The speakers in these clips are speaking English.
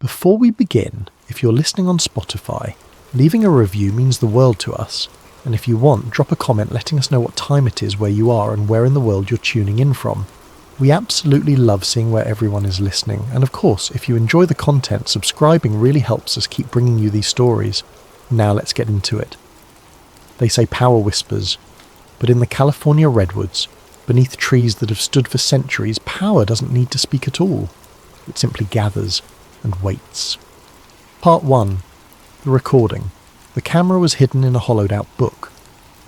Before we begin, if you're listening on Spotify, leaving a review means the world to us, and if you want, drop a comment letting us know what time it is where you are and where in the world you're tuning in from. We absolutely love seeing where everyone is listening, and of course, if you enjoy the content, subscribing really helps us keep bringing you these stories. Now let's get into it. They say power whispers, but in the California redwoods, beneath trees that have stood for centuries, power doesn't need to speak at all. It simply gathers and waits. Part 1. The recording. The camera was hidden in a hollowed-out book.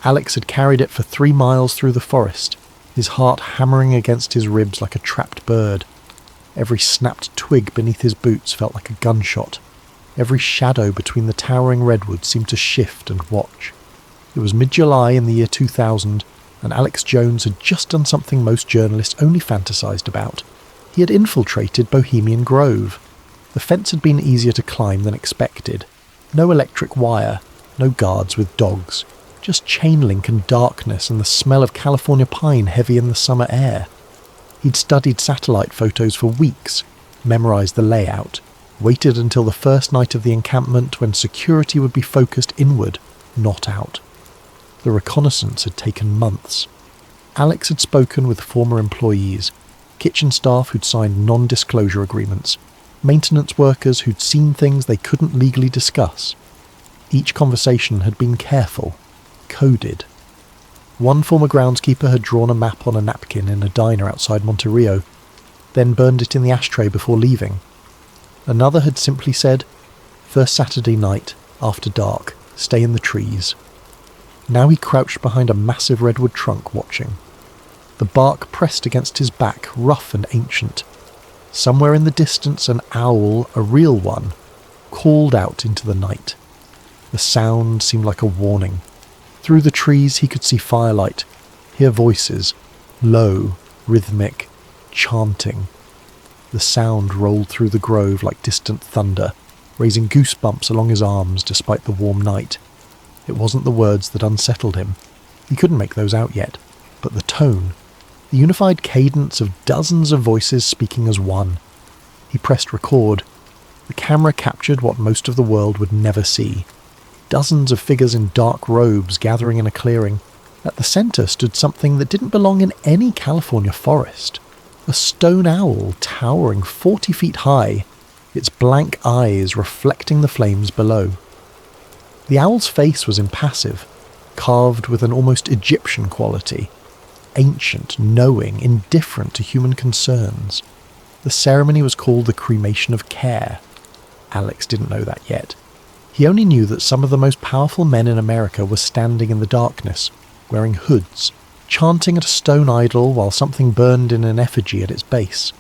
Alex had carried it for 3 miles through the forest, his heart hammering against his ribs like a trapped bird. Every snapped twig beneath his boots felt like a gunshot. Every shadow between the towering redwoods seemed to shift and watch. It was mid-July in the year 2000, and Alex Jones had just done something most journalists only fantasized about. He had infiltrated Bohemian Grove. The fence had been easier to climb than expected. No electric wire, no guards with dogs, just chain link and darkness and the smell of California pine heavy in the summer air. He'd studied satellite photos for weeks, memorized the layout, waited until the first night of the encampment when security would be focused inward, not out. The reconnaissance had taken months. Alex had spoken with former employees, kitchen staff who'd signed non-disclosure agreements, maintenance workers who'd seen things they couldn't legally discuss. Each conversation had been careful, coded. One former groundskeeper had drawn a map on a napkin in a diner outside Monterey, then burned it in the ashtray before leaving. Another had simply said, "First Saturday night, after dark, stay in the trees." Now he crouched behind a massive redwood trunk watching. The bark pressed against his back, rough and ancient. Somewhere in the distance an owl, a real one, called out into the night. The sound seemed like a warning. Through the trees he could see firelight, hear voices, low, rhythmic, chanting. The sound rolled through the grove like distant thunder, raising goosebumps along his arms despite the warm night. It wasn't the words that unsettled him. He couldn't make those out yet, but the tone, the unified cadence of dozens of voices speaking as one. He pressed record. The camera captured what most of the world would never see. Dozens of figures in dark robes gathering in a clearing. At the centre stood something that didn't belong in any California forest. A stone owl towering 40 feet high, its blank eyes reflecting the flames below. The owl's face was impassive, carved with an almost Egyptian quality. Ancient, knowing, indifferent to human concerns. The ceremony was called the cremation of care. Alex didn't know that yet. He only knew that some of the most powerful men in America were standing in the darkness, wearing hoods, chanting at a stone idol while something burned in an effigy at its base.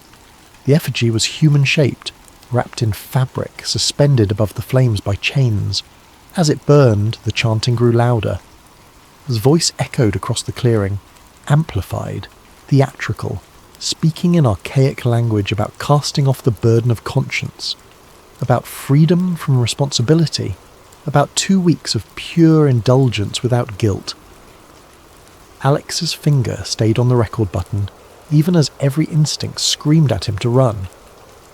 The effigy was human-shaped, wrapped in fabric, suspended above the flames by chains. As it burned, the chanting grew louder. His voice echoed across the clearing, amplified, theatrical, speaking in archaic language about casting off the burden of conscience, about freedom from responsibility, about 2 weeks of pure indulgence without guilt. Alex's finger stayed on the record button, even as every instinct screamed at him to run.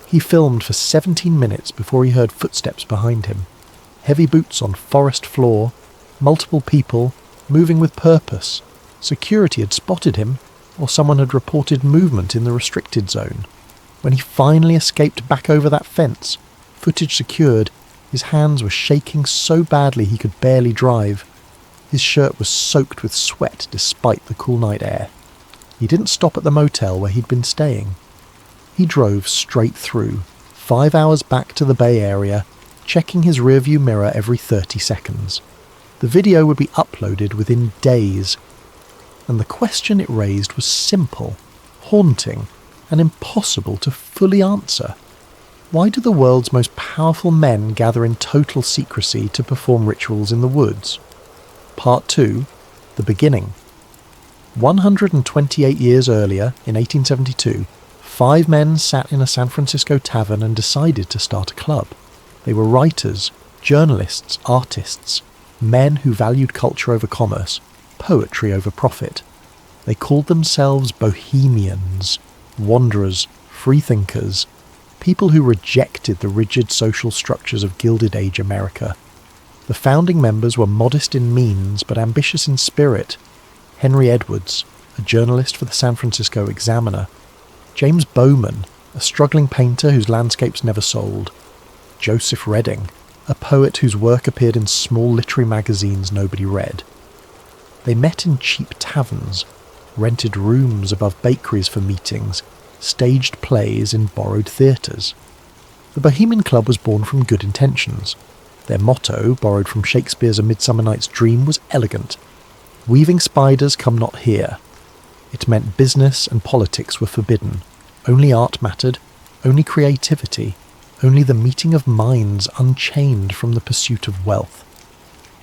He filmed for 17 minutes before he heard footsteps behind him. Heavy boots on forest floor, multiple people, moving with purpose. Security had spotted him, or someone had reported movement in the restricted zone. When he finally escaped back over that fence, footage secured, his hands were shaking so badly he could barely drive. His shirt was soaked with sweat despite the cool night air. He didn't stop at the motel where he'd been staying. He drove straight through, 5 hours back to the Bay Area, checking his rearview mirror every 30 seconds. The video would be uploaded within days, and the question it raised was simple, haunting, and impossible to fully answer. Why do the world's most powerful men gather in total secrecy to perform rituals in the woods? Part 2. The beginning. 128 years earlier, in 1872, 5 men sat in a San Francisco tavern and decided to start a club. They were writers, journalists, artists, men who valued culture over commerce, poetry over profit. They called themselves Bohemians, wanderers, freethinkers. people who rejected the rigid social structures of Gilded Age America. The founding members were modest in means but ambitious in spirit. Henry Edwards, a journalist for the San Francisco Examiner. James Bowman, a struggling painter whose landscapes never sold. Joseph Redding, a poet whose work appeared in small literary magazines nobody read. They met in cheap taverns, rented rooms above bakeries for meetings, staged plays in borrowed theatres. The Bohemian Club was born from good intentions. Their motto, borrowed from Shakespeare's A Midsummer Night's Dream, was elegant. Weaving spiders come not here. It meant business and politics were forbidden. Only art mattered, only creativity, only the meeting of minds unchained from the pursuit of wealth.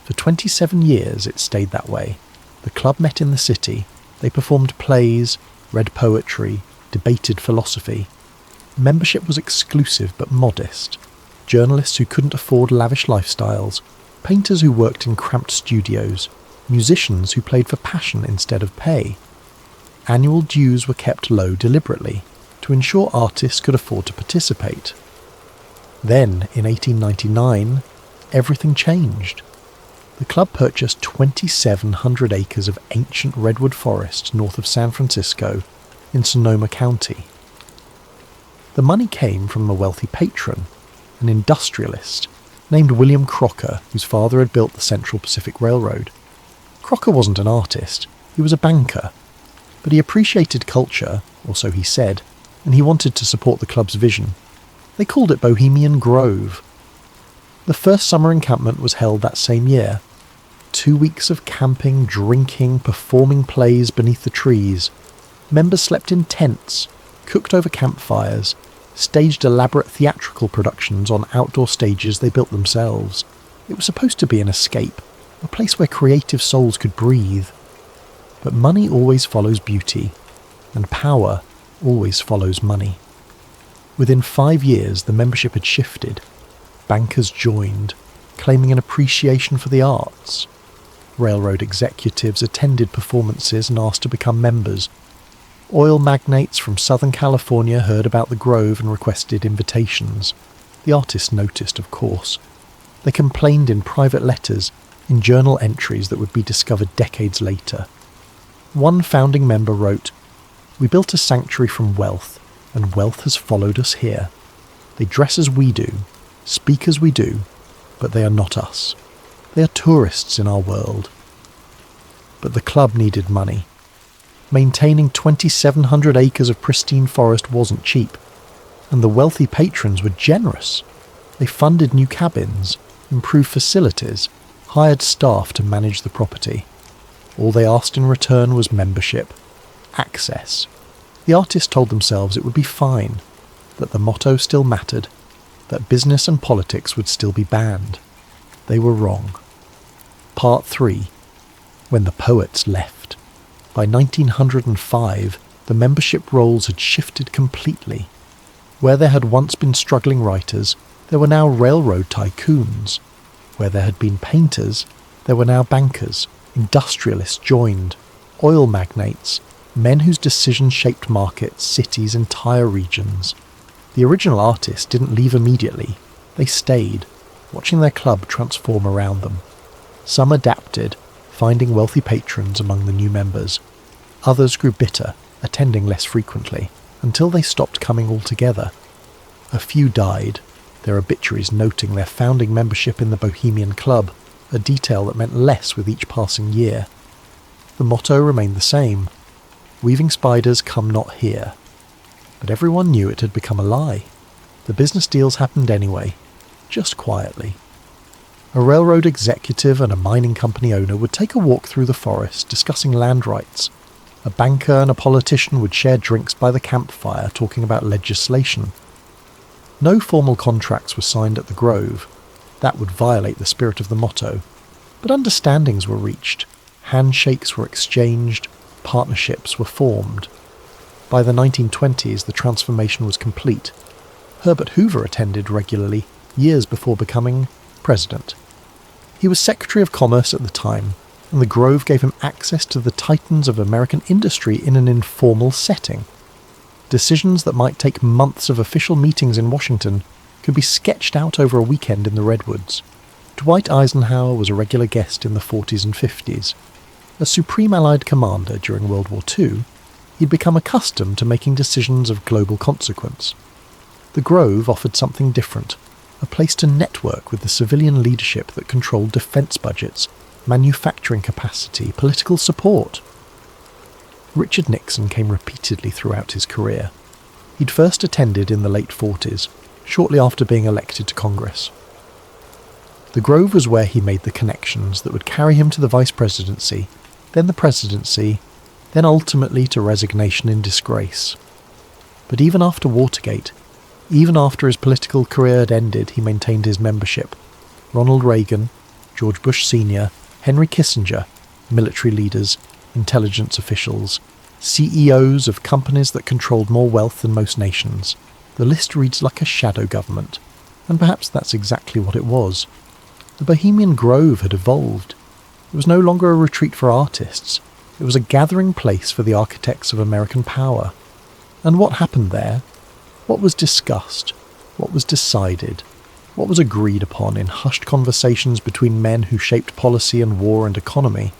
For 27 years it stayed that way. The club met in the city. They performed plays, read poetry, debated philosophy. Membership was exclusive but modest. Journalists who couldn't afford lavish lifestyles, painters who worked in cramped studios, musicians who played for passion instead of pay. Annual dues were kept low deliberately, to ensure artists could afford to participate. Then, in 1899, everything changed. The club purchased 2,700 acres of ancient redwood forest north of San Francisco in Sonoma County. The money came from a wealthy patron, an industrialist, named William Crocker, whose father had built the Central Pacific Railroad. Crocker wasn't an artist, he was a banker, but he appreciated culture, or so he said, and he wanted to support the club's vision. They called it Bohemian Grove. The first summer encampment was held that same year. 2 weeks of camping, drinking, performing plays beneath the trees. Members slept in tents, cooked over campfires, staged elaborate theatrical productions on outdoor stages they built themselves. It was supposed to be an escape, a place where creative souls could breathe. But money always follows beauty, and power always follows money. Within 5 years, the membership had shifted. Bankers joined, claiming an appreciation for the arts. Railroad executives attended performances and asked to become members. Oil magnates from Southern California heard about the Grove and requested invitations. The artists noticed, of course. They complained in private letters, in journal entries that would be discovered decades later. One founding member wrote, "We built a sanctuary from wealth, and wealth has followed us here. They dress as we do, speak as we do, but they are not us. They are tourists in our world." But the club needed money. Maintaining 2,700 acres of pristine forest wasn't cheap, and the wealthy patrons were generous. They funded new cabins, improved facilities, hired staff to manage the property. All they asked in return was membership, access. The artists told themselves it would be fine, that the motto still mattered, that business and politics would still be banned. They were wrong. Part 3. When the poets left. By 1905, the membership roles had shifted completely. Where there had once been struggling writers, there were now railroad tycoons. Where there had been painters, there were now bankers. Industrialists joined, oil magnates, men whose decisions shaped markets, cities, entire regions. The original artists didn't leave immediately. They stayed, watching their club transform around them. Some adapted, finding wealthy patrons among the new members. Others grew bitter, attending less frequently, until they stopped coming altogether. A few died, their obituaries noting their founding membership in the Bohemian Club, a detail that meant less with each passing year. The motto remained the same: "Weaving spiders come not here." But everyone knew it had become a lie. The business deals happened anyway, just quietly. A railroad executive and a mining company owner would take a walk through the forest discussing land rights. A banker and a politician would share drinks by the campfire talking about legislation. No formal contracts were signed at the Grove. That would violate the spirit of the motto. But understandings were reached. Handshakes were exchanged. Partnerships were formed. By the 1920s, the transformation was complete. Herbert Hoover attended regularly, years before becoming president. He was Secretary of Commerce at the time, and the Grove gave him access to the titans of American industry in an informal setting. Decisions that might take months of official meetings in Washington could be sketched out over a weekend in the Redwoods. Dwight Eisenhower was a regular guest in the 40s and 50s. As Supreme Allied Commander during World War II, he'd become accustomed to making decisions of global consequence. The Grove offered something different, a place to network with the civilian leadership that controlled defence budgets, manufacturing capacity, political support. Richard Nixon came repeatedly throughout his career. He'd first attended in the late 40s, shortly after being elected to Congress. The Grove was where he made the connections that would carry him to the vice presidency, then the presidency, then ultimately to resignation in disgrace. But even after Watergate, even after his political career had ended, he maintained his membership. Ronald Reagan, George Bush Sr., Henry Kissinger, military leaders, intelligence officials, CEOs of companies that controlled more wealth than most nations. The list reads like a shadow government, and perhaps that's exactly what it was. The Bohemian Grove had evolved. It was no longer a retreat for artists. It was a gathering place for the architects of American power. And what happened there? What was discussed? What was decided? What was agreed upon in hushed conversations between men who shaped policy and war and economy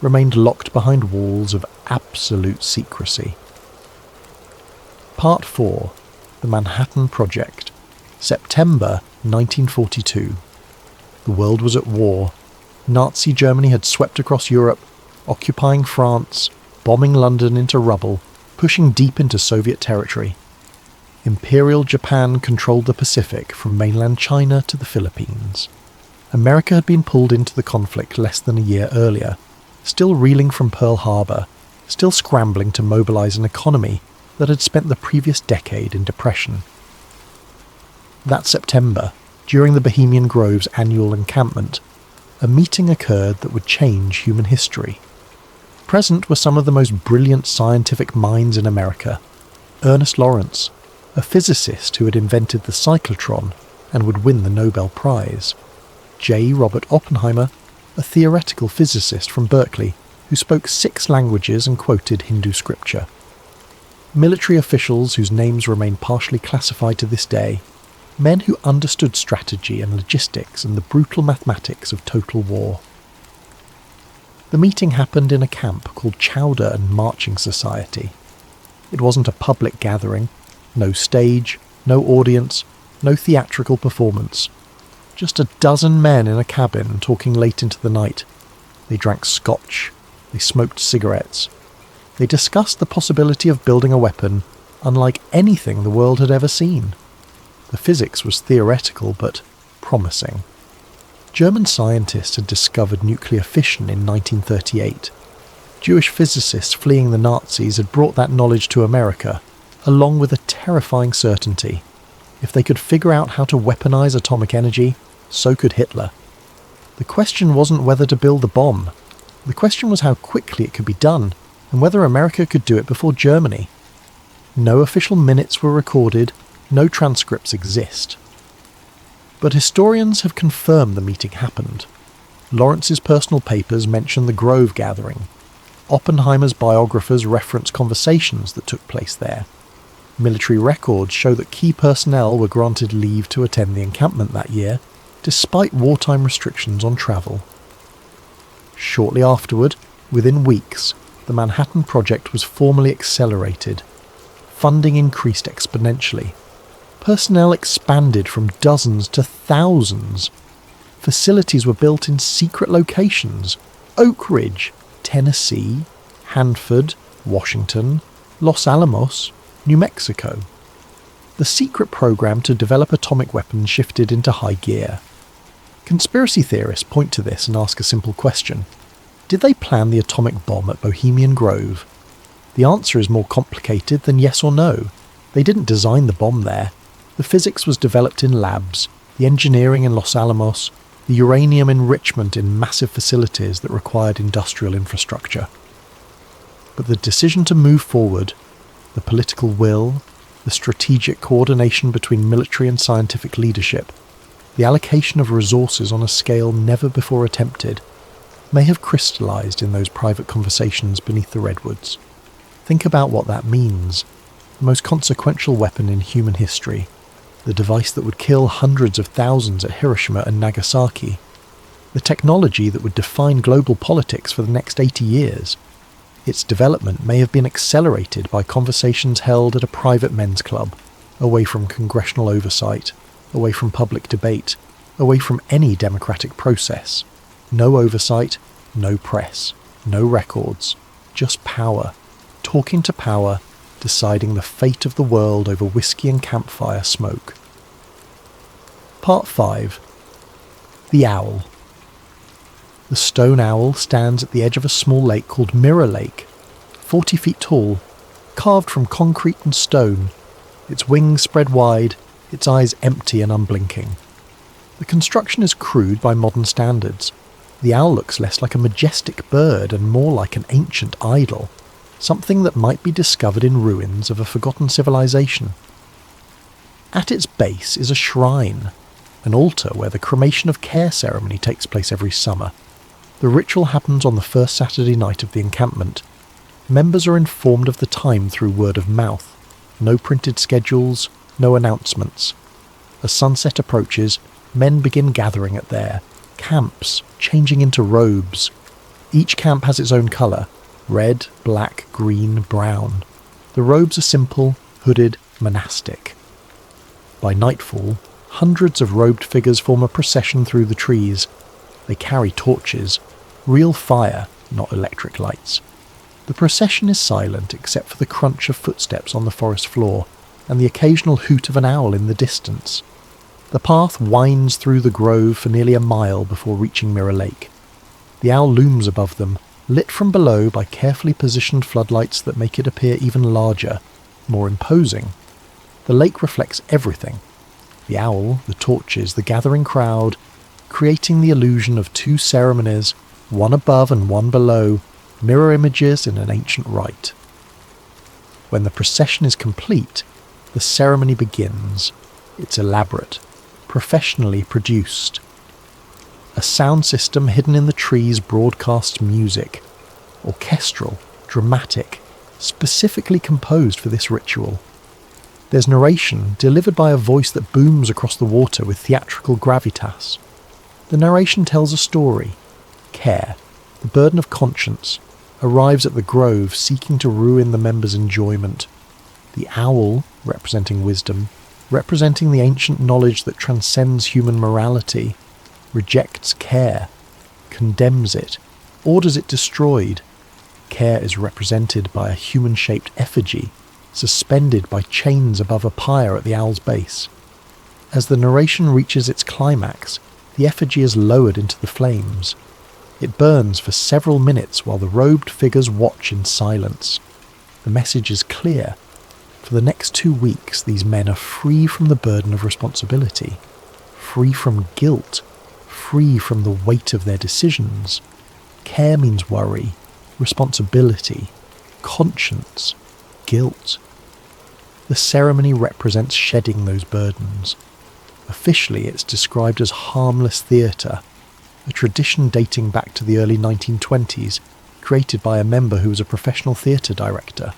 remained locked behind walls of absolute secrecy. Part 4. The Manhattan Project. September 1942. The world was at war. Nazi Germany had swept across Europe, occupying France, bombing London into rubble, pushing deep into Soviet territory. Imperial Japan controlled the Pacific from mainland China to the Philippines. America had been pulled into the conflict less than a year earlier, still reeling from Pearl Harbor, still scrambling to mobilize an economy that had spent the previous decade in depression. That September, during the Bohemian Grove's annual encampment, a meeting occurred that would change human history. Present were some of the most brilliant scientific minds in America. Ernest Lawrence, a physicist who had invented the cyclotron and would win the Nobel Prize. J. Robert Oppenheimer, a theoretical physicist from Berkeley who spoke 6 languages and quoted Hindu scripture. Military officials whose names remain partially classified to this day. Men who understood strategy and logistics and the brutal mathematics of total war. The meeting happened in a camp called Chowder and Marching Society. It wasn't a public gathering. No stage, no audience, no theatrical performance. Just a dozen men in a cabin talking late into the night. They drank scotch. They smoked cigarettes. They discussed the possibility of building a weapon unlike anything the world had ever seen. The physics was theoretical but promising. German scientists had discovered nuclear fission in 1938. Jewish physicists fleeing the Nazis had brought that knowledge to America, along with a terrifying certainty. If they could figure out how to weaponize atomic energy, so could Hitler. The question wasn't whether to build a bomb. The question was how quickly it could be done, and whether America could do it before Germany. No official minutes were recorded, no transcripts exist. But historians have confirmed the meeting happened. Lawrence's personal papers mention the Grove gathering. Oppenheimer's biographers reference conversations that took place there. Military records show that key personnel were granted leave to attend the encampment that year, despite wartime restrictions on travel. Shortly afterward, within weeks, the Manhattan Project was formally accelerated. Funding increased exponentially. Personnel expanded from dozens to thousands. Facilities were built in secret locations: Oak Ridge, Tennessee, Hanford, Washington, Los Alamos, New Mexico. The secret program to develop atomic weapons shifted into high gear. Conspiracy theorists point to this and ask a simple question. Did they plan the atomic bomb at Bohemian Grove? The answer is more complicated than yes or no. They didn't design the bomb there. The physics was developed in labs, the engineering in Los Alamos, the uranium enrichment in massive facilities that required industrial infrastructure. But the decision to move forward, the political will, the strategic coordination between military and scientific leadership, the allocation of resources on a scale never before attempted, may have crystallized in those private conversations beneath the redwoods. Think about what that means. the most consequential weapon in human history, the device that would kill hundreds of thousands at Hiroshima and Nagasaki, the technology that would define global politics for the next 80 years. Its development may have been accelerated by conversations held at a private men's club, away from congressional oversight, away from public debate, away from any democratic process. No oversight, no press, no records, just power, talking to power, deciding the fate of the world over whiskey and campfire smoke. Part 5. The Owl. The stone owl stands at the edge of a small lake called Mirror Lake, 40 feet tall, carved from concrete and stone, its wings spread wide, its eyes empty and unblinking. The construction is crude by modern standards. The owl looks less like a majestic bird and more like an ancient idol, something that might be discovered in ruins of a forgotten civilization. At its base is a shrine, an altar where the cremation of care ceremony takes place every summer. The ritual happens on the first Saturday night of the encampment. Members are informed of the time through word of mouth. No printed schedules, no announcements. As sunset approaches, men begin gathering at their camps, changing into robes. Each camp has its own colour: red, black, green, brown. The robes are simple, hooded, monastic. By nightfall, hundreds of robed figures form a procession through the trees. They carry torches, real fire, not electric lights. The procession is silent except for the crunch of footsteps on the forest floor and the occasional hoot of an owl in the distance. The path winds through the grove for nearly a mile before reaching Mirror Lake. The owl looms above them, lit from below by carefully positioned floodlights that make it appear even larger, more imposing. The lake reflects everything: the owl, the torches, the gathering crowd, creating the illusion of two ceremonies, one above and one below, mirror images in an ancient rite. When the procession is complete, the ceremony begins. It's elaborate, professionally produced. A sound system hidden in the trees broadcasts music, orchestral, dramatic, specifically composed for this ritual. There's narration delivered by a voice that booms across the water with theatrical gravitas. The narration tells a story. Care, the burden of conscience, arrives at the grove seeking to ruin the members' enjoyment. The owl, representing wisdom, representing the ancient knowledge that transcends human morality, rejects care, condemns it, orders it destroyed. Care is represented by a human-shaped effigy, suspended by chains above a pyre at the owl's base. As the narration reaches its climax, the effigy is lowered into the flames. It burns for several minutes while the robed figures watch in silence. The message is clear. For the next 2 weeks, these men are free from the burden of responsibility, free from guilt, free from the weight of their decisions. Care means worry, responsibility, conscience, guilt. The ceremony represents shedding those burdens. Officially, it's described as harmless theatre, a tradition dating back to the early 1920s, created by a member who was a professional theatre director.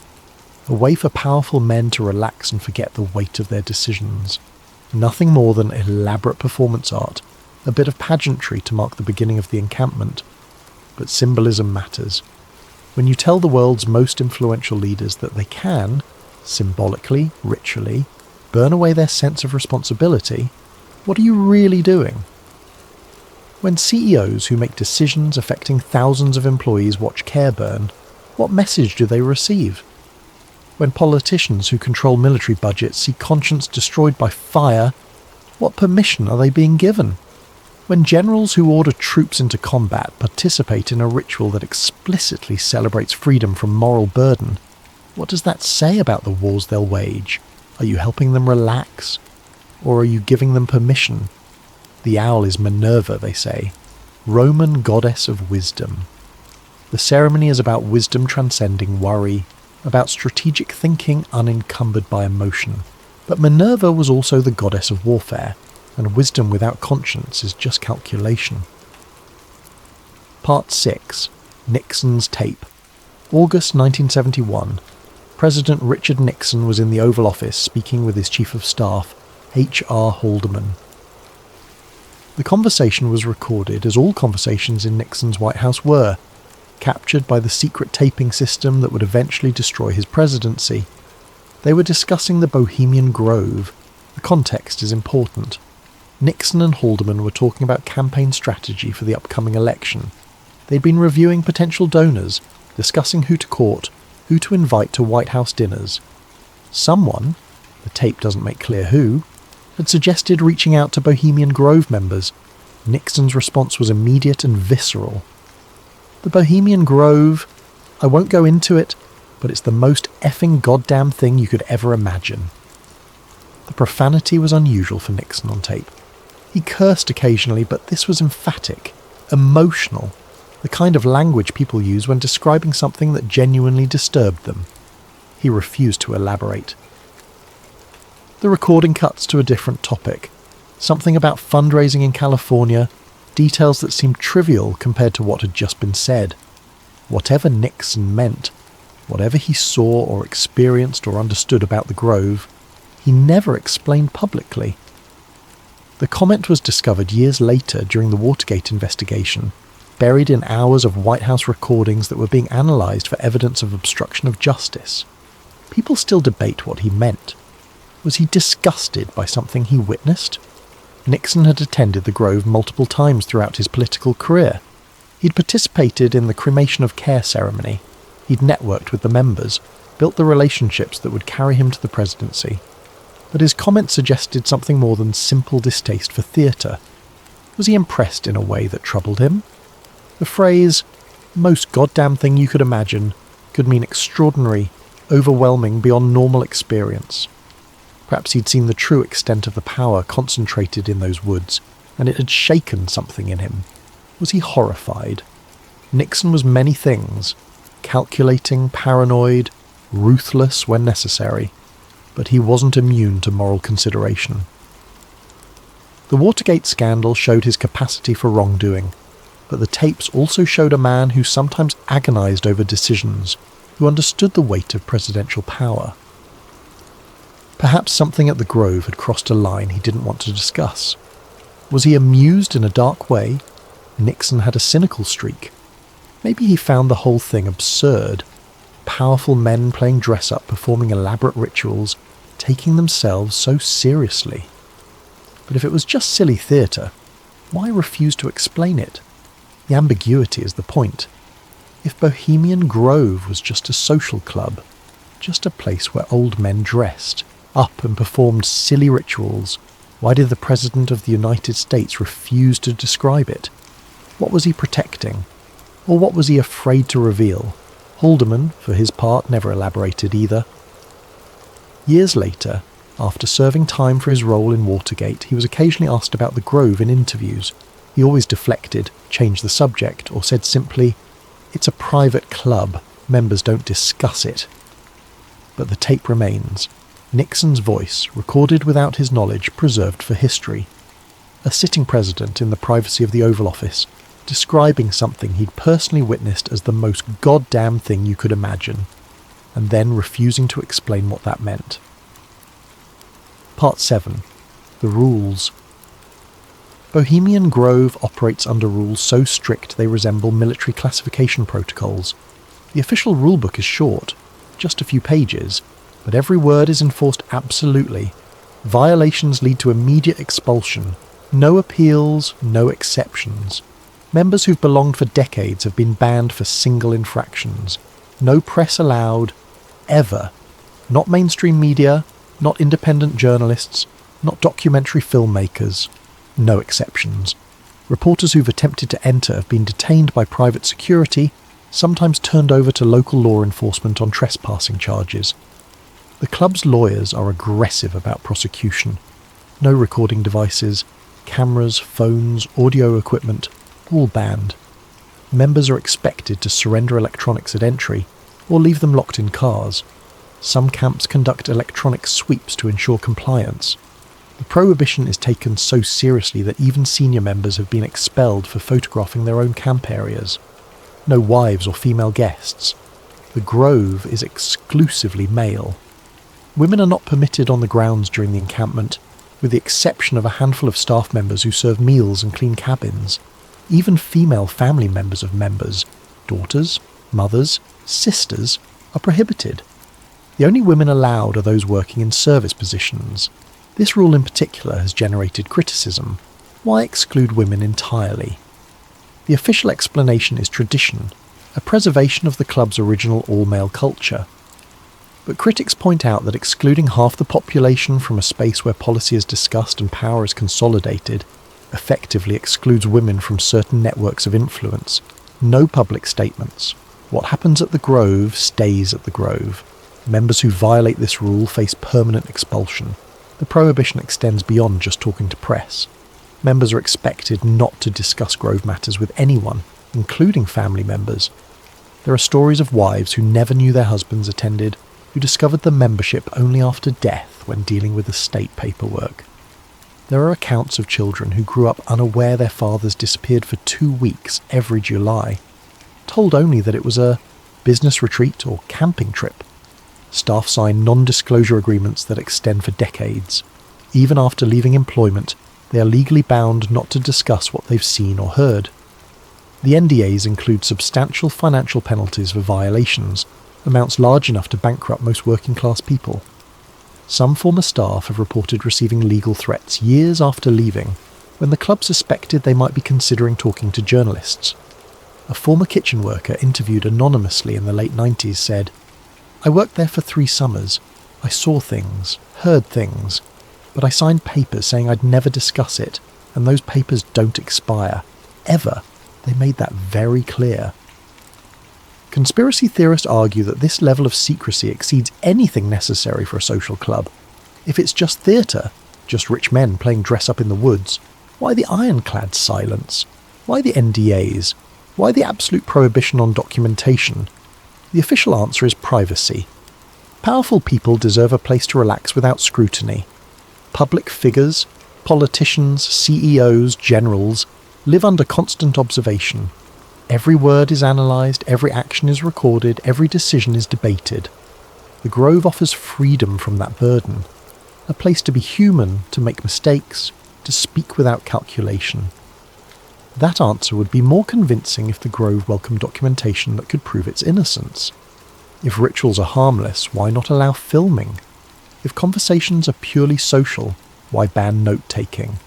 A way for powerful men to relax and forget the weight of their decisions. Nothing more than elaborate performance art, a bit of pageantry to mark the beginning of the encampment. But symbolism matters. When you tell the world's most influential leaders that they can, symbolically, ritually, burn away their sense of responsibility, what are you really doing? When CEOs who make decisions affecting thousands of employees watch care burn, what message do they receive? When politicians who control military budgets see conscience destroyed by fire, what permission are they being given? When generals who order troops into combat participate in a ritual that explicitly celebrates freedom from moral burden, what does that say about the wars they'll wage? Are you helping them relax? Or are you giving them permission? The owl is Minerva, they say, Roman goddess of wisdom. The ceremony is about wisdom transcending worry, about strategic thinking unencumbered by emotion. But Minerva was also the goddess of warfare, and wisdom without conscience is just calculation. Part 6. Nixon's Tape. August 1971. President Richard Nixon was in the Oval Office speaking with his Chief of Staff, H.R. Haldeman. The conversation was recorded, as all conversations in Nixon's White House were, captured by the secret taping system that would eventually destroy his presidency. They were discussing the Bohemian Grove. The context is important. Nixon and Haldeman were talking about campaign strategy for the upcoming election. They'd been reviewing potential donors, discussing who to court, who to invite to White House dinners. Someone, the tape doesn't make clear who, had suggested reaching out to Bohemian Grove members. Nixon's response was immediate and visceral. The Bohemian Grove, I won't go into it, but it's the most effing goddamn thing you could ever imagine. The profanity was unusual for Nixon on tape. He cursed occasionally, but this was emphatic, emotional, the kind of language people use when describing something that genuinely disturbed them. He refused to elaborate. The recording cuts to a different topic, something about fundraising in California, details that seemed trivial compared to what had just been said. Whatever Nixon meant, whatever he saw or experienced or understood about the Grove, he never explained publicly. The comment was discovered years later during the Watergate investigation, buried in hours of White House recordings that were being analysed for evidence of obstruction of justice. People still debate what he meant. Was he disgusted by something he witnessed? Nixon had attended the Grove multiple times throughout his political career. He'd participated in the cremation of care ceremony. He'd networked with the members, built the relationships that would carry him to the presidency. But his comment suggested something more than simple distaste for theatre. Was he impressed in a way that troubled him? The phrase, most goddamn thing you could imagine, could mean extraordinary, overwhelming beyond normal experience. Perhaps he'd seen the true extent of the power concentrated in those woods, and it had shaken something in him. Was he horrified? Nixon was many things, calculating, paranoid, ruthless when necessary, but he wasn't immune to moral consideration. The Watergate scandal showed his capacity for wrongdoing, but the tapes also showed a man who sometimes agonized over decisions, who understood the weight of presidential power. Perhaps something at the Grove had crossed a line he didn't want to discuss. Was he amused in a dark way? Nixon had a cynical streak. Maybe he found the whole thing absurd. Powerful men playing dress-up, performing elaborate rituals, taking themselves so seriously. But if it was just silly theatre, why refuse to explain it? The ambiguity is the point. If Bohemian Grove was just a social club, just a place where old men dressed up and performed silly rituals, why did the President of the United States refuse to describe it? What was he protecting? Or what was he afraid to reveal? Haldeman, for his part, never elaborated either. Years later, after serving time for his role in Watergate, he was occasionally asked about the Grove in interviews. He always deflected, changed the subject, or said simply, "It's a private club, members don't discuss it." But the tape remains. Nixon's voice, recorded without his knowledge, preserved for history. A sitting president in the privacy of the Oval Office, describing something he'd personally witnessed as the most goddamn thing you could imagine, and then refusing to explain what that meant. Part 7. The Rules. Bohemian Grove operates under rules so strict they resemble military classification protocols. The official rulebook is short, just a few pages, but every word is enforced absolutely. Violations lead to immediate expulsion. No appeals, no exceptions. Members who've belonged for decades have been banned for single infractions. No press allowed, ever. Not mainstream media, not independent journalists, not documentary filmmakers. No exceptions. Reporters who've attempted to enter have been detained by private security, sometimes turned over to local law enforcement on trespassing charges. The club's lawyers are aggressive about prosecution. No recording devices, cameras, phones, audio equipment, all banned. Members are expected to surrender electronics at entry, or leave them locked in cars. Some camps conduct electronic sweeps to ensure compliance. The prohibition is taken so seriously that even senior members have been expelled for photographing their own camp areas. No wives or female guests. The Grove is exclusively male. Women are not permitted on the grounds during the encampment, with the exception of a handful of staff members who serve meals and clean cabins. Even female family members of members, daughters, mothers, sisters, are prohibited. The only women allowed are those working in service positions. This rule in particular has generated criticism. Why exclude women entirely? The official explanation is tradition, a preservation of the club's original all-male culture. But critics point out that excluding half the population from a space where policy is discussed and power is consolidated effectively excludes women from certain networks of influence. No public statements. What happens at the Grove stays at the Grove. Members who violate this rule face permanent expulsion. The prohibition extends beyond just talking to press. Members are expected not to discuss Grove matters with anyone, including family members. There are stories of wives who never knew their husbands attended, who discovered the membership only after death when dealing with estate paperwork. There are accounts of children who grew up unaware their fathers disappeared for 2 weeks every July, told only that it was a business retreat or camping trip. Staff sign non-disclosure agreements that extend for decades. Even after leaving employment, they are legally bound not to discuss what they've seen or heard. The NDAs include substantial financial penalties for violations, amounts large enough to bankrupt most working-class people. Some former staff have reported receiving legal threats years after leaving, when the club suspected they might be considering talking to journalists. A former kitchen worker interviewed anonymously in the late 90s said, "I worked there for 3 summers. I saw things, heard things, but I signed papers saying I'd never discuss it, and those papers don't expire. Ever. They made that very clear." Conspiracy theorists argue that this level of secrecy exceeds anything necessary for a social club. If it's just theatre, just rich men playing dress-up in the woods, why the ironclad silence? Why the NDAs? Why the absolute prohibition on documentation? The official answer is privacy. Powerful people deserve a place to relax without scrutiny. Public figures, politicians, CEOs, generals, live under constant observation. Every word is analysed, every action is recorded, every decision is debated. The Grove offers freedom from that burden. A place to be human, to make mistakes, to speak without calculation. That answer would be more convincing if the Grove welcomed documentation that could prove its innocence. If rituals are harmless, why not allow filming? If conversations are purely social, why ban note-taking?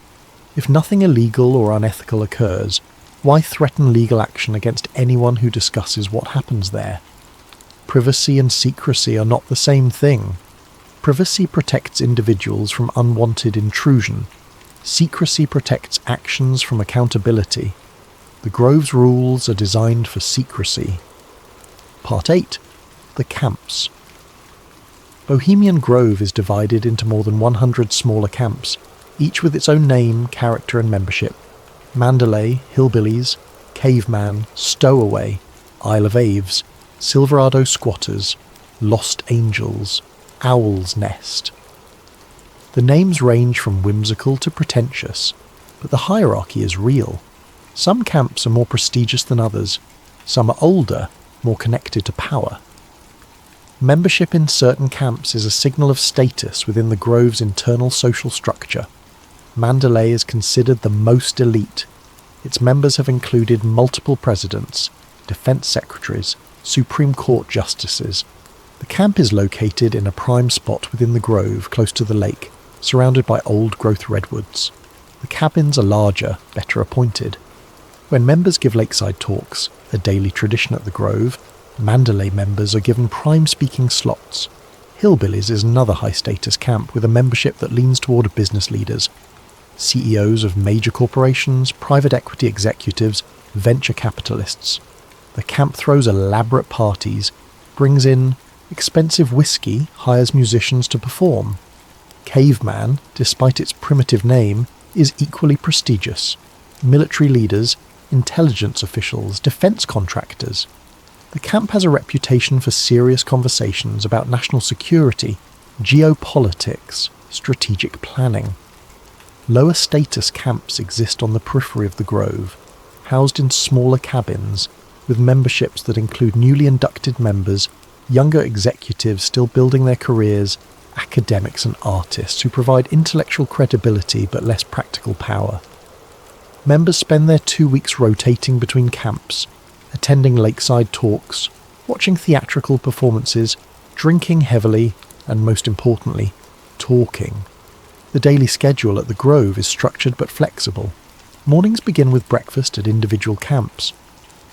If nothing illegal or unethical occurs, why threaten legal action against anyone who discusses what happens there? Privacy and secrecy are not the same thing. Privacy protects individuals from unwanted intrusion. Secrecy protects actions from accountability. The Grove's rules are designed for secrecy. Part 8. The Camps. Bohemian Grove is divided into more than 100 smaller camps, each with its own name, character and membership. Mandalay, Hillbillies, Caveman, Stowaway, Isle of Aves, Silverado Squatters, Lost Angels, Owl's Nest. The names range from whimsical to pretentious, but the hierarchy is real. Some camps are more prestigious than others. Some are older, more connected to power. Membership in certain camps is a signal of status within the Grove's internal social structure. Mandalay is considered the most elite. Its members have included multiple presidents, defense secretaries, Supreme Court justices. The camp is located in a prime spot within the Grove, close to the lake, surrounded by old-growth redwoods. The cabins are larger, better appointed. When members give lakeside talks, a daily tradition at the Grove, Mandalay members are given prime-speaking slots. Hillbillies is another high-status camp with a membership that leans toward business leaders, CEOs of major corporations, private equity executives, venture capitalists. The camp throws elaborate parties, brings in expensive whiskey, hires musicians to perform. Caveman, despite its primitive name, is equally prestigious. Military leaders, intelligence officials, defense contractors. The camp has a reputation for serious conversations about national security, geopolitics, strategic planning. Lower status camps exist on the periphery of the Grove, housed in smaller cabins, with memberships that include newly inducted members, younger executives still building their careers, academics and artists who provide intellectual credibility but less practical power. Members spend their 2 weeks rotating between camps, attending lakeside talks, watching theatrical performances, drinking heavily, and most importantly, talking. The daily schedule at the Grove is structured but flexible. Mornings begin with breakfast at individual camps.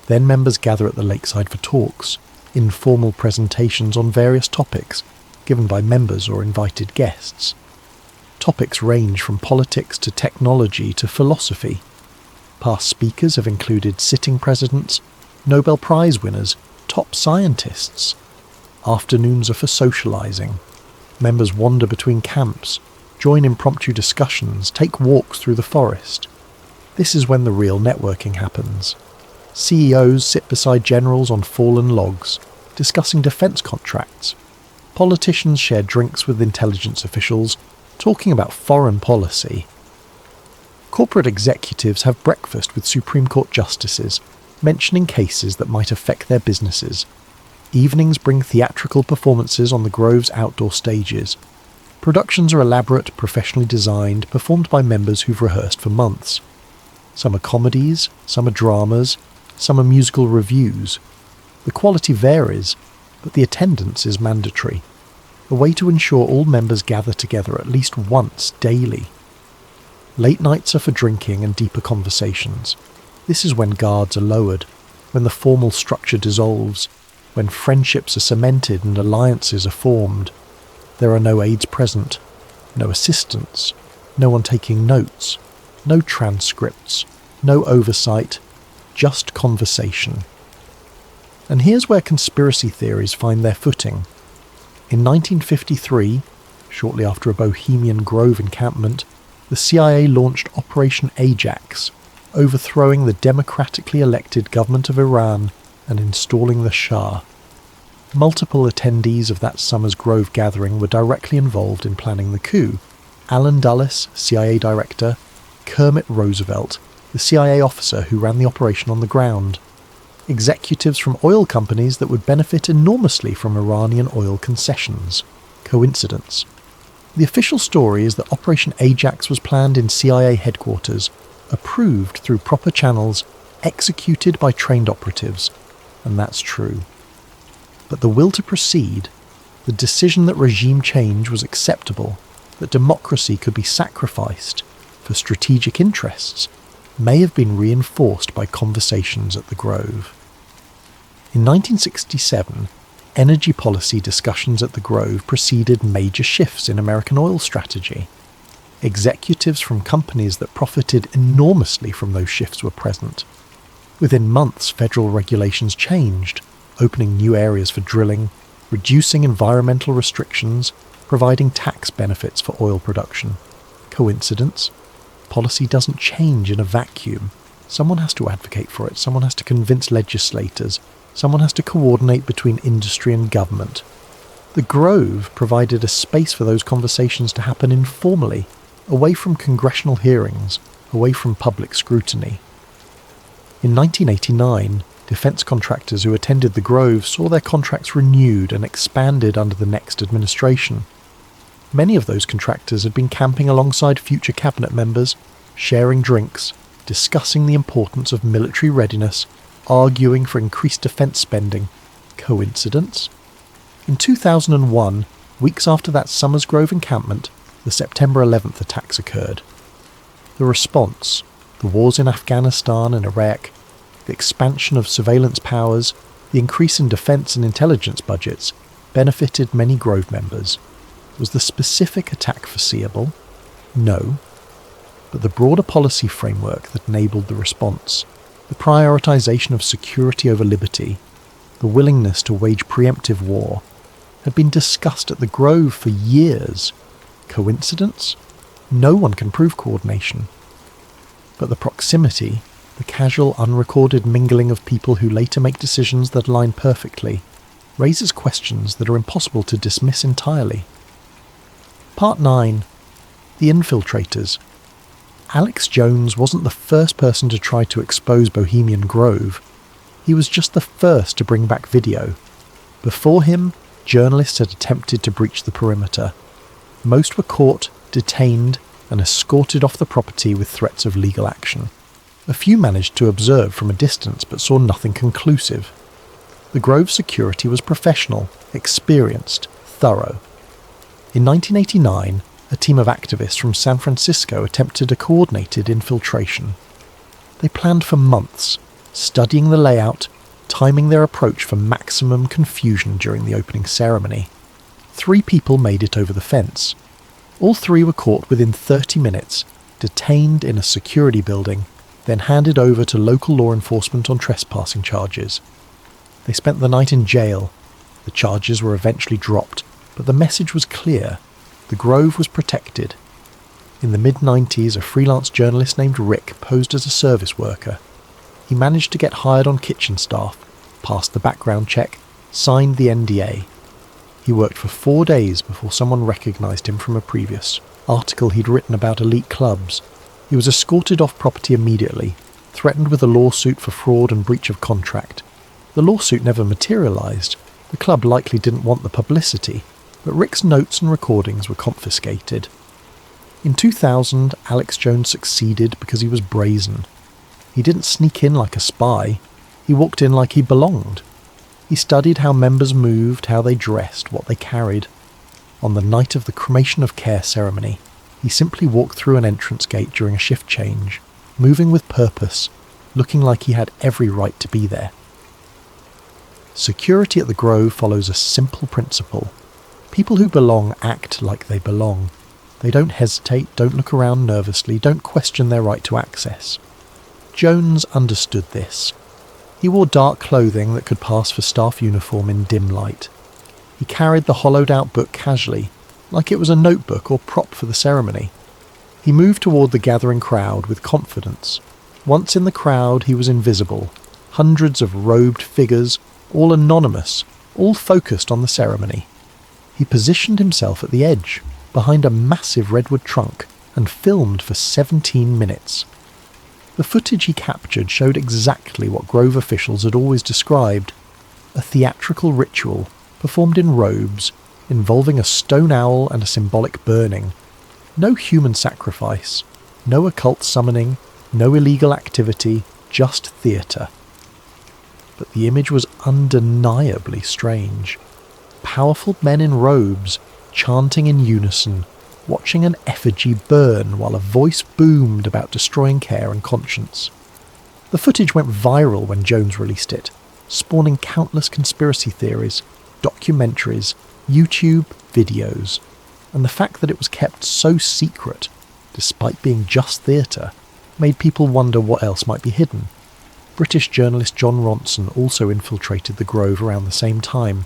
Then members gather at the lakeside for talks, informal presentations on various topics, given by members or invited guests. Topics range from politics to technology to philosophy. Past speakers have included sitting presidents, Nobel Prize winners, top scientists. Afternoons are for socialising. Members wander between camps, join impromptu discussions, take walks through the forest. This is when the real networking happens. CEOs sit beside generals on fallen logs, discussing defence contracts. Politicians share drinks with intelligence officials, talking about foreign policy. Corporate executives have breakfast with Supreme Court justices, mentioning cases that might affect their businesses. Evenings bring theatrical performances on the Grove's outdoor stages. Productions are elaborate, professionally designed, performed by members who've rehearsed for months. Some are comedies, some are dramas, some are musical reviews. The quality varies, but the attendance is mandatory, a way to ensure all members gather together at least once daily. Late nights are for drinking and deeper conversations. This is when guards are lowered, when the formal structure dissolves, when friendships are cemented and alliances are formed. There are no aides present, no assistants, no one taking notes, no transcripts, no oversight, just conversation. And here's where conspiracy theories find their footing. In 1953, shortly after a Bohemian Grove encampment, the CIA launched Operation Ajax, overthrowing the democratically elected government of Iran and installing the Shah. Multiple attendees of that summer's Grove gathering were directly involved in planning the coup. Allen Dulles, CIA director, Kermit Roosevelt, the CIA officer who ran the operation on the ground. Executives from oil companies that would benefit enormously from Iranian oil concessions. Coincidence? The official story is that Operation Ajax was planned in CIA headquarters, approved through proper channels, executed by trained operatives, and that's true. But the will to proceed, the decision that regime change was acceptable, that democracy could be sacrificed for strategic interests, may have been reinforced by conversations at the Grove. In 1967, energy policy discussions at the Grove preceded major shifts in American oil strategy. Executives from companies that profited enormously from those shifts were present. Within months, federal regulations changed, opening new areas for drilling, reducing environmental restrictions, providing tax benefits for oil production. Coincidence? Policy doesn't change in a vacuum. Someone has to advocate for it, someone has to convince legislators, someone has to coordinate between industry and government. The Grove provided a space for those conversations to happen informally, away from congressional hearings, away from public scrutiny. In 1989, defense contractors who attended the Grove saw their contracts renewed and expanded under the next administration. Many of those contractors had been camping alongside future cabinet members, sharing drinks, discussing the importance of military readiness, arguing for increased defense spending. Coincidence? In 2001, weeks after that summer's Grove encampment, the September 11th attacks occurred. The response, the wars in Afghanistan and Iraq, the expansion of surveillance powers, the increase in defense and intelligence budgets, benefited many Grove members. Was the specific attack foreseeable? No. But the broader policy framework that enabled the response, the prioritization of security over liberty, the willingness to wage preemptive war, had been discussed at the Grove for years. Coincidence? No one can prove coordination. But the proximity, the casual, unrecorded mingling of people who later make decisions that align perfectly, raises questions that are impossible to dismiss entirely. Part 9. The Infiltrators. Alex Jones wasn't the first person to try to expose Bohemian Grove. He was just the first to bring back video. Before him, journalists had attempted to breach the perimeter. Most were caught, detained, and escorted off the property with threats of legal action. A few managed to observe from a distance but saw nothing conclusive. The Grove's security was professional, experienced, thorough. In 1989, a team of activists from San Francisco attempted a coordinated infiltration. They planned for months, studying the layout, timing their approach for maximum confusion during the opening ceremony. 3 people made it over the fence. All 3 were caught within 30 minutes, detained in a security building, then handed over to local law enforcement on trespassing charges. They spent the night in jail. The charges were eventually dropped, but the message was clear. The Grove was protected. In the mid-90s, a freelance journalist named Rick posed as a service worker. He managed to get hired on kitchen staff, passed the background check, signed the NDA. He worked for 4 days before someone recognised him from a previous article he'd written about elite clubs. He was escorted off property immediately, threatened with a lawsuit for fraud and breach of contract. The lawsuit never materialised. The club likely didn't want the publicity, but Rick's notes and recordings were confiscated. In 2000, Alex Jones succeeded because he was brazen. He didn't sneak in like a spy. He walked in like he belonged. He studied how members moved, how they dressed, what they carried. On the night of the cremation of care ceremony, he simply walked through an entrance gate during a shift change, moving with purpose, looking like he had every right to be there. Security at the Grove follows a simple principle. People who belong act like they belong. They don't hesitate, don't look around nervously, don't question their right to access. Jones understood this. He wore dark clothing that could pass for staff uniform in dim light. He carried the hollowed-out book casually, like it was a notebook or prop for the ceremony. He moved toward the gathering crowd with confidence. Once in the crowd, he was invisible. Hundreds of robed figures, all anonymous, all focused on the ceremony. He positioned himself at the edge, behind a massive redwood trunk, and filmed for 17 minutes. The footage he captured showed exactly what Grove officials had always described: a theatrical ritual performed in robes, involving a stone owl and a symbolic burning. No human sacrifice, no occult summoning, no illegal activity, just theatre. But the image was undeniably strange. Powerful men in robes, chanting in unison, watching an effigy burn while a voice boomed about destroying care and conscience. The footage went viral when Jones released it, spawning countless conspiracy theories, documentaries, YouTube videos, and the fact that it was kept so secret, despite being just theatre, made people wonder what else might be hidden. British journalist John Ronson also infiltrated the Grove around the same time.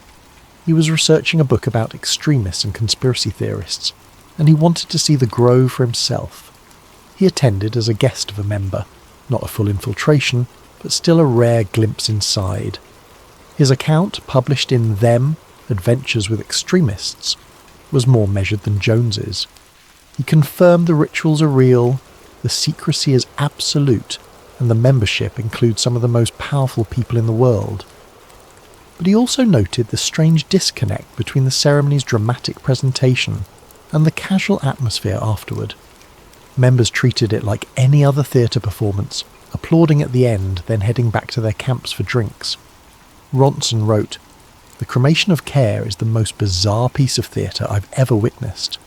He was researching a book about extremists and conspiracy theorists, and he wanted to see the Grove for himself. He attended as a guest of a member, not a full infiltration, but still a rare glimpse inside. His account, published in Them, Adventures with Extremists, was more measured than Jones's. He confirmed the rituals are real, the secrecy is absolute, and the membership includes some of the most powerful people in the world. But he also noted the strange disconnect between the ceremony's dramatic presentation and the casual atmosphere afterward. Members treated it like any other theatre performance, applauding at the end, then heading back to their camps for drinks. Ronson wrote, "The cremation of care is the most bizarre piece of theatre I've ever witnessed.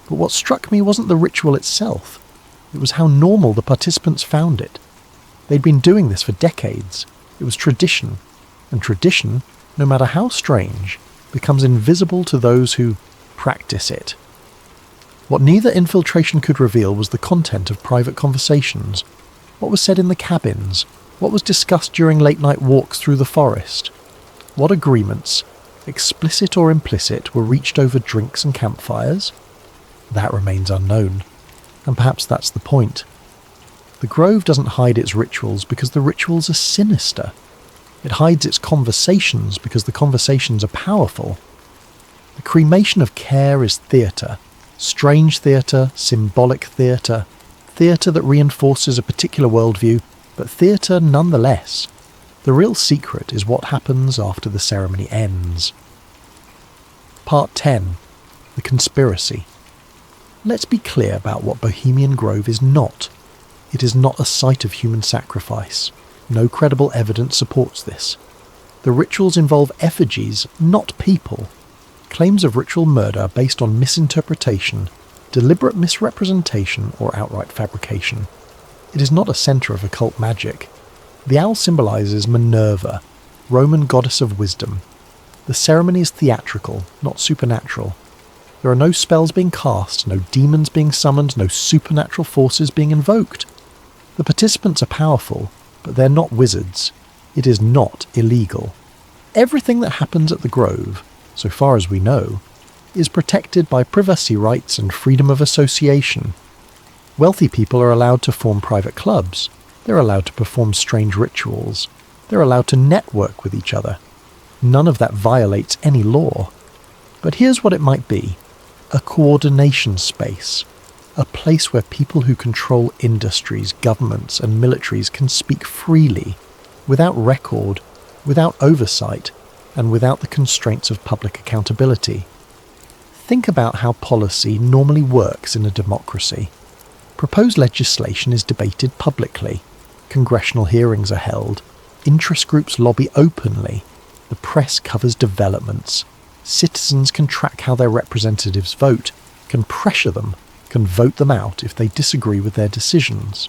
But what struck me wasn't the ritual itself. It was how normal the participants found it. They'd been doing this for decades. It was tradition. And tradition, no matter how strange, becomes invisible to those who practice it." What neither infiltration could reveal was the content of private conversations. What was said in the cabins? What was discussed during late-night walks through the forest? What agreements, explicit or implicit, were reached over drinks and campfires? That remains unknown, and perhaps that's the point. The Grove doesn't hide its rituals because the rituals are sinister. It hides its conversations because the conversations are powerful. The cremation of care is theatre, strange theatre, symbolic theatre, theatre that reinforces a particular worldview, but theatre nonetheless. The real secret is what happens after the ceremony ends. Part 10. The Conspiracy. Let's be clear about what Bohemian Grove is not. It is not a site of human sacrifice. No credible evidence supports this. The rituals involve effigies, not people. Claims of ritual murder based on misinterpretation, deliberate misrepresentation, or outright fabrication. It is not a centre of occult magic. The owl symbolises Minerva, Roman goddess of wisdom. The ceremony is theatrical, not supernatural. There are no spells being cast, no demons being summoned, no supernatural forces being invoked. The participants are powerful, but they're not wizards. It is not illegal. Everything that happens at the Grove, so far as we know, is protected by privacy rights and freedom of association. Wealthy people are allowed to form private clubs. They're allowed to perform strange rituals. They're allowed to network with each other. None of that violates any law. But here's what it might be. A coordination space. A place where people who control industries, governments, and militaries can speak freely, without record, without oversight, and without the constraints of public accountability. Think about how policy normally works in a democracy. Proposed legislation is debated publicly. Congressional hearings are held. Interest groups lobby openly. The press covers developments. Citizens can track how their representatives vote, can pressure them, can vote them out if they disagree with their decisions.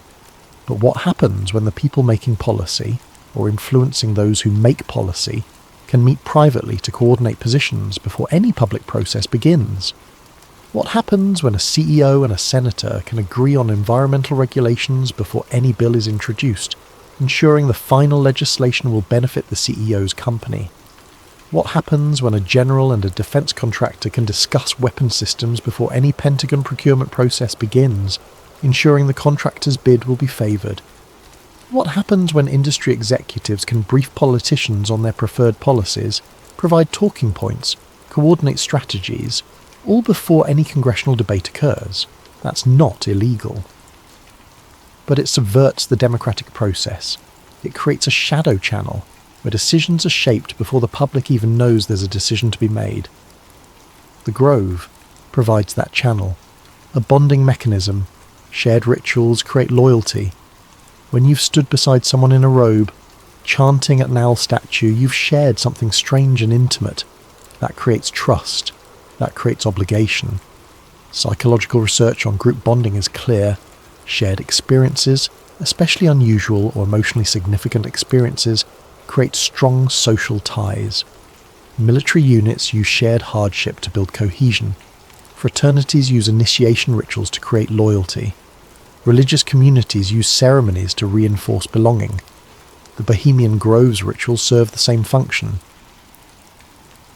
But what happens when the people making policy, or influencing those who make policy, can meet privately to coordinate positions before any public process begins? What happens when a CEO and a senator can agree on environmental regulations before any bill is introduced, ensuring the final legislation will benefit the CEO's company? What happens when a general and a defence contractor can discuss weapon systems before any Pentagon procurement process begins, ensuring the contractor's bid will be favoured? What happens when industry executives can brief politicians on their preferred policies, provide talking points, coordinate strategies, all before any congressional debate occurs? That's not illegal. But it subverts the democratic process. It creates a shadow channel where decisions are shaped before the public even knows there's a decision to be made. The Grove provides that channel, a bonding mechanism. Shared rituals create loyalty. When you've stood beside someone in a robe, chanting at an owl statue, you've shared something strange and intimate. That creates trust. That creates obligation. Psychological research on group bonding is clear. Shared experiences, especially unusual or emotionally significant experiences, create strong social ties. Military units use shared hardship to build cohesion. Fraternities use initiation rituals to create loyalty. Religious communities use ceremonies to reinforce belonging. The Bohemian Groves rituals serve the same function.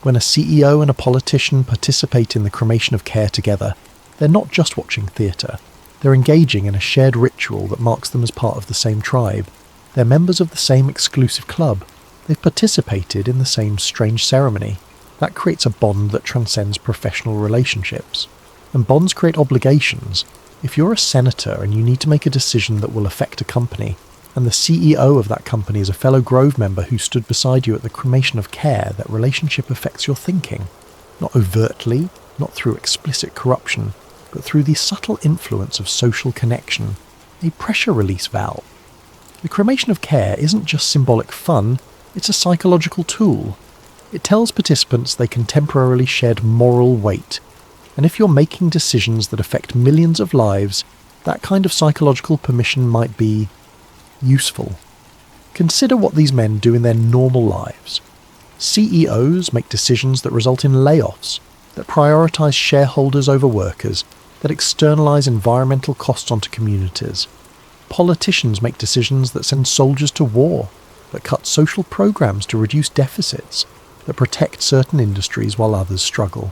When a CEO and a politician participate in the cremation of care together, they're not just watching theatre. They're engaging in a shared ritual that marks them as part of the same tribe. They're members of the same exclusive club. They've participated in the same strange ceremony. That creates a bond that transcends professional relationships. And bonds create obligations. If you're a senator and you need to make a decision that will affect a company, and the CEO of that company is a fellow Grove member who stood beside you at the cremation of care, that relationship affects your thinking. Not overtly, not through explicit corruption, but through the subtle influence of social connection, a pressure release valve. The cremation of care isn't just symbolic fun, it's a psychological tool. It tells participants they can temporarily shed moral weight. And if you're making decisions that affect millions of lives, that kind of psychological permission might be useful. Consider what these men do in their normal lives. CEOs make decisions that result in layoffs, that prioritise shareholders over workers, that externalise environmental costs onto communities. Politicians make decisions that send soldiers to war, that cut social programs to reduce deficits, that protect certain industries while others struggle.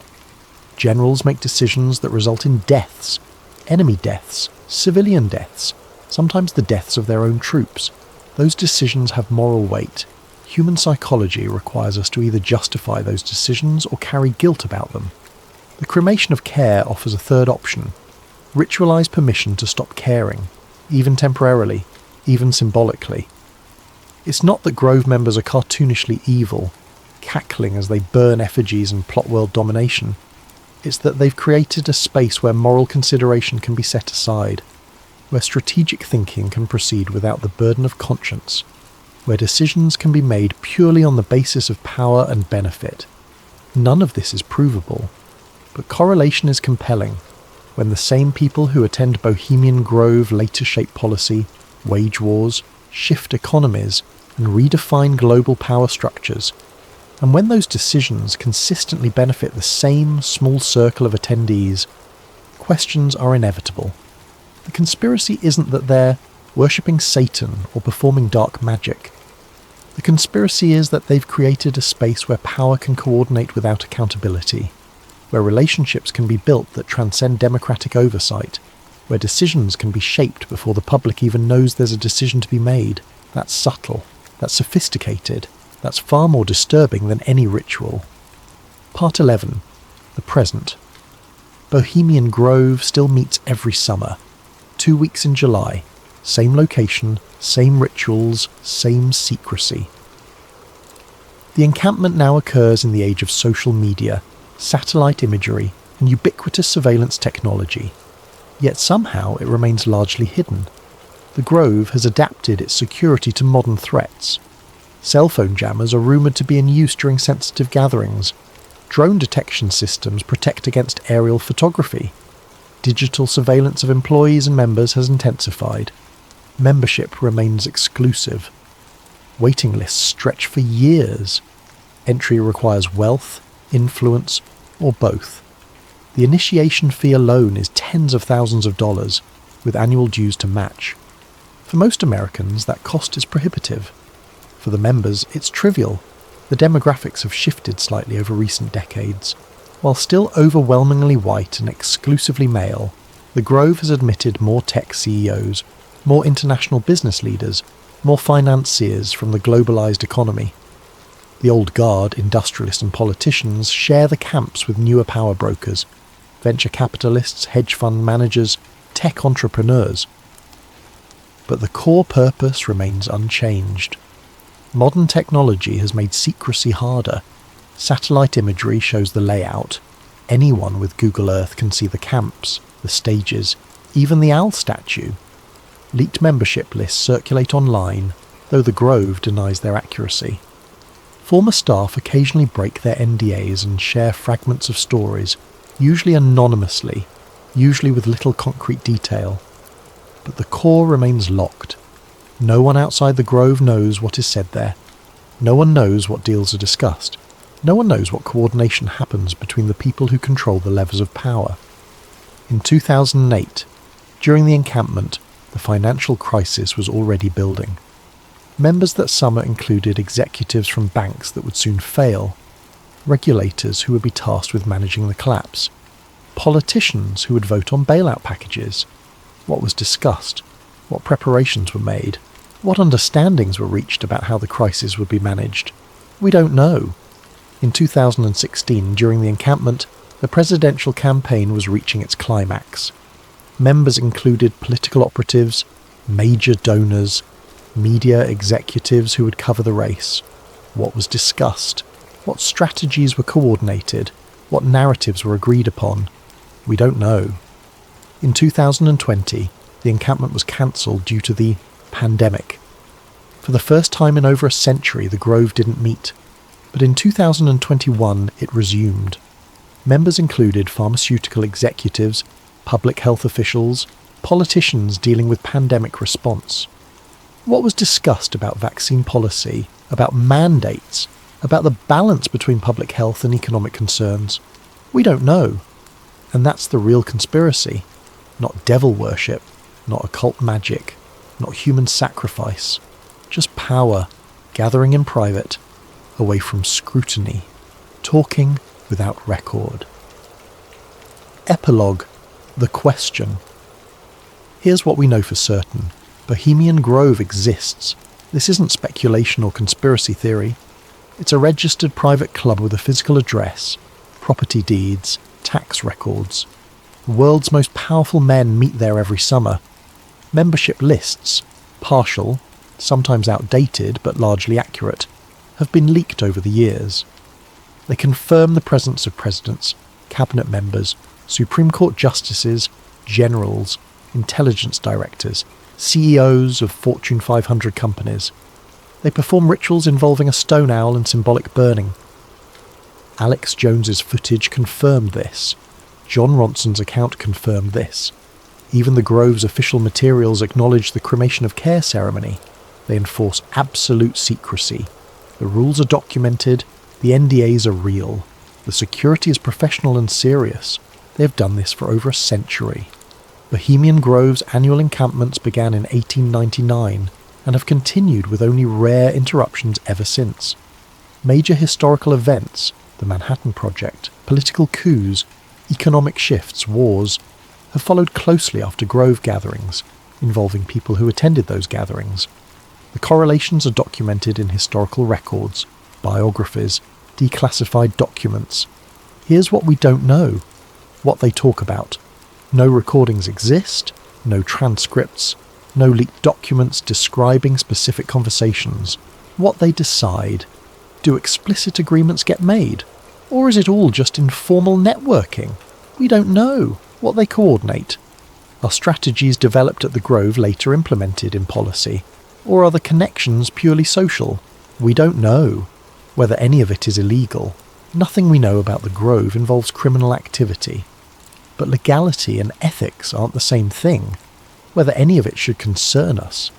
Generals make decisions that result in deaths, enemy deaths, civilian deaths, sometimes the deaths of their own troops. Those decisions have moral weight. Human psychology requires us to either justify those decisions or carry guilt about them. The cremation of care offers a third option: ritualise permission to stop caring, even temporarily, even symbolically. It's not that Grove members are cartoonishly evil, cackling as they burn effigies and plot world domination. It's that they've created a space where moral consideration can be set aside, where strategic thinking can proceed without the burden of conscience, where decisions can be made purely on the basis of power and benefit. None of this is provable, but correlation is compelling when the same people who attend Bohemian Grove later shape policy, wage wars, shift economies, and redefine global power structures. And when those decisions consistently benefit the same small circle of attendees, questions are inevitable. The conspiracy isn't that they're worshipping Satan or performing dark magic. The conspiracy is that they've created a space where power can coordinate without accountability, where relationships can be built that transcend democratic oversight, where decisions can be shaped before the public even knows there's a decision to be made. That's subtle, that's sophisticated, that's far more disturbing than any ritual. Part 11. The Present. Bohemian Grove still meets every summer. 2 weeks in July. Same location, same rituals, same secrecy. The encampment now occurs in the age of social media, satellite imagery, and ubiquitous surveillance technology. Yet somehow it remains largely hidden. The Grove has adapted its security to modern threats. Cell phone jammers are rumoured to be in use during sensitive gatherings. Drone detection systems protect against aerial photography. Digital surveillance of employees and members has intensified. Membership remains exclusive. Waiting lists stretch for years. Entry requires wealth, influence, or both. The initiation fee alone is tens of thousands of dollars, with annual dues to match. For most Americans, that cost is prohibitive. For the members, it's trivial. The demographics have shifted slightly over recent decades. While still overwhelmingly white and exclusively male, the Grove has admitted more tech CEOs, more international business leaders, more financiers from the globalized economy. The old guard, industrialists and politicians, share the camps with newer power brokers, venture capitalists, hedge fund managers, tech entrepreneurs. But the core purpose remains unchanged. Modern technology has made secrecy harder. Satellite imagery shows the layout. Anyone with Google Earth can see the camps, the stages, even the owl statue. Leaked membership lists circulate online, though the Grove denies their accuracy. Former staff occasionally break their NDAs and share fragments of stories, usually anonymously, usually with little concrete detail. But the core remains locked. No one outside the Grove knows what is said there. No one knows what deals are discussed. No one knows what coordination happens between the people who control the levers of power. In 2008, during the encampment, the financial crisis was already building. Members that summer included executives from banks that would soon fail, regulators who would be tasked with managing the collapse, politicians who would vote on bailout packages. What was discussed? What preparations were made? What understandings were reached about how the crisis would be managed? We don't know. In 2016, during the encampment, the presidential campaign was reaching its climax. Members included political operatives, major donors, media executives who would cover the race. What was discussed? What strategies were coordinated? What narratives were agreed upon? We don't know. In 2020, the encampment was cancelled due to the pandemic. For the first time in over a century, the Grove didn't meet. But in 2021, it resumed. Members included pharmaceutical executives, public health officials, politicians dealing with pandemic response. What was discussed about vaccine policy, about mandates, about the balance between public health and economic concerns? We don't know. And that's the real conspiracy. Not devil worship, not occult magic, not human sacrifice. Just power, gathering in private, away from scrutiny, talking without record. Epilogue. The question. Here's what we know for certain. Bohemian Grove exists. This isn't speculation or conspiracy theory. It's a registered private club with a physical address, property deeds, tax records. The world's most powerful men meet there every summer. Membership lists, partial, sometimes outdated but largely accurate, have been leaked over the years. They confirm the presence of presidents, cabinet members, Supreme Court justices, generals, intelligence directors, CEOs of Fortune 500 companies. They perform rituals involving a stone owl and symbolic burning. Alex Jones's footage confirmed this. John Ronson's account confirmed this. Even the Grove's official materials acknowledge the cremation of care ceremony. They enforce absolute secrecy. The rules are documented. The NDAs are real. The security is professional and serious. They have done this for over a century. Bohemian Grove's annual encampments began in 1899 and have continued with only rare interruptions ever since. Major historical events, the Manhattan Project, political coups, economic shifts, wars, have followed closely after Grove gatherings, involving people who attended those gatherings. The correlations are documented in historical records, biographies, declassified documents. Here's what we don't know, what they talk about. No recordings exist, no transcripts, no leaked documents describing specific conversations. What they decide. Do explicit agreements get made? Or is it all just informal networking? We don't know. What they coordinate. Are strategies developed at the Grove later implemented in policy? Or are the connections purely social? We don't know. Whether any of it is illegal. Nothing we know about the Grove involves criminal activity. But legality and ethics aren't the same thing. Whether any of it should concern us.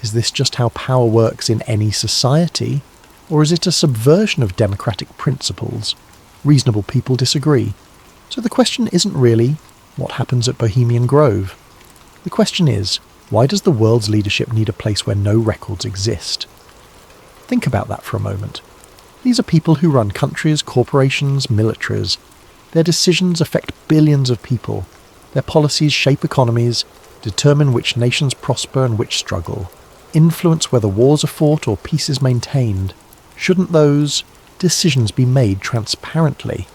Is this just how power works in any society? Or is it a subversion of democratic principles? Reasonable people disagree. So the question isn't really, what happens at Bohemian Grove? The question is, why does the world's leadership need a place where no records exist? Think about that for a moment. These are people who run countries, corporations, militaries. Their decisions affect billions of people. Their policies shape economies, determine which nations prosper and which struggle, influence whether wars are fought or peace is maintained. Shouldn't those decisions be made transparently?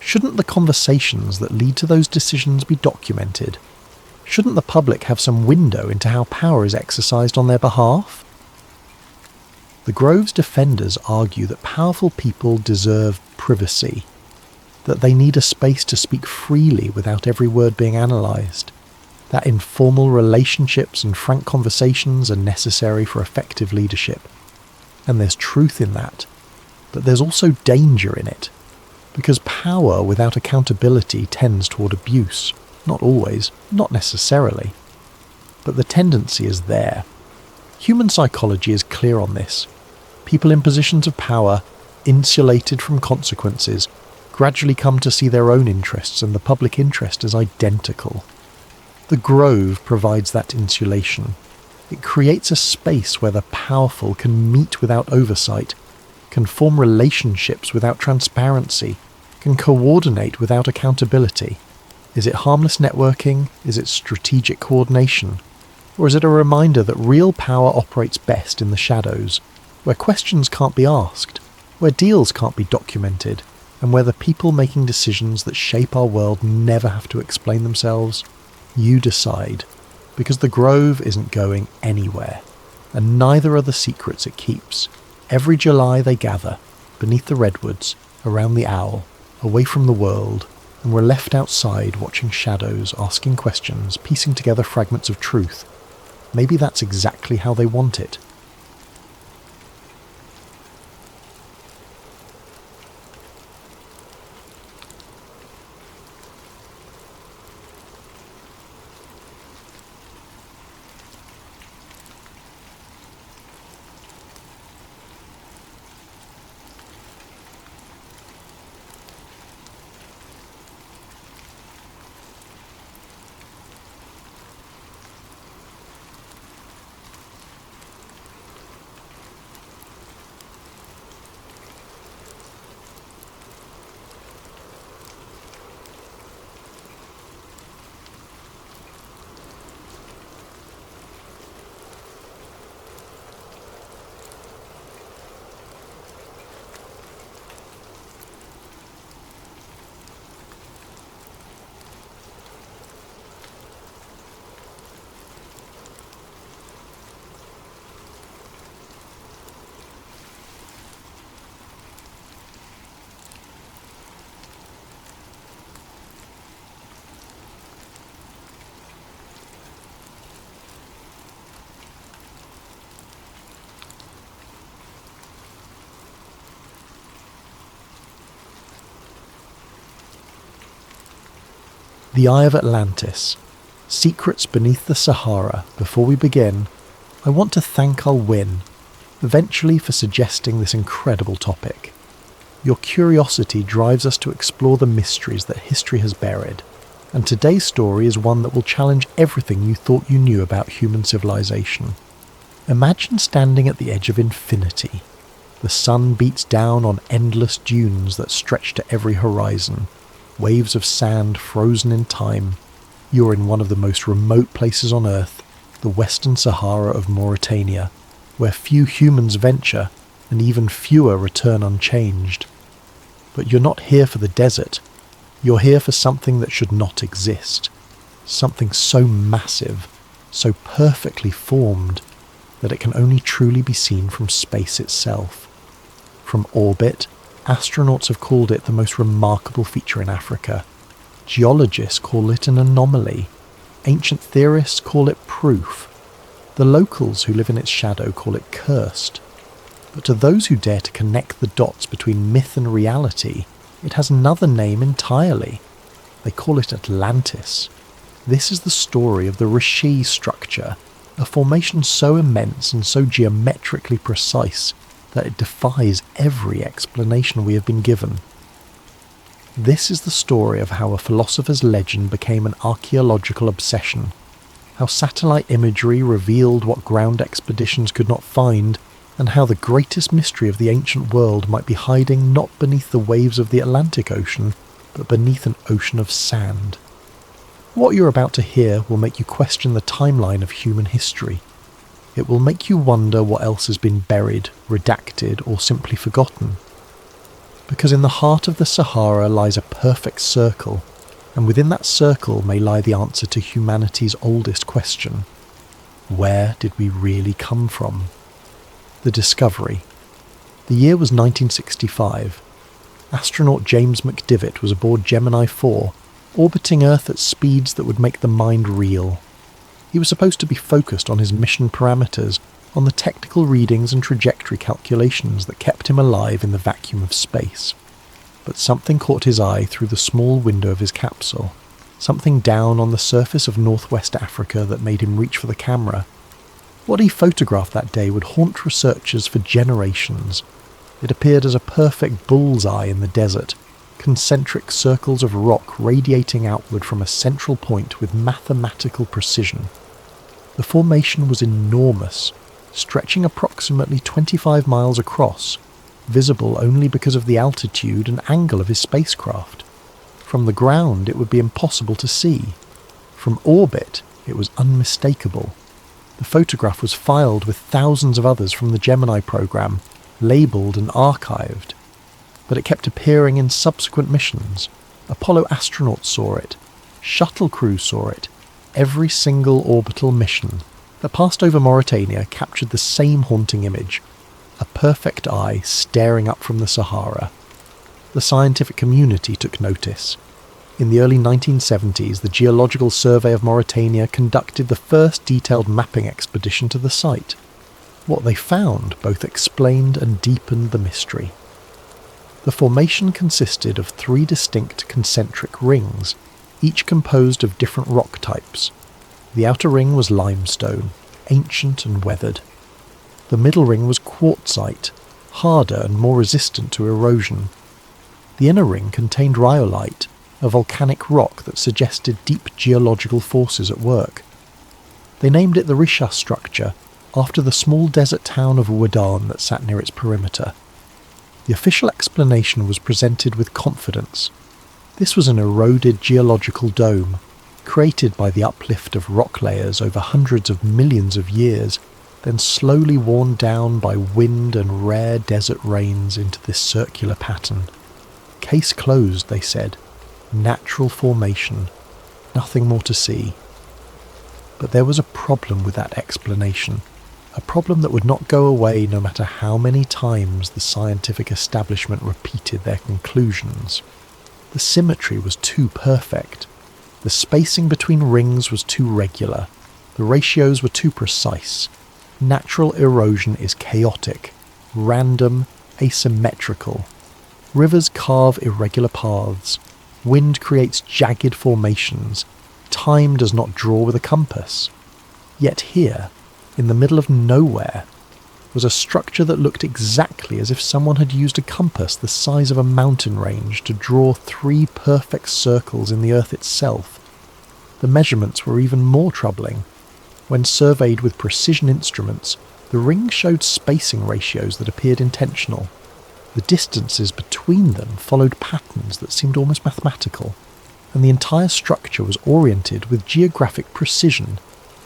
Shouldn't the conversations that lead to those decisions be documented? Shouldn't the public have some window into how power is exercised on their behalf? The Grove's defenders argue that powerful people deserve privacy, that they need a space to speak freely without every word being analysed, that informal relationships and frank conversations are necessary for effective leadership. And there's truth in that, but there's also danger in it. Because power without accountability tends toward abuse. Not always, not necessarily. But the tendency is there. Human psychology is clear on this. People in positions of power, insulated from consequences, gradually come to see their own interests and the public interest as identical. The Grove provides that insulation. It creates a space where the powerful can meet without oversight, can form relationships without transparency, can coordinate without accountability. Is it harmless networking? Is it strategic coordination? Or is it a reminder that real power operates best in the shadows, where questions can't be asked, where deals can't be documented, and where the people making decisions that shape our world never have to explain themselves? You decide, because the Grove isn't going anywhere, and neither are the secrets it keeps. Every July they gather, beneath the redwoods, around the owl, away from the world, and we're left outside watching shadows, asking questions, piecing together fragments of truth. Maybe that's exactly how they want it. The Eye of Atlantis, Secrets Beneath the Sahara. Before we begin, I want to thank Alwyn, eventually, for suggesting this incredible topic. Your curiosity drives us to explore the mysteries that history has buried, and today's story is one that will challenge everything you thought you knew about human civilization. Imagine standing at the edge of infinity. The sun beats down on endless dunes that stretch to every horizon, waves of sand frozen in time. You're in one of the most remote places on Earth, the Western Sahara of Mauritania, where few humans venture and even fewer return unchanged. But you're not here for the desert. You're here for something that should not exist. Something so massive, so perfectly formed, that it can only truly be seen from space itself. From orbit, astronauts have called it the most remarkable feature in Africa. Geologists call it an anomaly. Ancient theorists call it proof. The locals who live in its shadow call it cursed. But to those who dare to connect the dots between myth and reality, it has another name entirely. They call it Atlantis. This is the story of the Rishi structure, a formation so immense and so geometrically precise that it defies every explanation we have been given. This is the story of how a philosopher's legend became an archaeological obsession, how satellite imagery revealed what ground expeditions could not find, and how the greatest mystery of the ancient world might be hiding not beneath the waves of the Atlantic Ocean, but beneath an ocean of sand. What you're about to hear will make you question the timeline of human history. It will make you wonder what else has been buried, redacted, or simply forgotten. Because in the heart of the Sahara lies a perfect circle, and within that circle may lie the answer to humanity's oldest question. Where did we really come from? The discovery. The year was 1965. Astronaut James McDivitt was aboard Gemini 4, orbiting Earth at speeds that would make the mind reel. He was supposed to be focused on his mission parameters, on the technical readings and trajectory calculations that kept him alive in the vacuum of space. But something caught his eye through the small window of his capsule, something down on the surface of northwest Africa that made him reach for the camera. What he photographed that day would haunt researchers for generations. It appeared as a perfect bullseye in the desert, concentric circles of rock radiating outward from a central point with mathematical precision. The formation was enormous, stretching approximately 25 miles across, visible only because of the altitude and angle of his spacecraft. From the ground it would be impossible to see. From orbit it was unmistakable. The photograph was filed with thousands of others from the Gemini program, labelled and archived. But it kept appearing in subsequent missions. Apollo astronauts saw it. Shuttle crews saw it. Every single orbital mission that passed over Mauritania captured the same haunting image, a perfect eye staring up from the Sahara. The scientific community took notice. In the early 1970s, the Geological Survey of Mauritania conducted the first detailed mapping expedition to the site. What they found both explained and deepened the mystery. The formation consisted of 3 distinct concentric rings, each composed of different rock types. The outer ring was limestone, ancient and weathered. The middle ring was quartzite, harder and more resistant to erosion. The inner ring contained rhyolite, a volcanic rock that suggested deep geological forces at work. They named it the Rishi structure, after the small desert town of Ouadan that sat near its perimeter. The official explanation was presented with confidence. This was an eroded geological dome, created by the uplift of rock layers over hundreds of millions of years, then slowly worn down by wind and rare desert rains into this circular pattern. Case closed, they said. Natural formation. Nothing more to see. But there was a problem with that explanation. A problem that would not go away no matter how many times the scientific establishment repeated their conclusions. The symmetry was too perfect. The spacing between rings was too regular. The ratios were too precise. Natural erosion is chaotic, random, asymmetrical. Rivers carve irregular paths. wind creates jagged formations, time does not draw with a compass. Yet here, in the middle of nowhere, was a structure that looked exactly as if someone had used a compass the size of a mountain range to draw 3 perfect circles in the earth itself. The measurements were even more troubling. When surveyed with precision instruments, the rings showed spacing ratios that appeared intentional. The distances between them followed patterns that seemed almost mathematical, and the entire structure was oriented with geographic precision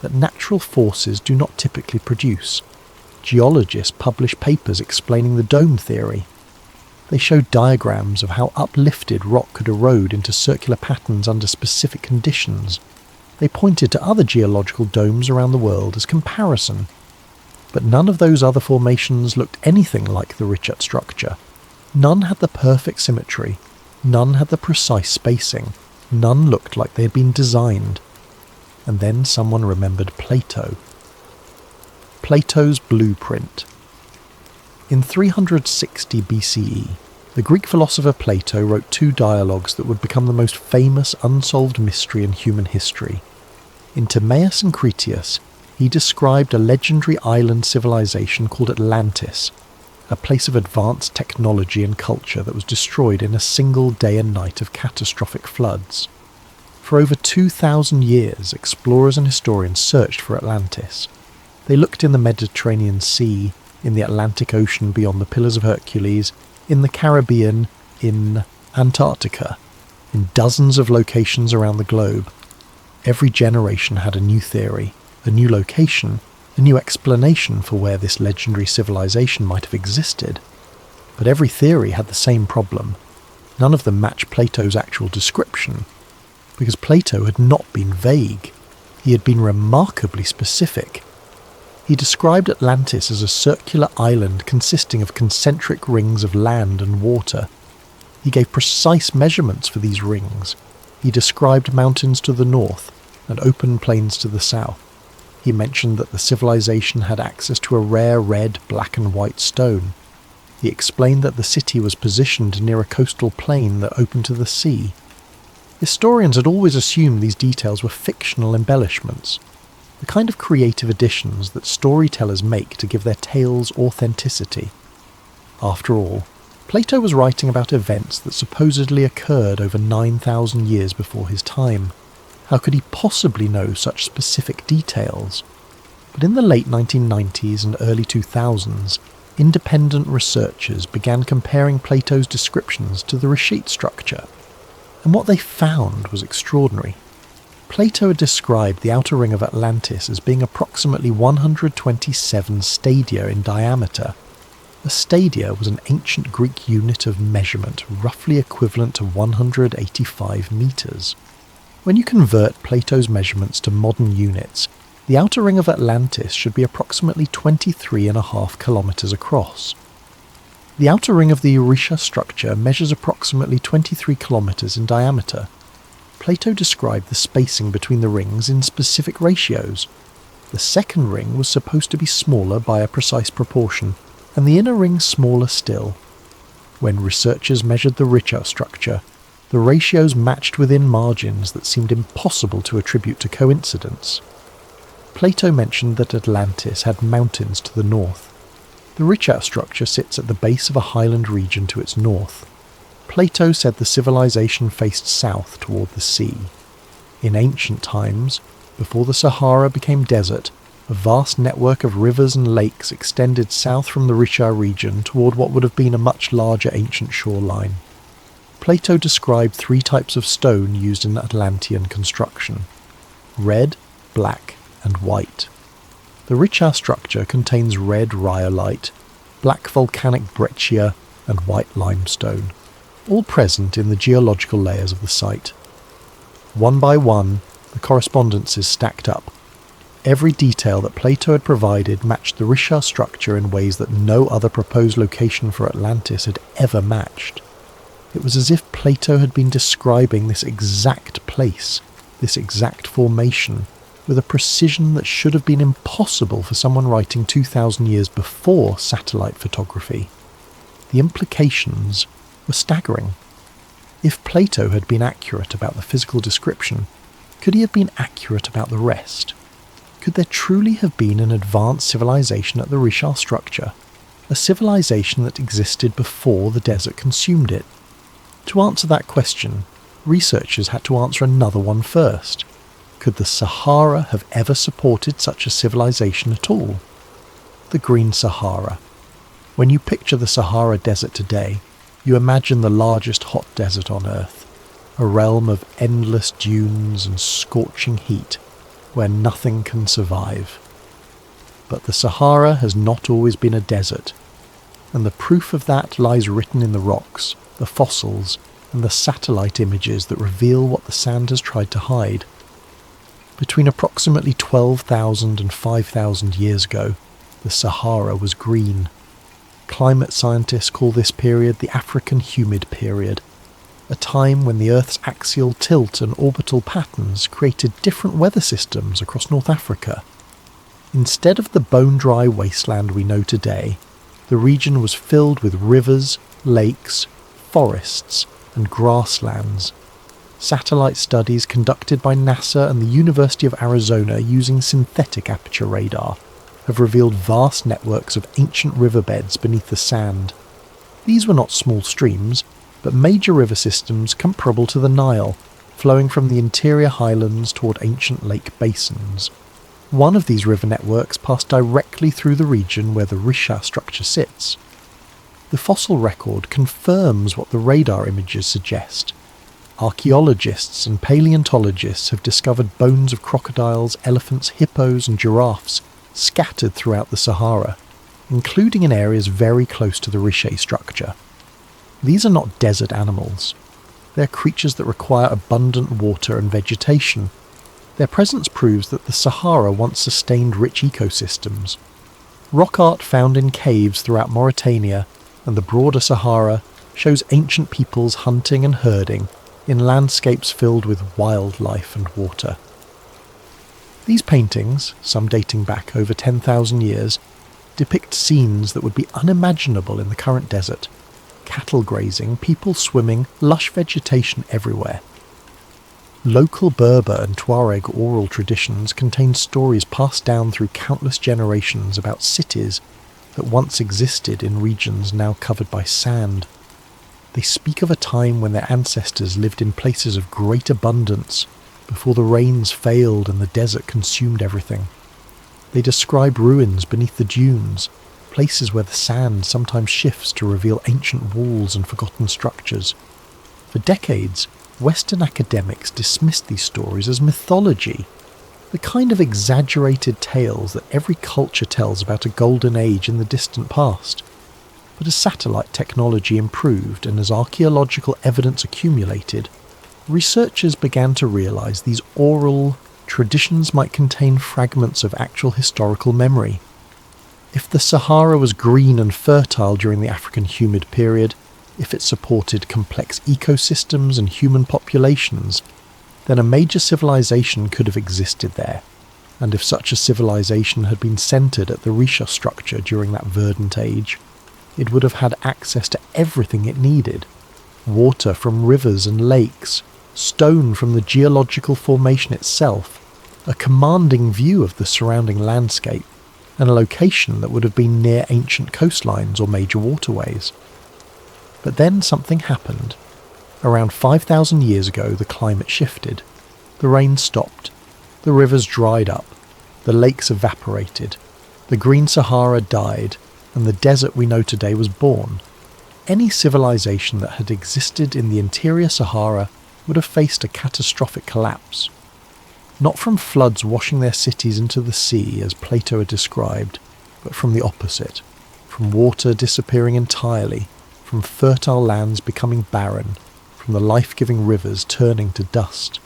that natural forces do not typically produce. Geologists published papers explaining the dome theory. They showed diagrams of how uplifted rock could erode into circular patterns under specific conditions. They pointed to other geological domes around the world as comparison. But none of those other formations looked anything like the Richat structure. None had the perfect symmetry. None had the precise spacing. None looked like they had been designed. And then someone remembered Plato. Plato's blueprint. In 360 BCE, the Greek philosopher Plato wrote 2 dialogues that would become the most famous unsolved mystery in human history. In Timaeus and Critias, he described a legendary island civilization called Atlantis, a place of advanced technology and culture that was destroyed in a single day and night of catastrophic floods. For over 2,000 years, explorers and historians searched for Atlantis. They looked in the Mediterranean Sea, in the Atlantic Ocean beyond the Pillars of Hercules, in the Caribbean, in Antarctica, in dozens of locations around the globe. Every generation had a new theory, a new location, a new explanation for where this legendary civilization might have existed. But every theory had the same problem. None of them matched Plato's actual description, because Plato had not been vague. He had been remarkably specific. He described Atlantis as a circular island consisting of concentric rings of land and water. He gave precise measurements for these rings. He described mountains to the north and open plains to the south. He mentioned that the civilization had access to a rare red, black and white stone. He explained that the city was positioned near a coastal plain that opened to the sea. Historians had always assumed these details were fictional embellishments, the kind of creative additions that storytellers make to give their tales authenticity. After all, Plato was writing about events that supposedly occurred over 9,000 years before his time. How could he possibly know such specific details? But in the late 1990s and early 2000s, independent researchers began comparing Plato's descriptions to the Richat structure, and what they found was extraordinary. Plato had described the outer ring of Atlantis as being approximately 127 stadia in diameter. A stadia was an ancient Greek unit of measurement roughly equivalent to 185 meters. When you convert Plato's measurements to modern units, the outer ring of Atlantis should be approximately 23.5 kilometers across. The outer ring of the Richat structure measures approximately 23 kilometers in diameter. Plato described the spacing between the rings in specific ratios. The second ring was supposed to be smaller by a precise proportion, and the inner ring smaller still. When researchers measured the Richat structure, the ratios matched within margins that seemed impossible to attribute to coincidence. Plato mentioned that Atlantis had mountains to the north. The Richat structure sits at the base of a highland region to its north. Plato said the civilization faced south toward the sea. In ancient times, before the Sahara became desert, a vast network of rivers and lakes extended south from the Richat region toward what would have been a much larger ancient shoreline. Plato described 3 types of stone used in Atlantean construction: red, black, and white. The Richat structure contains red rhyolite, black volcanic breccia, and white limestone, all present in the geological layers of the site. One by one, the correspondences stacked up. Every detail that Plato had provided matched the Richat structure in ways that no other proposed location for Atlantis had ever matched. It was as if Plato had been describing this exact place, this exact formation, with a precision that should have been impossible for someone writing 2,000 years before satellite photography. The implications were staggering. If Plato had been accurate about the physical description, could he have been accurate about the rest? Could there truly have been an advanced civilization at the Richard structure, a civilization that existed before the desert consumed it? To answer that question, researchers had to answer another one first. Could the Sahara have ever supported such a civilization at all? The Green Sahara. When you picture the Sahara Desert today, you imagine the largest hot desert on Earth, a realm of endless dunes and scorching heat, where nothing can survive. But the Sahara has not always been a desert, and the proof of that lies written in the rocks, the fossils, and the satellite images that reveal what the sand has tried to hide. Between approximately 12,000 and 5,000 years ago, the Sahara was green. Climate scientists call this period the African humid period, a time when the Earth's axial tilt and orbital patterns created different weather systems across North Africa. Instead of the bone-dry wasteland we know today, the region was filled with rivers, lakes, forests, and grasslands. Satellite studies conducted by NASA and the University of Arizona using synthetic aperture radar have revealed vast networks of ancient riverbeds beneath the sand. These were not small streams, but major river systems comparable to the Nile, flowing from the interior highlands toward ancient lake basins. One of these river networks passed directly through the region where the Richat structure sits. The fossil record confirms what the radar images suggest. Archaeologists and paleontologists have discovered bones of crocodiles, elephants, hippos, and giraffes scattered throughout the Sahara, including in areas very close to the Richat structure. These are not desert animals. They're creatures that require abundant water and vegetation. Their presence proves that the Sahara once sustained rich ecosystems. Rock art found in caves throughout Mauritania and the broader Sahara shows ancient peoples hunting and herding in landscapes filled with wildlife and water. These paintings, some dating back over 10,000 years, depict scenes that would be unimaginable in the current desert. Cattle grazing, people swimming, lush vegetation everywhere. Local Berber and Tuareg oral traditions contain stories passed down through countless generations about cities that once existed in regions now covered by sand. They speak of a time when their ancestors lived in places of great abundance, before the rains failed and the desert consumed everything. They describe ruins beneath the dunes, places where the sand sometimes shifts to reveal ancient walls and forgotten structures. For decades, Western academics dismissed these stories as mythology, the kind of exaggerated tales that every culture tells about a golden age in the distant past. But as satellite technology improved and as archaeological evidence accumulated, researchers began to realize these oral traditions might contain fragments of actual historical memory. If the Sahara was green and fertile during the African humid period, if it supported complex ecosystems and human populations, then a major civilization could have existed there. And if such a civilization had been centered at the Richat structure during that verdant age, it would have had access to everything it needed: water from rivers and lakes, stone from the geological formation itself, a commanding view of the surrounding landscape, and a location that would have been near ancient coastlines or major waterways. But then something happened. Around 5,000 years ago, the climate shifted. The rain stopped. The rivers dried up. The lakes evaporated. The Green Sahara died, and the desert we know today was born. Any civilization that had existed in the interior Sahara would have faced a catastrophic collapse. Not from floods washing their cities into the sea, as Plato had described, but from the opposite, from water disappearing entirely, from fertile lands becoming barren, from the life-giving rivers turning to dust.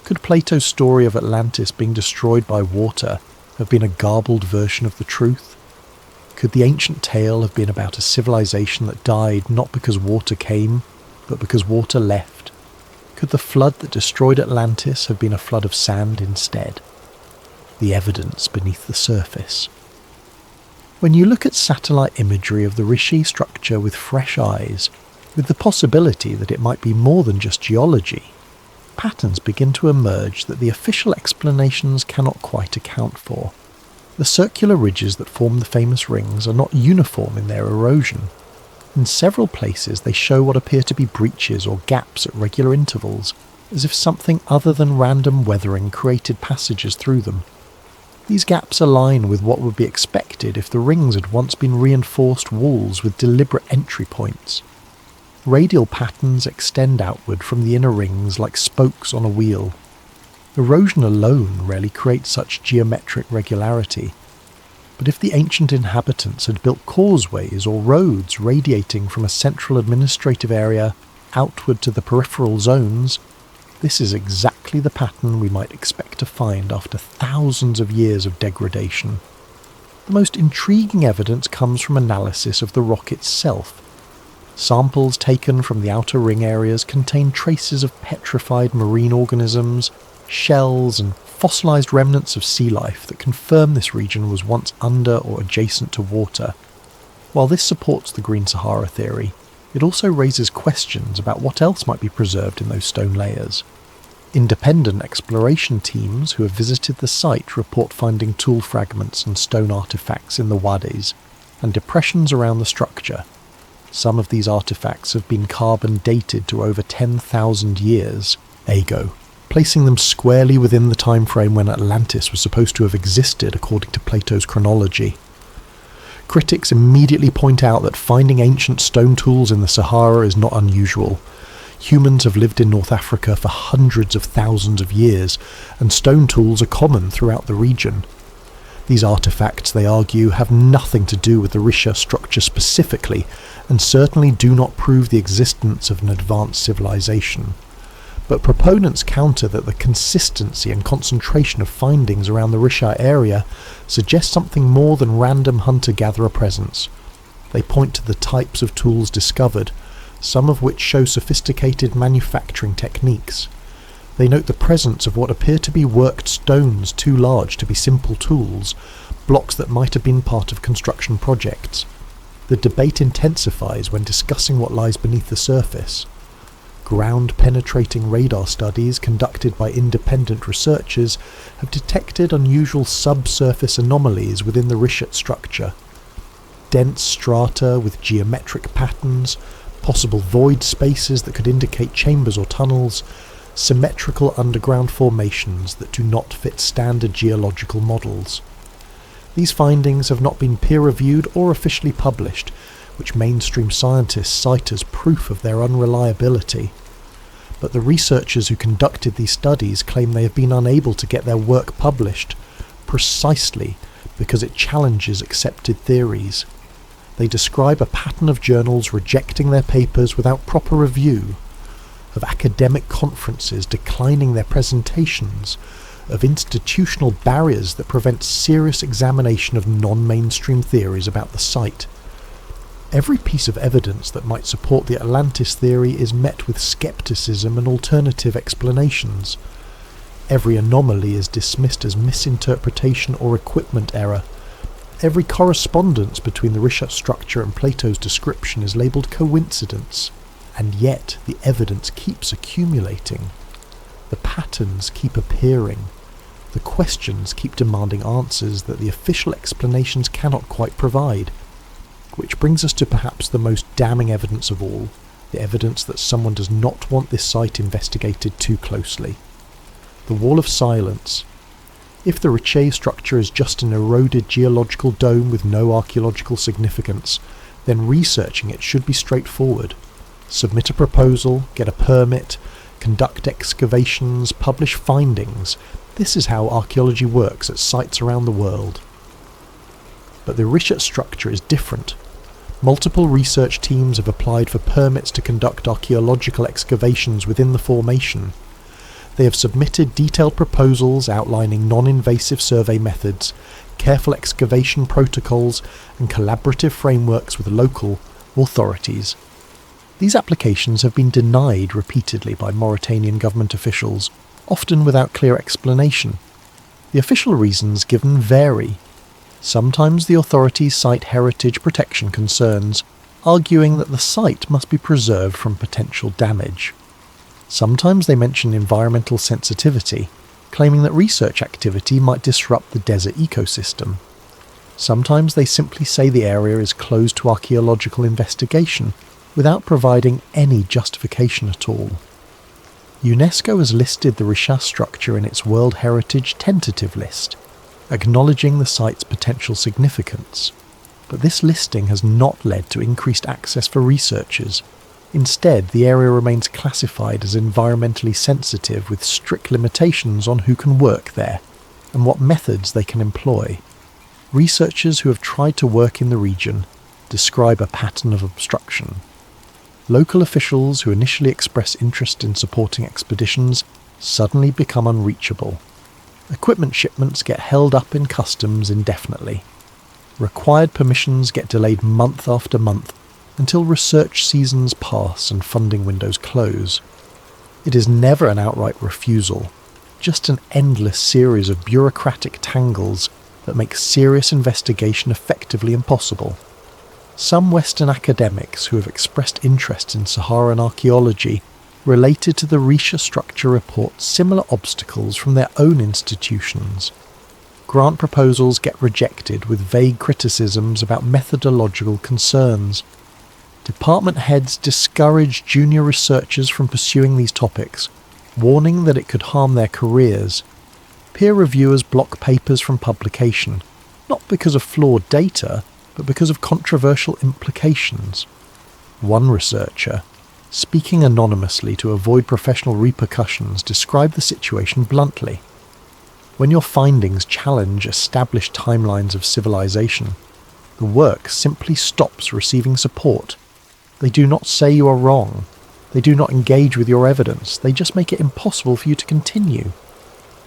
Could Plato's story of Atlantis being destroyed by water have been a garbled version of the truth? Could the ancient tale have been about a civilization that died not because water came, but because water left? Could the flood that destroyed Atlantis have been a flood of sand instead? The evidence beneath the surface. When you look at satellite imagery of the Rishi structure with fresh eyes, With the possibility that it might be more than just geology, patterns begin to emerge that the official explanations cannot quite account for. The circular ridges that form the famous rings are not uniform in their erosion. In several places they show what appear to be breaches or gaps at regular intervals, as if something other than random weathering created passages through them. These gaps align with what would be expected if the rings had once been reinforced walls with deliberate entry points. Radial patterns extend outward from the inner rings like spokes on a wheel. Erosion alone rarely creates such geometric regularity, but if the ancient inhabitants had built causeways or roads radiating from a central administrative area outward to the peripheral zones, this is exactly the pattern we might expect to find after thousands of years of degradation. The most intriguing evidence comes from analysis of the rock itself. Samples taken from the outer ring areas contain traces of petrified marine organisms, shells and fossilised remnants of sea life that confirm this region was once under or adjacent to water. While this supports the Green Sahara theory, it also raises questions about what else might be preserved in those stone layers. Independent exploration teams who have visited the site report finding tool fragments and stone artefacts in the wadis and depressions around the structure. Some of these artefacts have been carbon dated to over 10,000 years ago, placing them squarely within the time frame when Atlantis was supposed to have existed according to Plato's chronology. Critics immediately point out that finding ancient stone tools in the Sahara is not unusual. Humans have lived in North Africa for hundreds of thousands of years, and stone tools are common throughout the region. These artefacts, they argue, have nothing to do with the Risha structure specifically, and certainly do not prove the existence of an advanced civilization. But proponents counter that the consistency and concentration of findings around the Risha area suggest something more than random hunter-gatherer presence. They point to the types of tools discovered, some of which show sophisticated manufacturing techniques. They note the presence of what appear to be worked stones too large to be simple tools, blocks that might have been part of construction projects. The debate intensifies when discussing what lies beneath the surface. Ground-penetrating radar studies conducted by independent researchers have detected unusual subsurface anomalies within the Rishat structure. Dense strata with geometric patterns, possible void spaces that could indicate chambers or tunnels, symmetrical underground formations that do not fit standard geological models. These findings have not been peer-reviewed or officially published, which mainstream scientists cite as proof of their unreliability. But the researchers who conducted these studies claim they have been unable to get their work published, precisely because it challenges accepted theories. They describe a pattern of journals rejecting their papers without proper review, of academic conferences declining their presentations, of institutional barriers that prevent serious examination of non-mainstream theories about the site. Every piece of evidence that might support the Atlantis theory is met with skepticism and alternative explanations. Every anomaly is dismissed as misinterpretation or equipment error. Every correspondence between the Rishat structure and Plato's description is labelled coincidence. And yet the evidence keeps accumulating. The patterns keep appearing. The questions keep demanding answers that the official explanations cannot quite provide. Which brings us to perhaps the most damning evidence of all, the evidence that someone does not want this site investigated too closely. The Wall of Silence. If the Riche structure is just an eroded geological dome with no archaeological significance, then researching it should be straightforward. Submit a proposal, get a permit, conduct excavations, publish findings. This is how archaeology works at sites around the world. But the Rishat structure is different. Multiple research teams have applied for permits to conduct archaeological excavations within the formation. They have submitted detailed proposals outlining non-invasive survey methods, careful excavation protocols, and collaborative frameworks with local authorities. These applications have been denied repeatedly by Mauritanian government officials, often without clear explanation. The official reasons given vary. Sometimes the authorities cite heritage protection concerns, arguing that the site must be preserved from potential damage. Sometimes they mention environmental sensitivity, claiming that research activity might disrupt the desert ecosystem. Sometimes they simply say the area is closed to archaeological investigation, without providing any justification at all. UNESCO has listed the Risha structure in its World Heritage Tentative List, acknowledging the site's potential significance. But this listing has not led to increased access for researchers. Instead, the area remains classified as environmentally sensitive with strict limitations on who can work there and what methods they can employ. Researchers who have tried to work in the region describe a pattern of obstruction. Local officials who initially express interest in supporting expeditions suddenly become unreachable. Equipment shipments get held up in customs indefinitely. Required permissions get delayed month after month until research seasons pass and funding windows close. It is never an outright refusal, just an endless series of bureaucratic tangles that make serious investigation effectively impossible. Some Western academics who have expressed interest in Saharan archaeology related to the Risha structure report similar obstacles from their own institutions. Grant proposals get rejected with vague criticisms about methodological concerns. Department heads discourage junior researchers from pursuing these topics, warning that it could harm their careers. Peer reviewers block papers from publication, not because of flawed data, but because of controversial implications. One researcher, speaking anonymously to avoid professional repercussions, described the situation bluntly. When your findings challenge established timelines of civilization, the work simply stops receiving support. They do not say you are wrong. They do not engage with your evidence. They just make it impossible for you to continue.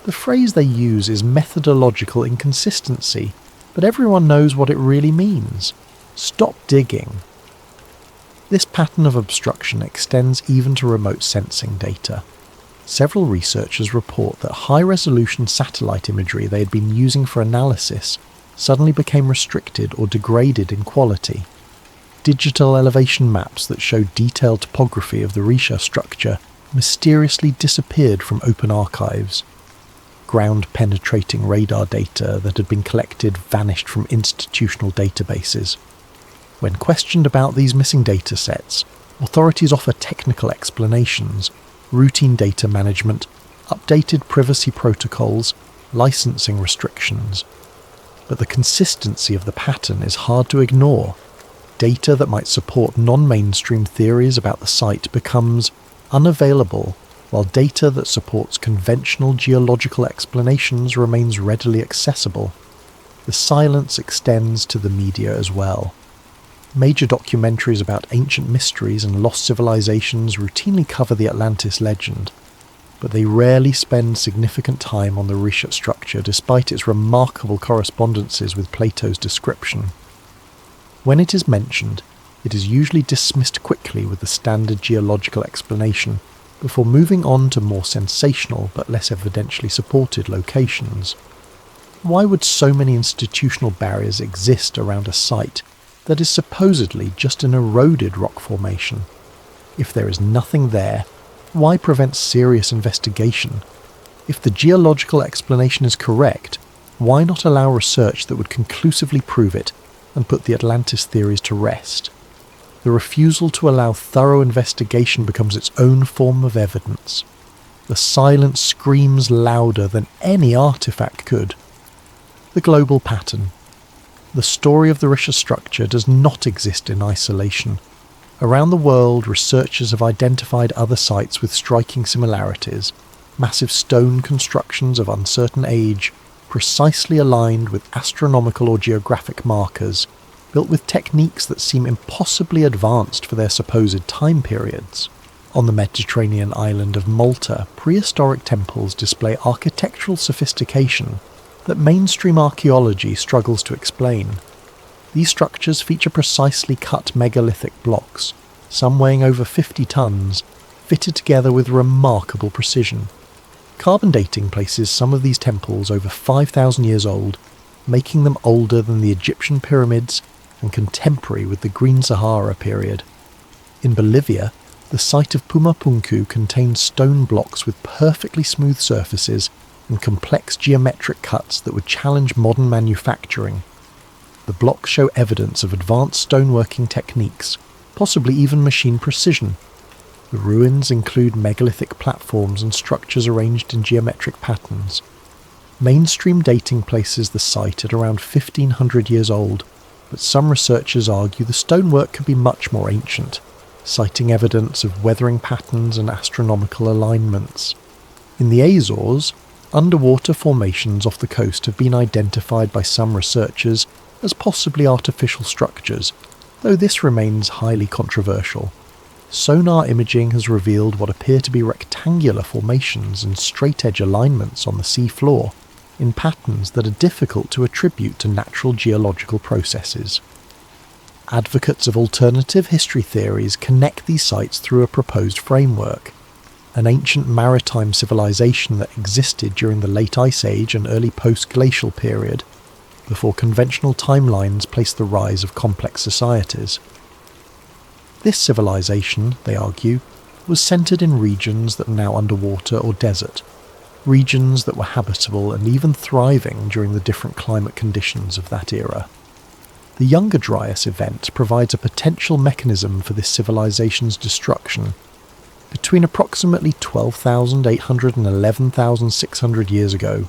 The phrase they use is methodological inconsistency, but everyone knows what it really means. Stop digging. This pattern of obstruction extends even to remote sensing data. Several researchers report that high-resolution satellite imagery they had been using for analysis suddenly became restricted or degraded in quality. Digital elevation maps that showed detailed topography of the Risha structure mysteriously disappeared from open archives. Ground-penetrating radar data that had been collected vanished from institutional databases. When questioned about these missing data sets, authorities offer technical explanations: routine data management, updated privacy protocols, licensing restrictions. But the consistency of the pattern is hard to ignore. Data that might support non-mainstream theories about the site becomes unavailable, while data that supports conventional geological explanations remains readily accessible. The silence extends to the media as well. Major documentaries about ancient mysteries and lost civilizations routinely cover the Atlantis legend, but they rarely spend significant time on the Risha structure despite its remarkable correspondences with Plato's description. When it is mentioned, it is usually dismissed quickly with the standard geological explanation, before moving on to more sensational but less evidentially supported locations. Why would so many institutional barriers exist around a site that is supposedly just an eroded rock formation? If there is nothing there, why prevent serious investigation? If the geological explanation is correct, why not allow research that would conclusively prove it and put the Atlantis theories to rest? The refusal to allow thorough investigation becomes its own form of evidence. The silence screams louder than any artifact could. The global pattern. The story of the Risha structure does not exist in isolation. Around the world, researchers have identified other sites with striking similarities: massive stone constructions of uncertain age, precisely aligned with astronomical or geographic markers, built with techniques that seem impossibly advanced for their supposed time periods. On the Mediterranean island of Malta, prehistoric temples display architectural sophistication that mainstream archaeology struggles to explain. These structures feature precisely cut megalithic blocks, some weighing over 50 tons, fitted together with remarkable precision. Carbon dating places some of these temples over 5,000 years old, making them older than the Egyptian pyramids and contemporary with the Green Sahara period. In Bolivia, the site of Pumapunku contains stone blocks with perfectly smooth surfaces and complex geometric cuts that would challenge modern manufacturing. The blocks show evidence of advanced stoneworking techniques, possibly even machine precision. The ruins include megalithic platforms and structures arranged in geometric patterns. Mainstream dating places the site at around 1500 years old, but some researchers argue the stonework could be much more ancient, citing evidence of weathering patterns and astronomical alignments. In the Azores, underwater formations off the coast have been identified by some researchers as possibly artificial structures, though this remains highly controversial. Sonar imaging has revealed what appear to be rectangular formations and straight-edge alignments on the sea floor, in patterns that are difficult to attribute to natural geological processes. Advocates of alternative history theories connect these sites through a proposed framework. An ancient maritime civilization that existed during the late Ice Age and early post-glacial period, before conventional timelines placed the rise of complex societies. This civilization, they argue, was centered in regions that are now underwater or desert, regions that were habitable and even thriving during the different climate conditions of that era. The Younger Dryas event provides a potential mechanism for this civilization's destruction. Between approximately 12,800 and 11,600 years ago,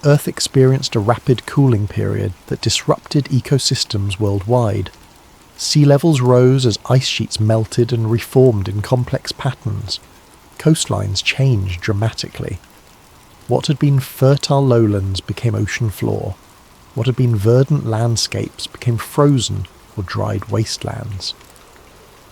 Earth experienced a rapid cooling period that disrupted ecosystems worldwide. Sea levels rose as ice sheets melted and reformed in complex patterns. Coastlines changed dramatically. What had been fertile lowlands became ocean floor. What had been verdant landscapes became frozen or dried wastelands.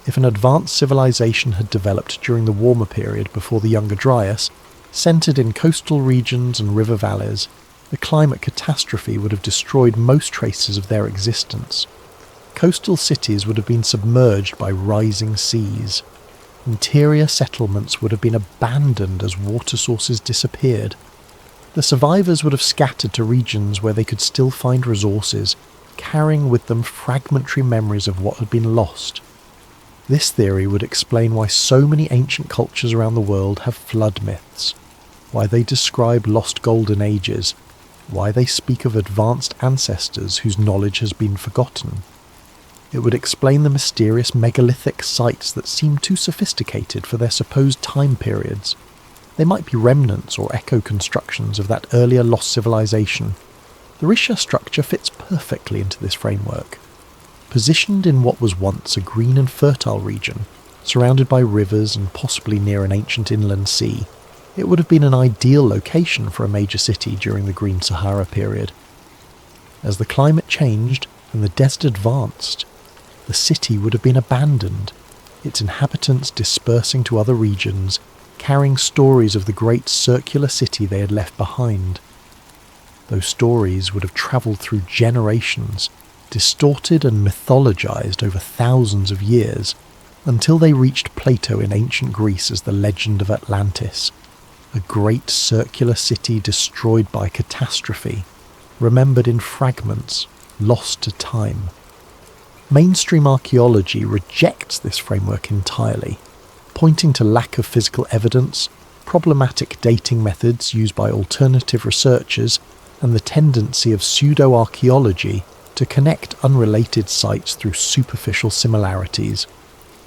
If an advanced civilization had developed during the warmer period before the Younger Dryas, centered in coastal regions and river valleys, the climate catastrophe would have destroyed most traces of their existence. Coastal cities would have been submerged by rising seas. Interior settlements would have been abandoned as water sources disappeared. The survivors would have scattered to regions where they could still find resources, carrying with them fragmentary memories of what had been lost. This theory would explain why so many ancient cultures around the world have flood myths, why they describe lost golden ages, why they speak of advanced ancestors whose knowledge has been forgotten. It would explain the mysterious megalithic sites that seem too sophisticated for their supposed time periods. They might be remnants or echo constructions of that earlier lost civilization. The Risha structure fits perfectly into this framework. Positioned in what was once a green and fertile region, surrounded by rivers and possibly near an ancient inland sea, it would have been an ideal location for a major city during the Green Sahara period. As the climate changed and the desert advanced, the city would have been abandoned, its inhabitants dispersing to other regions, carrying stories of the great circular city they had left behind. Those stories would have travelled through generations, distorted and mythologized over thousands of years, until they reached Plato in ancient Greece as the legend of Atlantis, a great circular city destroyed by catastrophe, remembered in fragments, lost to time. Mainstream archaeology rejects this framework entirely, pointing to lack of physical evidence, problematic dating methods used by alternative researchers, and the tendency of pseudo-archaeology to connect unrelated sites through superficial similarities.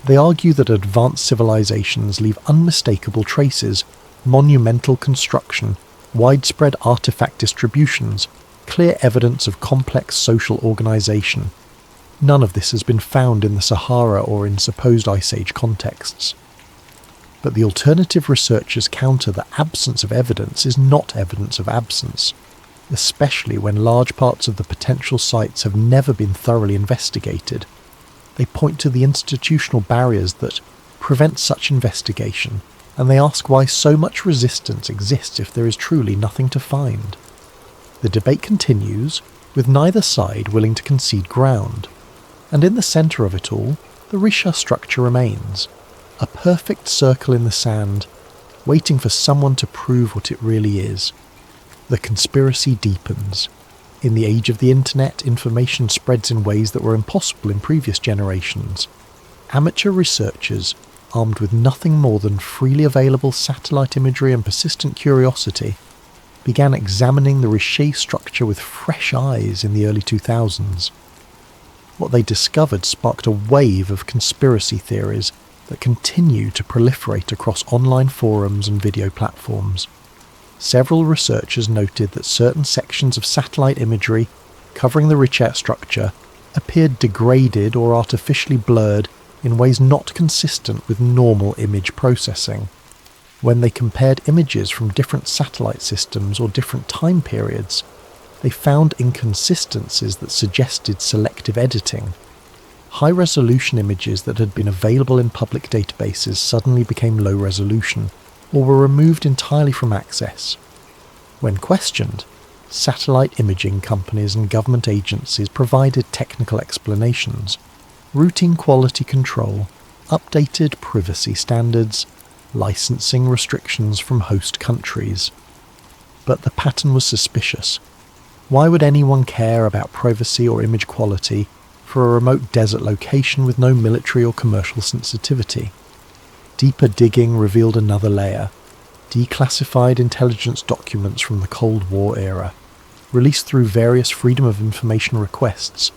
They argue that advanced civilizations leave unmistakable traces, monumental construction, widespread artifact distributions, clear evidence of complex social organization. None of this has been found in the Sahara or in supposed Ice Age contexts. But the alternative researchers counter that absence of evidence is not evidence of absence, especially when large parts of the potential sites have never been thoroughly investigated. They point to the institutional barriers that prevent such investigation, and they ask why so much resistance exists if there is truly nothing to find. The debate continues, with neither side willing to concede ground. And in the centre of it all, the Risha structure remains, a perfect circle in the sand, waiting for someone to prove what it really is. The conspiracy deepens. In the age of the internet, information spreads in ways that were impossible in previous generations. Amateur researchers, armed with nothing more than freely available satellite imagery and persistent curiosity, began examining the Richer structure with fresh eyes in the early 2000s. What they discovered sparked a wave of conspiracy theories that continue to proliferate across online forums and video platforms. Several researchers noted that certain sections of satellite imagery covering the Richer structure appeared degraded or artificially blurred in ways not consistent with normal image processing. When they compared images from different satellite systems or different time periods, they found inconsistencies that suggested selective editing. High-resolution images that had been available in public databases suddenly became low-resolution, or were removed entirely from access. When questioned, satellite imaging companies and government agencies provided technical explanations: routine quality control, updated privacy standards, licensing restrictions from host countries. But the pattern was suspicious. Why would anyone care about privacy or image quality for a remote desert location with no military or commercial sensitivity? Deeper digging revealed another layer. Declassified intelligence documents from the Cold War era, released through various Freedom of Information requests,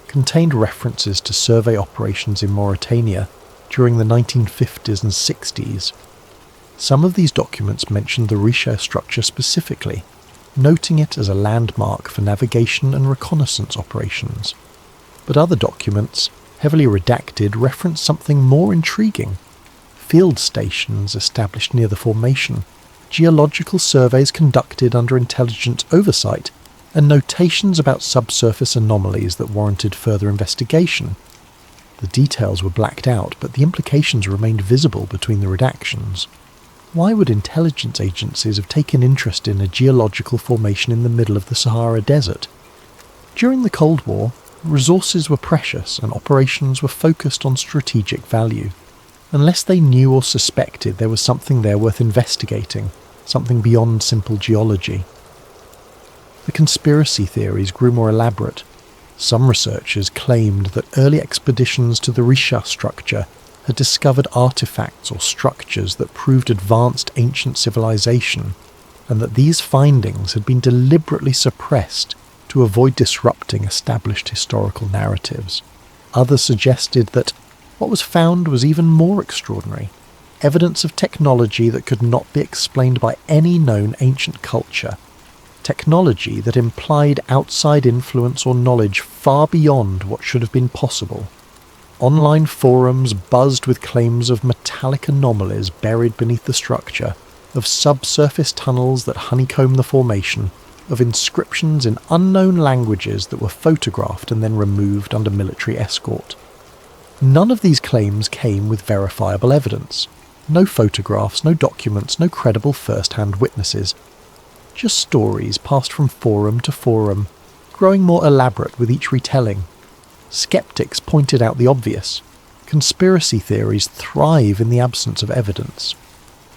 contained references to survey operations in Mauritania during the 1950s and 60s. Some of these documents mentioned the Richer structure specifically, noting it as a landmark for navigation and reconnaissance operations. But other documents, heavily redacted, reference something more intriguing: field stations established near the formation, geological surveys conducted under intelligence oversight, and notations about subsurface anomalies that warranted further investigation. The details were blacked out, but the implications remained visible between the redactions. Why would intelligence agencies have taken interest in a geological formation in the middle of the Sahara Desert? During the Cold War, resources were precious and operations were focused on strategic value. Unless they knew or suspected there was something there worth investigating, something beyond simple geology. The conspiracy theories grew more elaborate. Some researchers claimed that early expeditions to the Richer structure had discovered artifacts or structures that proved advanced ancient civilization, and that these findings had been deliberately suppressed to avoid disrupting established historical narratives. Others suggested that what was found was even more extraordinary: evidence of technology that could not be explained by any known ancient culture, technology that implied outside influence or knowledge far beyond what should have been possible. Online forums buzzed with claims of metallic anomalies buried beneath the structure, of subsurface tunnels that honeycomb the formation, of inscriptions in unknown languages that were photographed and then removed under military escort. None of these claims came with verifiable evidence. No photographs, no documents, no credible first-hand witnesses. Just stories passed from forum to forum, growing more elaborate with each retelling. Skeptics pointed out the obvious. Conspiracy theories thrive in the absence of evidence.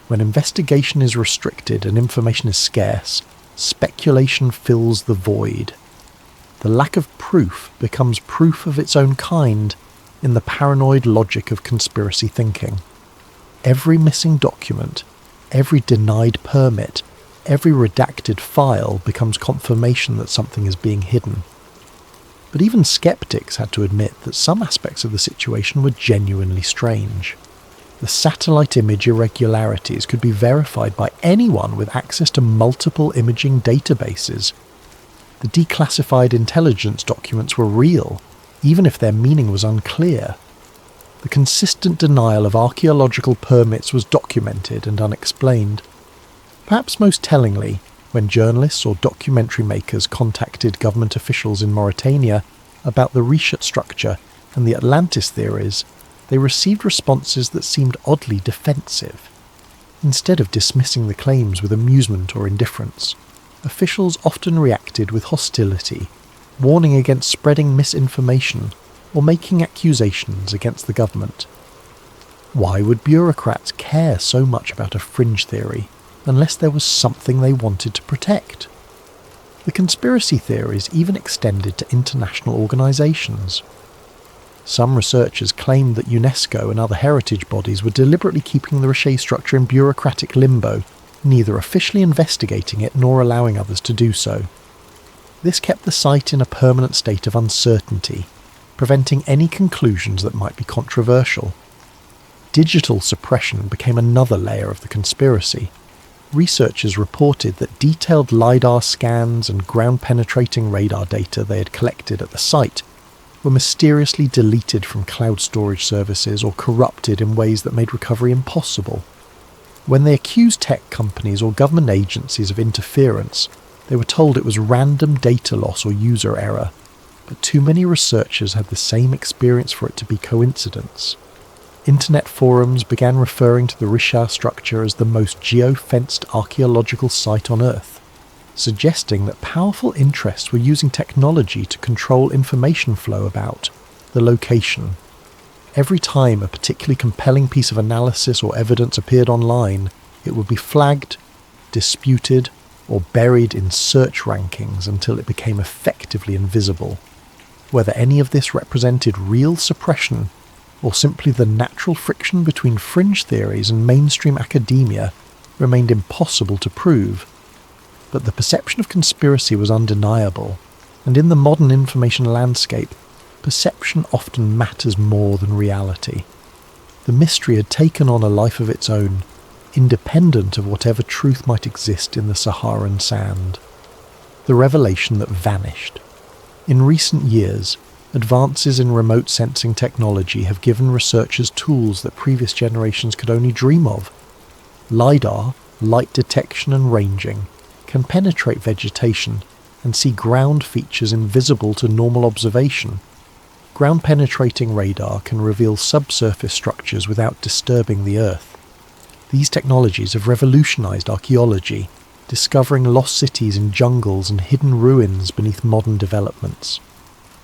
When investigation is restricted and information is scarce, speculation fills the void. The lack of proof becomes proof of its own kind in the paranoid logic of conspiracy thinking. Every missing document, every denied permit, every redacted file becomes confirmation that something is being hidden. But even skeptics had to admit that some aspects of the situation were genuinely strange. The satellite image irregularities could be verified by anyone with access to multiple imaging databases. The declassified intelligence documents were real, even if their meaning was unclear. The consistent denial of archaeological permits was documented and unexplained. Perhaps most tellingly, when journalists or documentary makers contacted government officials in Mauritania about the Richer structure and the Atlantis theories, they received responses that seemed oddly defensive. Instead of dismissing the claims with amusement or indifference, officials often reacted with hostility, warning against spreading misinformation or making accusations against the government. Why would bureaucrats care so much about a fringe theory unless there was something they wanted to protect? The conspiracy theories even extended to international organisations. Some researchers claimed that UNESCO and other heritage bodies were deliberately keeping the Richer structure in bureaucratic limbo, neither officially investigating it nor allowing others to do so. This kept the site in a permanent state of uncertainty, preventing any conclusions that might be controversial. Digital suppression became another layer of the conspiracy. Researchers reported that detailed LiDAR scans and ground-penetrating radar data they had collected at the site were mysteriously deleted from cloud storage services or corrupted in ways that made recovery impossible. When they accused tech companies or government agencies of interference, they were told it was random data loss or user error, but too many researchers had the same experience for it to be coincidence. Internet forums began referring to the Richer structure as the most geo-fenced archaeological site on Earth, suggesting that powerful interests were using technology to control information flow about the location. Every time a particularly compelling piece of analysis or evidence appeared online, it would be flagged, disputed, or buried in search rankings until it became effectively invisible. Whether any of this represented real suppression or simply the natural friction between fringe theories and mainstream academia remained impossible to prove. But the perception of conspiracy was undeniable, and in the modern information landscape, perception often matters more than reality. The mystery had taken on a life of its own, independent of whatever truth might exist in the Saharan sand. The revelation that vanished. In recent years, advances in remote sensing technology have given researchers tools that previous generations could only dream of. LiDAR, light detection and ranging, can penetrate vegetation and see ground features invisible to normal observation. Ground-penetrating radar can reveal subsurface structures without disturbing the Earth. These technologies have revolutionized archaeology, discovering lost cities in jungles and hidden ruins beneath modern developments.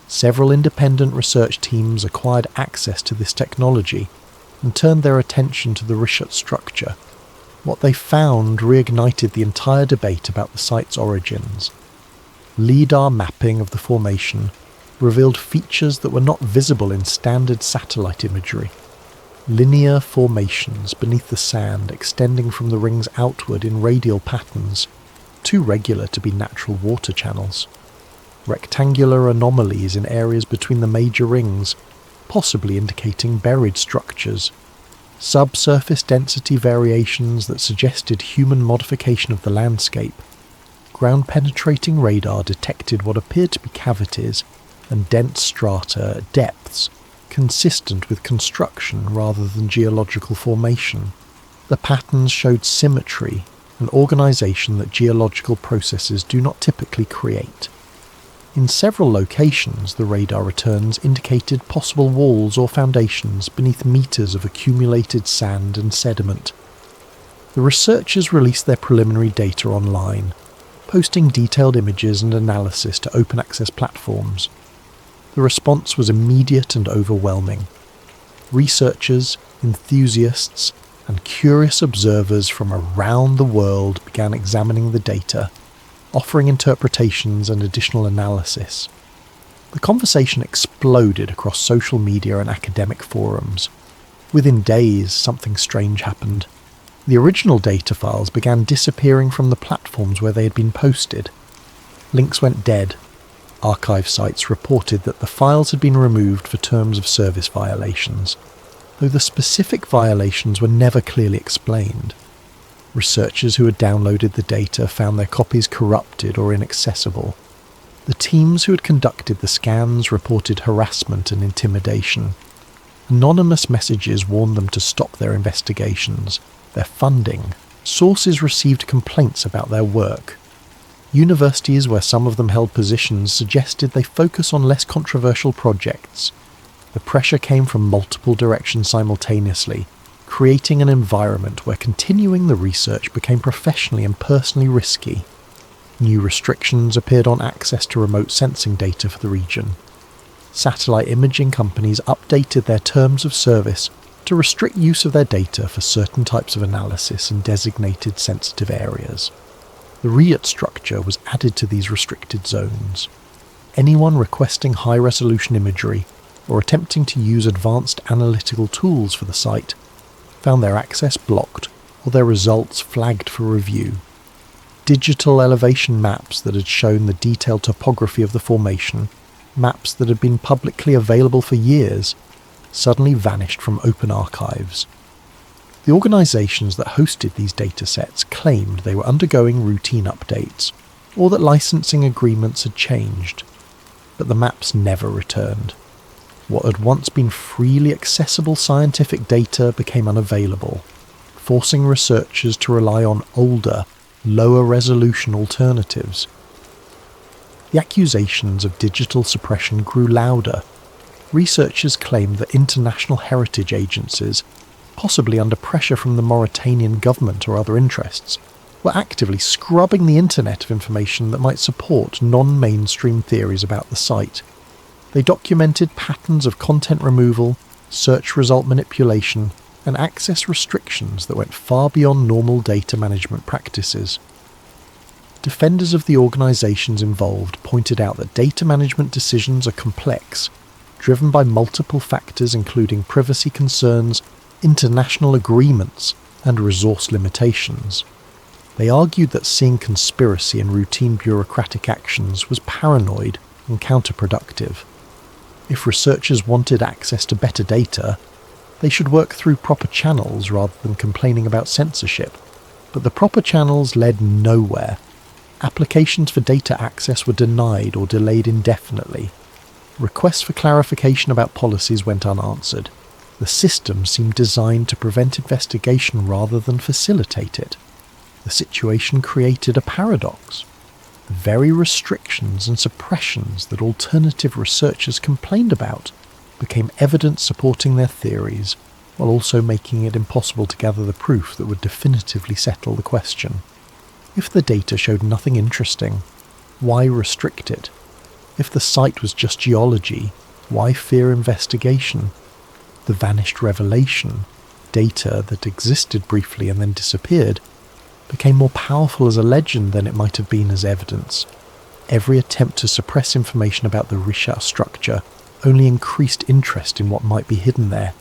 Several independent research teams acquired access to this technology and turned their attention to the Richer structure. What they found reignited the entire debate about the site's origins. LiDAR mapping of the formation revealed features that were not visible in standard satellite imagery. Linear formations beneath the sand extending from the rings outward in radial patterns, too regular to be natural water channels. Rectangular anomalies in areas between the major rings, possibly indicating buried structures. Subsurface density variations that suggested human modification of the landscape. Ground-penetrating radar detected what appeared to be cavities and dense strata at depths, consistent with construction rather than geological formation. The patterns showed symmetry, an organisation that geological processes do not typically create. In several locations, the radar returns indicated possible walls or foundations beneath meters of accumulated sand and sediment. The researchers released their preliminary data online, posting detailed images and analysis to open access platforms. The response was immediate and overwhelming. Researchers, enthusiasts, and curious observers from around the world began examining the data, offering interpretations and additional analysis. The conversation exploded across social media and academic forums. Within days, something strange happened. The original data files began disappearing from the platforms where they had been posted. Links went dead. Archive sites reported that the files had been removed for terms of service violations, though the specific violations were never clearly explained. Researchers who had downloaded the data found their copies corrupted or inaccessible. The teams who had conducted the scans reported harassment and intimidation. Anonymous messages warned them to stop their investigations, their funding. Sources received complaints about their work. Universities where some of them held positions suggested they focus on less controversial projects. The pressure came from multiple directions simultaneously, creating an environment where continuing the research became professionally and personally risky. New restrictions appeared on access to remote sensing data for the region. Satellite imaging companies updated their terms of service to restrict use of their data for certain types of analysis in designated sensitive areas. The Riyat structure was added to these restricted zones. Anyone requesting high-resolution imagery or attempting to use advanced analytical tools for the site found their access blocked or their results flagged for review. Digital elevation maps that had shown the detailed topography of the formation, maps that had been publicly available for years, suddenly vanished from open archives. The organisations that hosted these datasets claimed they were undergoing routine updates, or that licensing agreements had changed, but the maps never returned. What had once been freely accessible scientific data became unavailable, forcing researchers to rely on older, lower resolution alternatives. The accusations of digital suppression grew louder. Researchers claimed that international heritage agencies, possibly under pressure from the Mauritanian government or other interests, were actively scrubbing the internet of information that might support non-mainstream theories about the site. They documented patterns of content removal, search result manipulation, and access restrictions that went far beyond normal data management practices. Defenders of the organisations involved pointed out that data management decisions are complex, driven by multiple factors including privacy concerns, international agreements, and resource limitations. They argued that seeing conspiracy in routine bureaucratic actions was paranoid and counterproductive. If researchers wanted access to better data, they should work through proper channels rather than complaining about censorship. But the proper channels led nowhere. Applications for data access were denied or delayed indefinitely. Requests for clarification about policies went unanswered. The system seemed designed to prevent investigation rather than facilitate it. The situation created a paradox. The very restrictions and suppressions that alternative researchers complained about became evidence supporting their theories, while also making it impossible to gather the proof that would definitively settle the question. If the data showed nothing interesting, why restrict it? If the site was just geology, why fear investigation? The vanished revelation, data that existed briefly and then disappeared, became more powerful as a legend than it might have been as evidence. Every attempt to suppress information about the Risha structure only increased interest in what might be hidden there.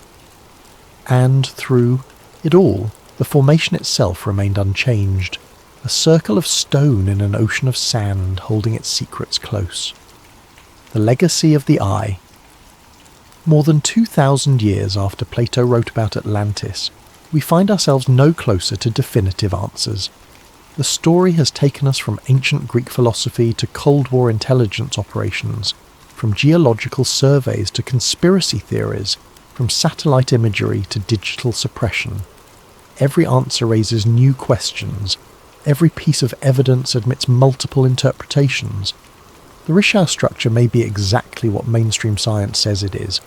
And through it all, the formation itself remained unchanged, a circle of stone in an ocean of sand holding its secrets close. The legacy of the eye. More than 2,000 years after Plato wrote about Atlantis, we find ourselves no closer to definitive answers. The story has taken us from ancient Greek philosophy to Cold War intelligence operations, from geological surveys to conspiracy theories, from satellite imagery to digital suppression. Every answer raises new questions. Every piece of evidence admits multiple interpretations. The Risha structure may be exactly what mainstream science says it is,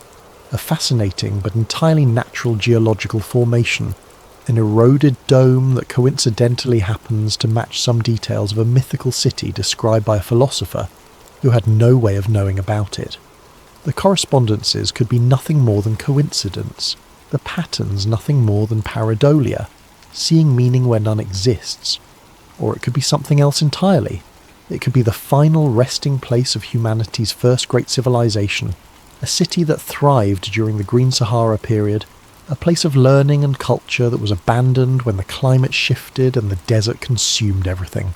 a fascinating but entirely natural geological formation, an eroded dome that coincidentally happens to match some details of a mythical city described by a philosopher who had no way of knowing about it. The correspondences could be nothing more than coincidence, the patterns nothing more than pareidolia, seeing meaning where none exists. Or it could be something else entirely. It could be the final resting place of humanity's first great civilization, a city that thrived during the Green Sahara period, a place of learning and culture that was abandoned when the climate shifted and the desert consumed everything.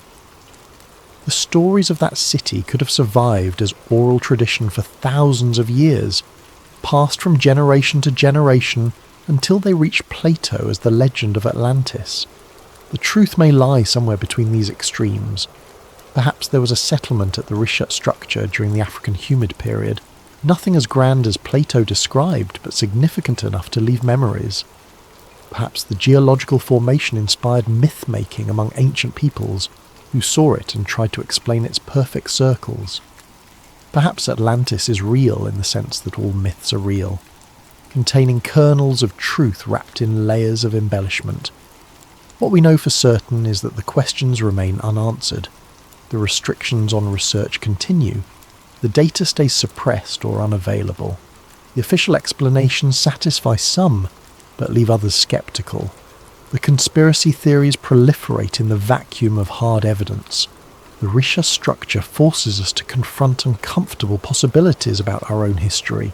The stories of that city could have survived as oral tradition for thousands of years, passed from generation to generation until they reached Plato as the legend of Atlantis. The truth may lie somewhere between these extremes. Perhaps there was a settlement at the Risha structure during the African humid period, nothing as grand as Plato described, but significant enough to leave memories. Perhaps the geological formation inspired myth-making among ancient peoples, who saw it and tried to explain its perfect circles. Perhaps Atlantis is real in the sense that all myths are real, containing kernels of truth wrapped in layers of embellishment. What we know for certain is that the questions remain unanswered. The restrictions on research continue. The data stays suppressed or unavailable. The official explanations satisfy some, but leave others skeptical. The conspiracy theories proliferate in the vacuum of hard evidence. The Risha structure forces us to confront uncomfortable possibilities about our own history.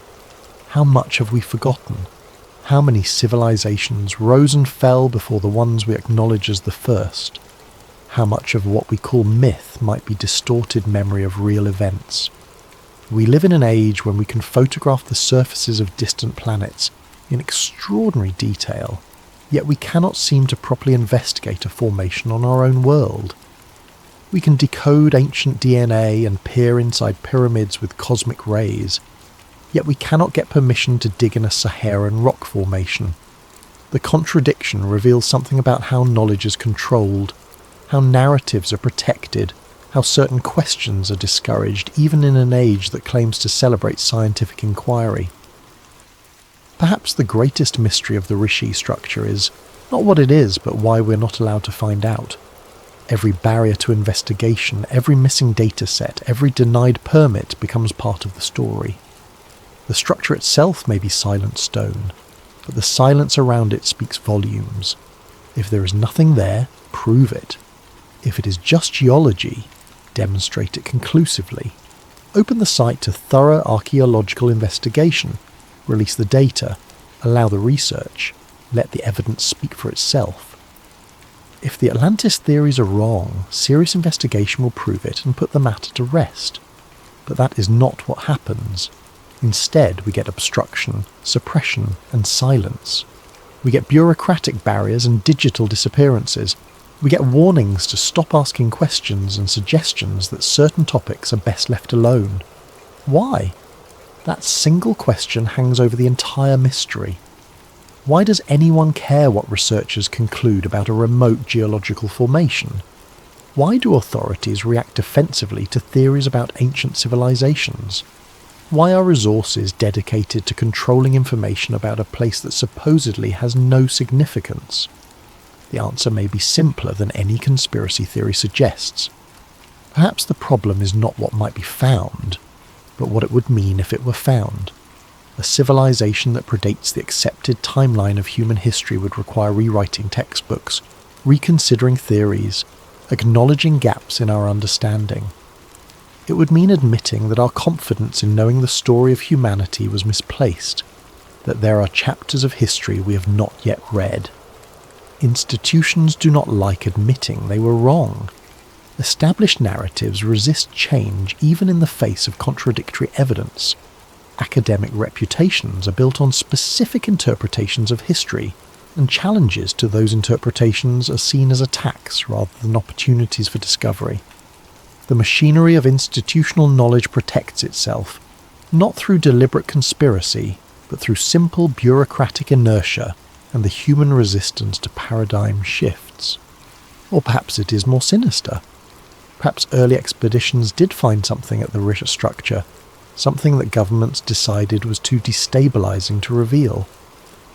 How much have we forgotten? How many civilizations rose and fell before the ones we acknowledge as the first? How much of what we call myth might be distorted memory of real events? We live in an age when we can photograph the surfaces of distant planets in extraordinary detail, yet we cannot seem to properly investigate a formation on our own world. We can decode ancient DNA and peer inside pyramids with cosmic rays, yet we cannot get permission to dig in a Saharan rock formation. The contradiction reveals something about how knowledge is controlled, how narratives are protected, how certain questions are discouraged even in an age that claims to celebrate scientific inquiry. Perhaps the greatest mystery of the Rishi structure is not what it is, but why we're not allowed to find out. Every barrier to investigation, every missing data set, every denied permit becomes part of the story. The structure itself may be silent stone, but the silence around it speaks volumes. If there is nothing there, prove it. If it is just geology, demonstrate it conclusively. Open the site to thorough archaeological investigation. Release the data. Allow the research. Let the evidence speak for itself. If the Atlantis theories are wrong, serious investigation will prove it and put the matter to rest. But that is not what happens. Instead, we get obstruction, suppression, and silence. We get bureaucratic barriers and digital disappearances. We get warnings to stop asking questions and suggestions that certain topics are best left alone. Why? That single question hangs over the entire mystery. Why does anyone care what researchers conclude about a remote geological formation? Why do authorities react defensively to theories about ancient civilizations? Why are resources dedicated to controlling information about a place that supposedly has no significance? The answer may be simpler than any conspiracy theory suggests. Perhaps the problem is not what might be found, but what it would mean if it were found. A civilization that predates the accepted timeline of human history would require rewriting textbooks, reconsidering theories, acknowledging gaps in our understanding. It would mean admitting that our confidence in knowing the story of humanity was misplaced, that there are chapters of history we have not yet read. Institutions do not like admitting they were wrong. Established narratives resist change even in the face of contradictory evidence. Academic reputations are built on specific interpretations of history, and challenges to those interpretations are seen as attacks rather than opportunities for discovery. The machinery of institutional knowledge protects itself, not through deliberate conspiracy, but through simple bureaucratic inertia and the human resistance to paradigm shifts. Or perhaps it is more sinister. Perhaps early expeditions did find something at the Risha structure, something that governments decided was too destabilizing to reveal.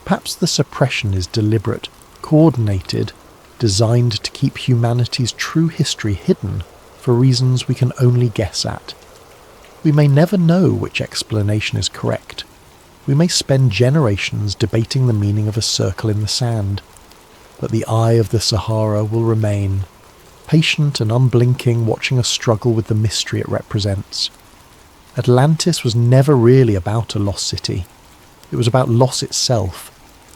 Perhaps the suppression is deliberate, coordinated, designed to keep humanity's true history hidden for reasons we can only guess at. We may never know which explanation is correct. We may spend generations debating the meaning of a circle in the sand, but the eye of the Sahara will remain, patient and unblinking, watching us struggle with the mystery it represents. Atlantis was never really about a lost city. It was about loss itself,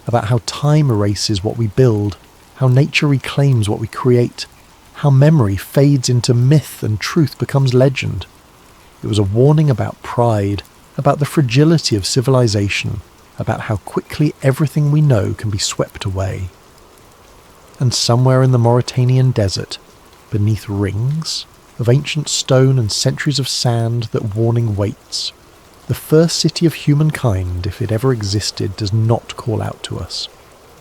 about how time erases what we build, how nature reclaims what we create, how memory fades into myth and truth becomes legend. It was a warning about pride, about the fragility of civilization, about how quickly everything we know can be swept away. And somewhere in the Mauritanian desert, beneath rings of ancient stone and centuries of sand, that warning waits. The first city of humankind, if it ever existed, does not call out to us.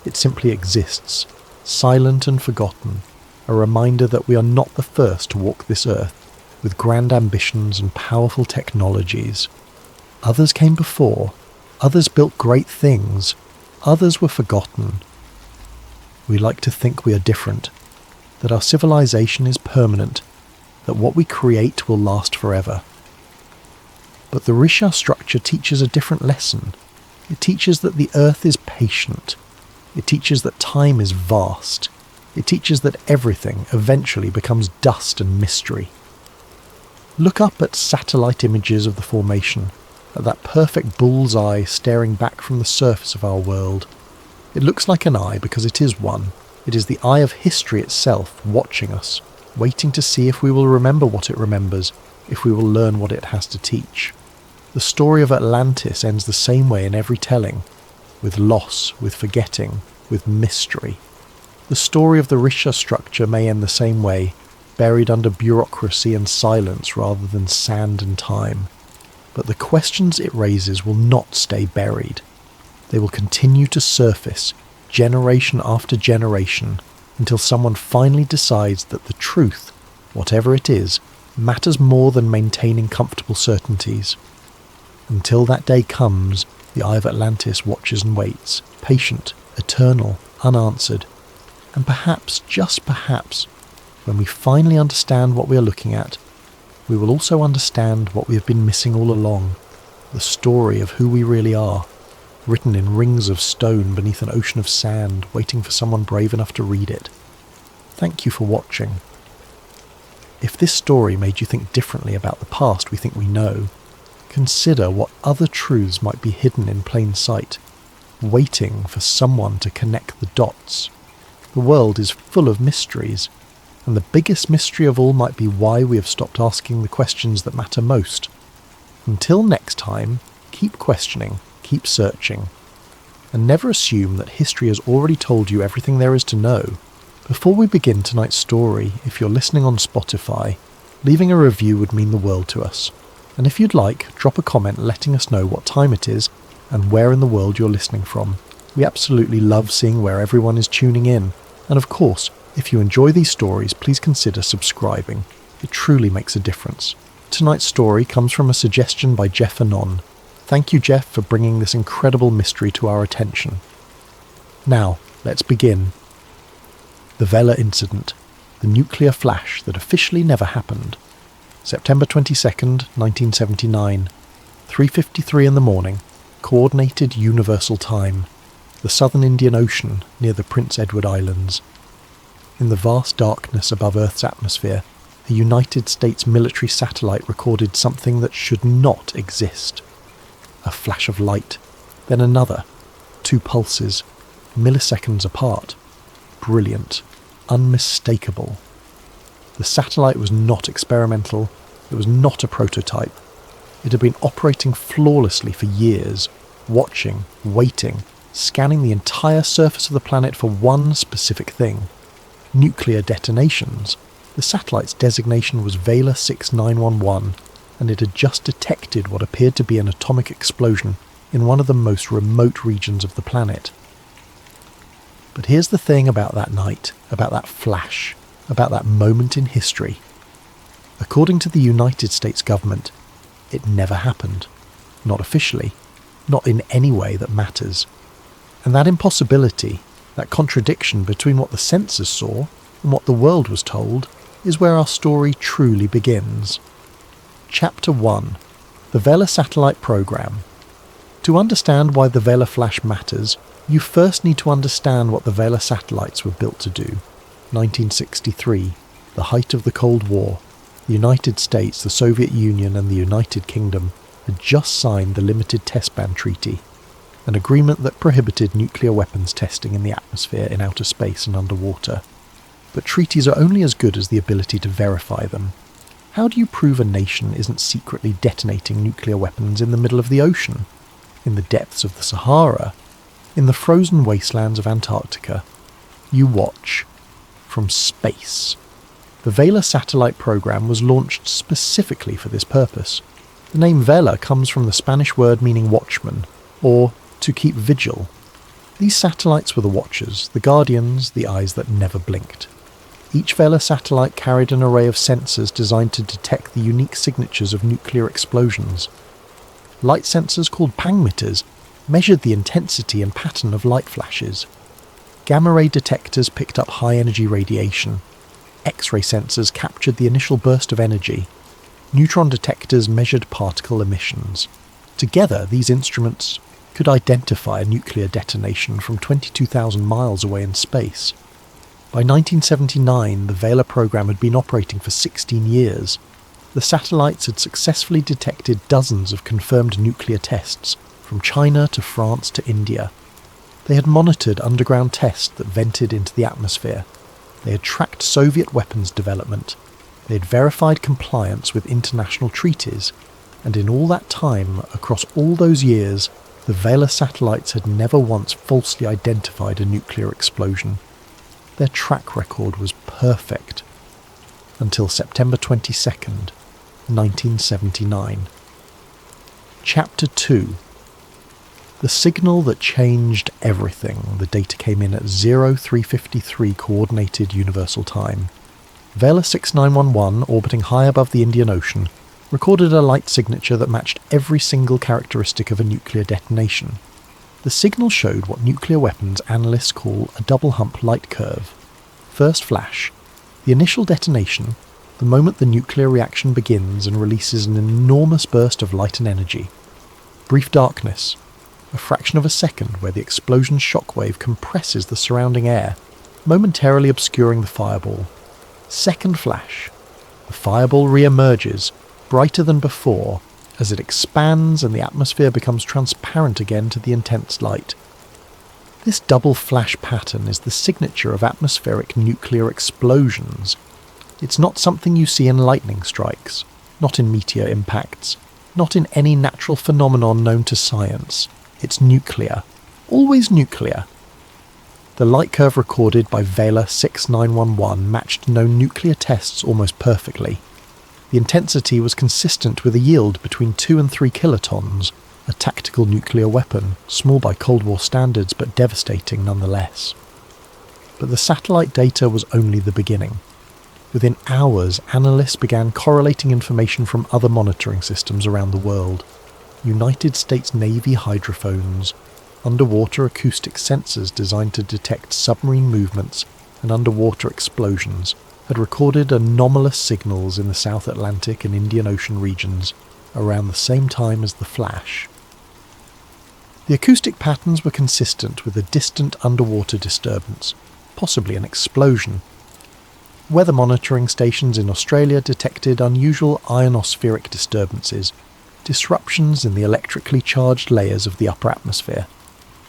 It simply exists, silent and forgotten, a reminder that we are not the first to walk this earth, with grand ambitions and powerful technologies. Others came before, others built great things, others were forgotten. We like to think we are different, that our civilization is permanent, that what we create will last forever. But the Risha structure teaches a different lesson. It teaches that the earth is patient. It teaches that time is vast. It teaches that everything eventually becomes dust and mystery. Look up at satellite images of the formation, at that perfect bull's eye staring back from the surface of our world. It looks like an eye because it is one. It is the eye of history itself watching us, waiting to see if we will remember what it remembers, if we will learn what it has to teach. The story of Atlantis ends the same way in every telling, with loss, with forgetting, with mystery. The story of the Risha structure may end the same way, buried under bureaucracy and silence rather than sand and time. But the questions it raises will not stay buried. They will continue to surface, generation after generation, until someone finally decides that the truth, whatever it is, matters more than maintaining comfortable certainties. Until that day comes, the Eye of Atlantis watches and waits, patient, eternal, unanswered. And perhaps, just perhaps, when we finally understand what we are looking at, we will also understand what we have been missing all along, the story of who we really are, written in rings of stone beneath an ocean of sand, waiting for someone brave enough to read it. Thank you for watching. If this story made you think differently about the past we think we know, consider what other truths might be hidden in plain sight, waiting for someone to connect the dots. The world is full of mysteries, and the biggest mystery of all might be why we have stopped asking the questions that matter most. Until next time, keep questioning, keep searching, and never assume that history has already told you everything there is to know. Before we begin tonight's story, if you're listening on Spotify, leaving a review would mean the world to us. And if you'd like, drop a comment letting us know what time it is and where in the world you're listening from. We absolutely love seeing where everyone is tuning in. And of course, if you enjoy these stories, please consider subscribing. It truly makes a difference. Tonight's story comes from a suggestion by Jeff Anon. Thank you, Jeff, for bringing this incredible mystery to our attention. Now, let's begin. The Vela Incident, the nuclear flash that officially never happened. September 22nd, 1979, 3:53 in the morning, Coordinated Universal Time, the southern Indian Ocean near the Prince Edward Islands. In the vast darkness above Earth's atmosphere, a United States military satellite recorded something that should not exist. A flash of light, then another, 2 pulses, milliseconds apart. Brilliant, unmistakable. The satellite was not experimental, it was not a prototype. It had been operating flawlessly for years, watching, waiting, scanning the entire surface of the planet for one specific thing: nuclear detonations. The satellite's designation was Vela 6911, and it had just detected what appeared to be an atomic explosion in one of the most remote regions of the planet. But here's the thing about that night, about that flash, about that moment in history. According to the United States government, it never happened. Not officially, not in any way that matters. And that impossibility, that contradiction between what the sensors saw and what the world was told, is where our story truly begins. Chapter 1. The Vela Satellite Program. To understand why the Vela flash matters, you first need to understand what the Vela satellites were built to do. 1963, the height of the Cold War. The United States, the Soviet Union and the United Kingdom had just signed the Limited Test Ban Treaty, an agreement that prohibited nuclear weapons testing in the atmosphere, in outer space and underwater. But treaties are only as good as the ability to verify them. How do you prove a nation isn't secretly detonating nuclear weapons in the middle of the ocean, in the depths of the Sahara, in the frozen wastelands of Antarctica? You watch. From space. The Vela satellite program was launched specifically for this purpose. The name Vela comes from the Spanish word meaning watchman, or to keep vigil. These satellites were the watchers, the guardians, the eyes that never blinked. Each Vela satellite carried an array of sensors designed to detect the unique signatures of nuclear explosions. Light sensors called pangmeters measured the intensity and pattern of light flashes. Gamma-ray detectors picked up high-energy radiation. X-ray sensors captured the initial burst of energy. Neutron detectors measured particle emissions. Together, these instruments could identify a nuclear detonation from 22,000 miles away in space. By 1979, the Vela program had been operating for 16 years. The satellites had successfully detected dozens of confirmed nuclear tests, from China to France to India. They had monitored underground tests that vented into the atmosphere. They had tracked Soviet weapons development. They had verified compliance with international treaties. And in all that time, across all those years, the Vela satellites had never once falsely identified a nuclear explosion. Their track record was perfect. Until September 22nd, 1979. Chapter 2. The signal that changed everything. The data came in at 0353 Coordinated Universal Time. Vela 6911, orbiting high above the Indian Ocean, recorded a light signature that matched every single characteristic of a nuclear detonation. The signal showed what nuclear weapons analysts call a double hump light curve. First flash, the initial detonation, the moment the nuclear reaction begins and releases an enormous burst of light and energy. Brief darkness, a fraction of a second where the explosion's shockwave compresses the surrounding air, momentarily obscuring the fireball. Second flash, the fireball re-emerges, brighter than before, as it expands and the atmosphere becomes transparent again to the intense light. This double flash pattern is the signature of atmospheric nuclear explosions. It's not something you see in lightning strikes, not in meteor impacts, not in any natural phenomenon known to science. It's nuclear. Always nuclear. The light curve recorded by Vela 6911 matched known nuclear tests almost perfectly. The intensity was consistent with a yield between 2 and 3 kilotons, a tactical nuclear weapon, small by Cold War standards but devastating nonetheless. But the satellite data was only the beginning. Within hours, analysts began correlating information from other monitoring systems around the world. United States Navy hydrophones, underwater acoustic sensors designed to detect submarine movements and underwater explosions, had recorded anomalous signals in the South Atlantic and Indian Ocean regions around the same time as the flash. The acoustic patterns were consistent with a distant underwater disturbance, possibly an explosion. Weather monitoring stations in Australia detected unusual ionospheric disturbances, disruptions in the electrically charged layers of the upper atmosphere.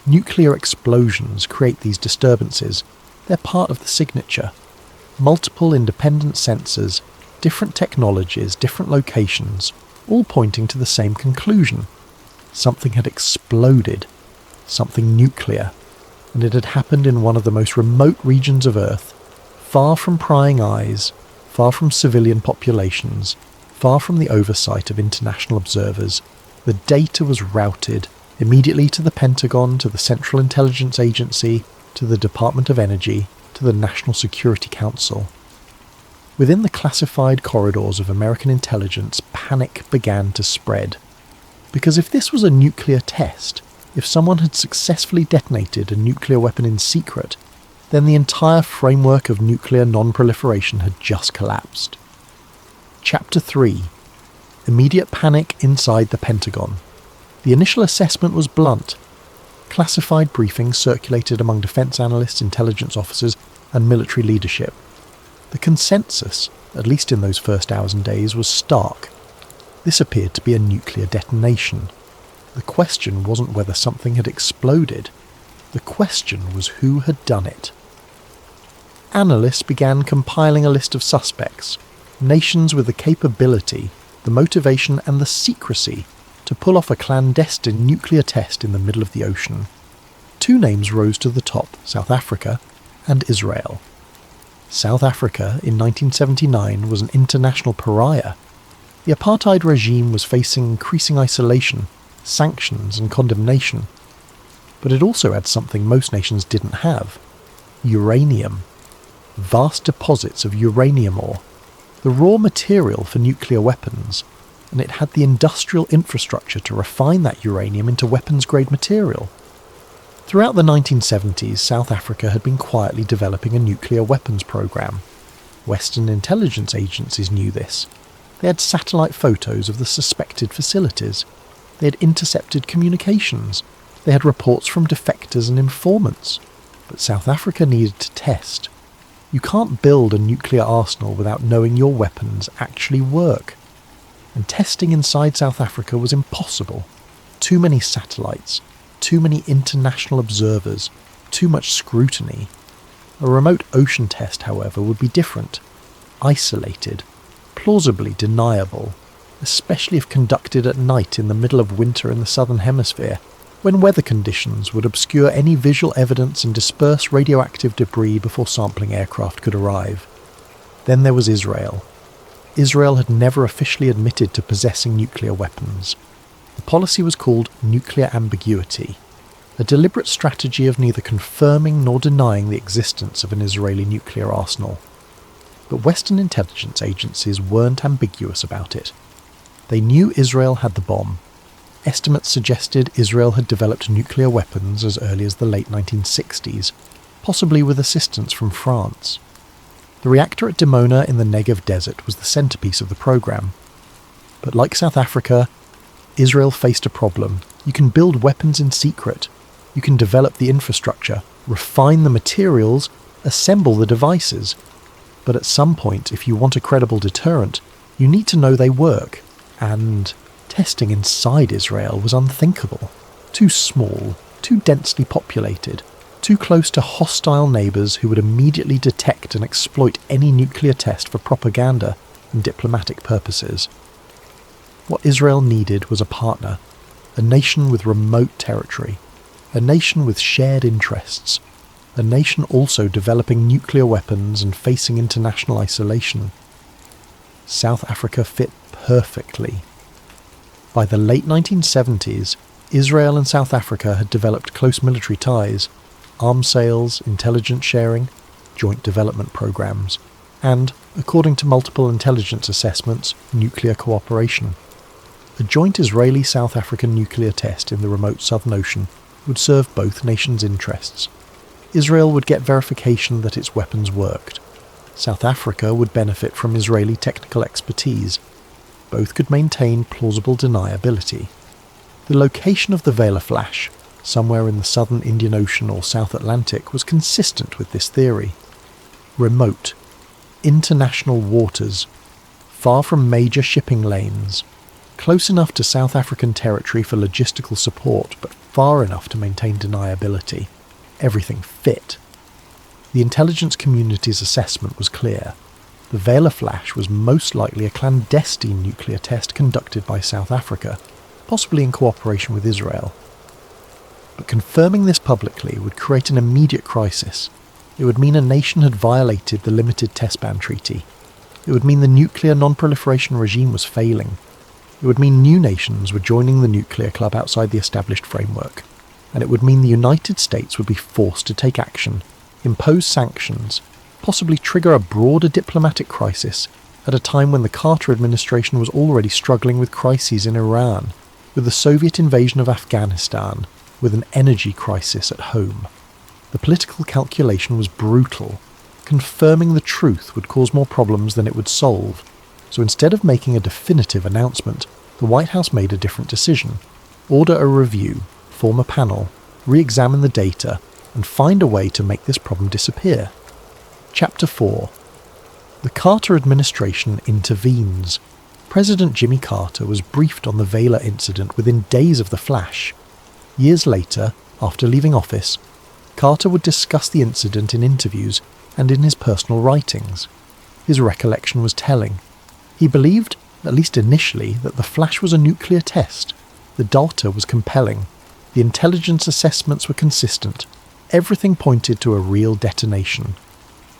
Nuclear explosions create these disturbances. They're part of the signature. Multiple independent sensors, different technologies, different locations, all pointing to the same conclusion. Something had exploded, something nuclear, and it had happened in one of the most remote regions of Earth, far from prying eyes, far from civilian populations, far from the oversight of international observers. The data was routed immediately to the Pentagon, to the Central Intelligence Agency, to the Department of Energy, to the National Security Council. Within the classified corridors of American intelligence, panic began to spread. Because if this was a nuclear test, if someone had successfully detonated a nuclear weapon in secret, then the entire framework of nuclear non-proliferation had just collapsed. Chapter 3. Immediate panic inside the Pentagon. The initial assessment was blunt. Classified briefings circulated among defense analysts, intelligence officers, and military leadership. The consensus, at least in those first hours and days, was stark. This appeared to be a nuclear detonation. The question wasn't whether something had exploded. The question was who had done it. Analysts began compiling a list of suspects, nations with the capability, the motivation and the secrecy to pull off a clandestine nuclear test in the middle of the ocean. 2 names rose to the top, South Africa and Israel. South Africa in 1979 was an international pariah. The apartheid regime was facing increasing isolation, sanctions and condemnation. But it also had something most nations didn't have: uranium. Vast deposits of uranium ore, the raw material for nuclear weapons, and it had the industrial infrastructure to refine that uranium into weapons-grade material. Throughout the 1970s, South Africa had been quietly developing a nuclear weapons program. Western intelligence agencies knew this. They had satellite photos of the suspected facilities. They had intercepted communications. They had reports from defectors and informants. But South Africa needed to test. You can't build a nuclear arsenal without knowing your weapons actually work. And testing inside South Africa was impossible. Too many satellites, too many international observers, too much scrutiny. A remote ocean test, however, would be different. Isolated, plausibly deniable, especially if conducted at night in the middle of winter in the southern hemisphere, when weather conditions would obscure any visual evidence and disperse radioactive debris before sampling aircraft could arrive. Then there was Israel. Israel had never officially admitted to possessing nuclear weapons. The policy was called nuclear ambiguity, a deliberate strategy of neither confirming nor denying the existence of an Israeli nuclear arsenal. But Western intelligence agencies weren't ambiguous about it. They knew Israel had the bomb. Estimates suggested Israel had developed nuclear weapons as early as the late 1960s, possibly with assistance from France. The reactor at Dimona in the Negev desert was the centerpiece of the program. But like South Africa, Israel faced a problem. You can build weapons in secret. You can develop the infrastructure, refine the materials, assemble the devices. But at some point, if you want a credible deterrent, you need to know they work. And testing inside Israel was unthinkable. Too small, too densely populated, too close to hostile neighbours who would immediately detect and exploit any nuclear test for propaganda and diplomatic purposes. What Israel needed was a partner, a nation with remote territory, a nation with shared interests, a nation also developing nuclear weapons and facing international isolation. South Africa fit perfectly. By the late 1970s, Israel and South Africa had developed close military ties, arms sales, intelligence sharing, joint development programs, and, according to multiple intelligence assessments, nuclear cooperation. A joint Israeli-South African nuclear test in the remote Southern Ocean would serve both nations' interests. Israel would get verification that its weapons worked. South Africa would benefit from Israeli technical expertise. Both could maintain plausible deniability. The location of the Vela flash, somewhere in the southern Indian Ocean or South Atlantic, was consistent with this theory. Remote, international waters, far from major shipping lanes, close enough to South African territory for logistical support, but far enough to maintain deniability. Everything fit. The intelligence community's assessment was clear. The Vela flash was most likely a clandestine nuclear test conducted by South Africa, possibly in cooperation with Israel. But confirming this publicly would create an immediate crisis. It would mean a nation had violated the Limited Test Ban Treaty. It would mean the nuclear non-proliferation regime was failing. It would mean new nations were joining the nuclear club outside the established framework. And it would mean the United States would be forced to take action, impose sanctions, possibly trigger a broader diplomatic crisis at a time when the Carter administration was already struggling with crises in Iran, with the Soviet invasion of Afghanistan, with an energy crisis at home. The political calculation was brutal. Confirming the truth would cause more problems than it would solve. So instead of making a definitive announcement, the White House made a different decision. Order a review, form a panel, re-examine the data, and find a way to make this problem disappear. Chapter 4. The Carter administration intervenes. President Jimmy Carter was briefed on the Vela incident within days of the flash. Years later, after leaving office, Carter would discuss the incident in interviews and in his personal writings. His recollection was telling. He believed, at least initially, that the flash was a nuclear test. The data was compelling. The intelligence assessments were consistent. Everything pointed to a real detonation.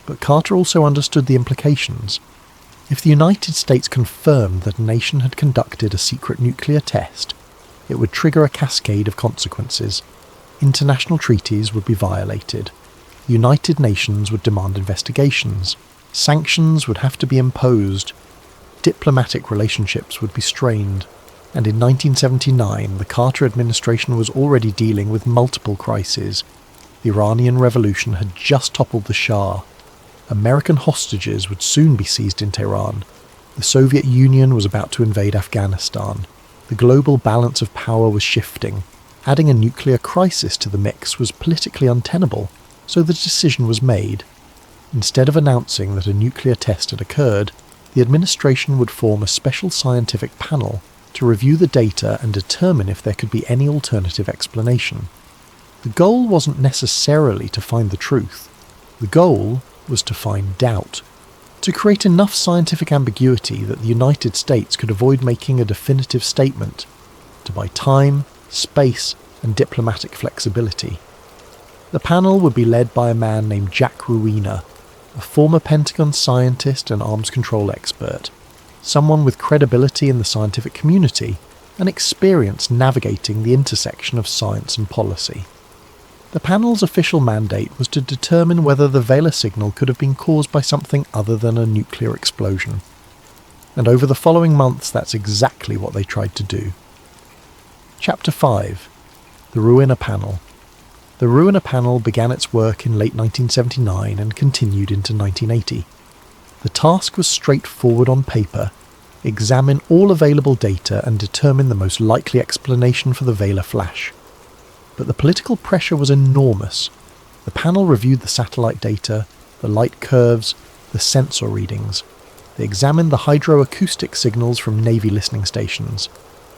But Carter also understood the implications. If the United States confirmed that a nation had conducted a secret nuclear test, it would trigger a cascade of consequences. International treaties would be violated. The United Nations would demand investigations. Sanctions would have to be imposed. Diplomatic relationships would be strained. And in 1979, the Carter administration was already dealing with multiple crises. The Iranian Revolution had just toppled the Shah. American hostages would soon be seized in Tehran. The Soviet Union was about to invade Afghanistan. The global balance of power was shifting. Adding a nuclear crisis to the mix was politically untenable, so the decision was made. Instead of announcing that a nuclear test had occurred, the administration would form a special scientific panel to review the data and determine if there could be any alternative explanation. The goal wasn't necessarily to find the truth. The goal was to find doubt. To create enough scientific ambiguity that the United States could avoid making a definitive statement, to buy time, space, and diplomatic flexibility. The panel would be led by a man named Jack Ruina, a former Pentagon scientist and arms control expert, someone with credibility in the scientific community and experience navigating the intersection of science and policy. The panel's official mandate was to determine whether the Vela signal could have been caused by something other than a nuclear explosion. And over the following months, that's exactly what they tried to do. Chapter 5. The Ruina Panel. The Ruina Panel began its work in late 1979 and continued into 1980. The task was straightforward on paper: examine all available data and determine the most likely explanation for the Vela flash. But the political pressure was enormous. The panel reviewed the satellite data, the light curves, the sensor readings. They examined the hydroacoustic signals from Navy listening stations.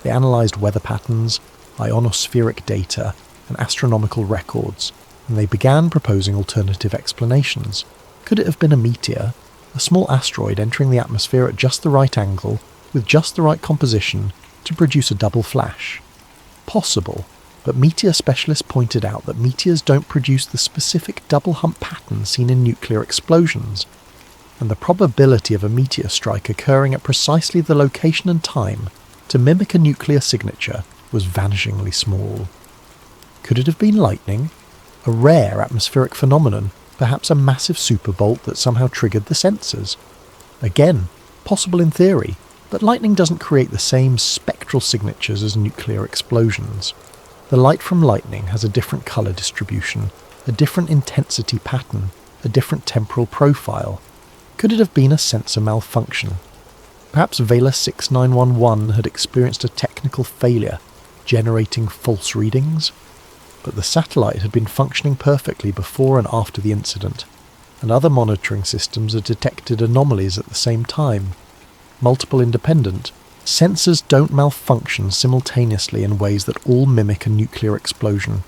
They analysed weather patterns, ionospheric data, and astronomical records, and they began proposing alternative explanations. Could it have been a meteor, a small asteroid entering the atmosphere at just the right angle, with just the right composition, to produce a double flash? Possible. But meteor specialists pointed out that meteors don't produce the specific double hump pattern seen in nuclear explosions, and the probability of a meteor strike occurring at precisely the location and time to mimic a nuclear signature was vanishingly small. Could it have been lightning? A rare atmospheric phenomenon, perhaps a massive superbolt that somehow triggered the sensors? Again, possible in theory, but lightning doesn't create the same spectral signatures as nuclear explosions. The light from lightning has a different colour distribution, a different intensity pattern, a different temporal profile. Could it have been a sensor malfunction? Perhaps Vela 6911 had experienced a technical failure, generating false readings? But the satellite had been functioning perfectly before and after the incident, and other monitoring systems had detected anomalies at the same time. Multiple independent, sensors don't malfunction simultaneously in ways that all mimic a nuclear explosion.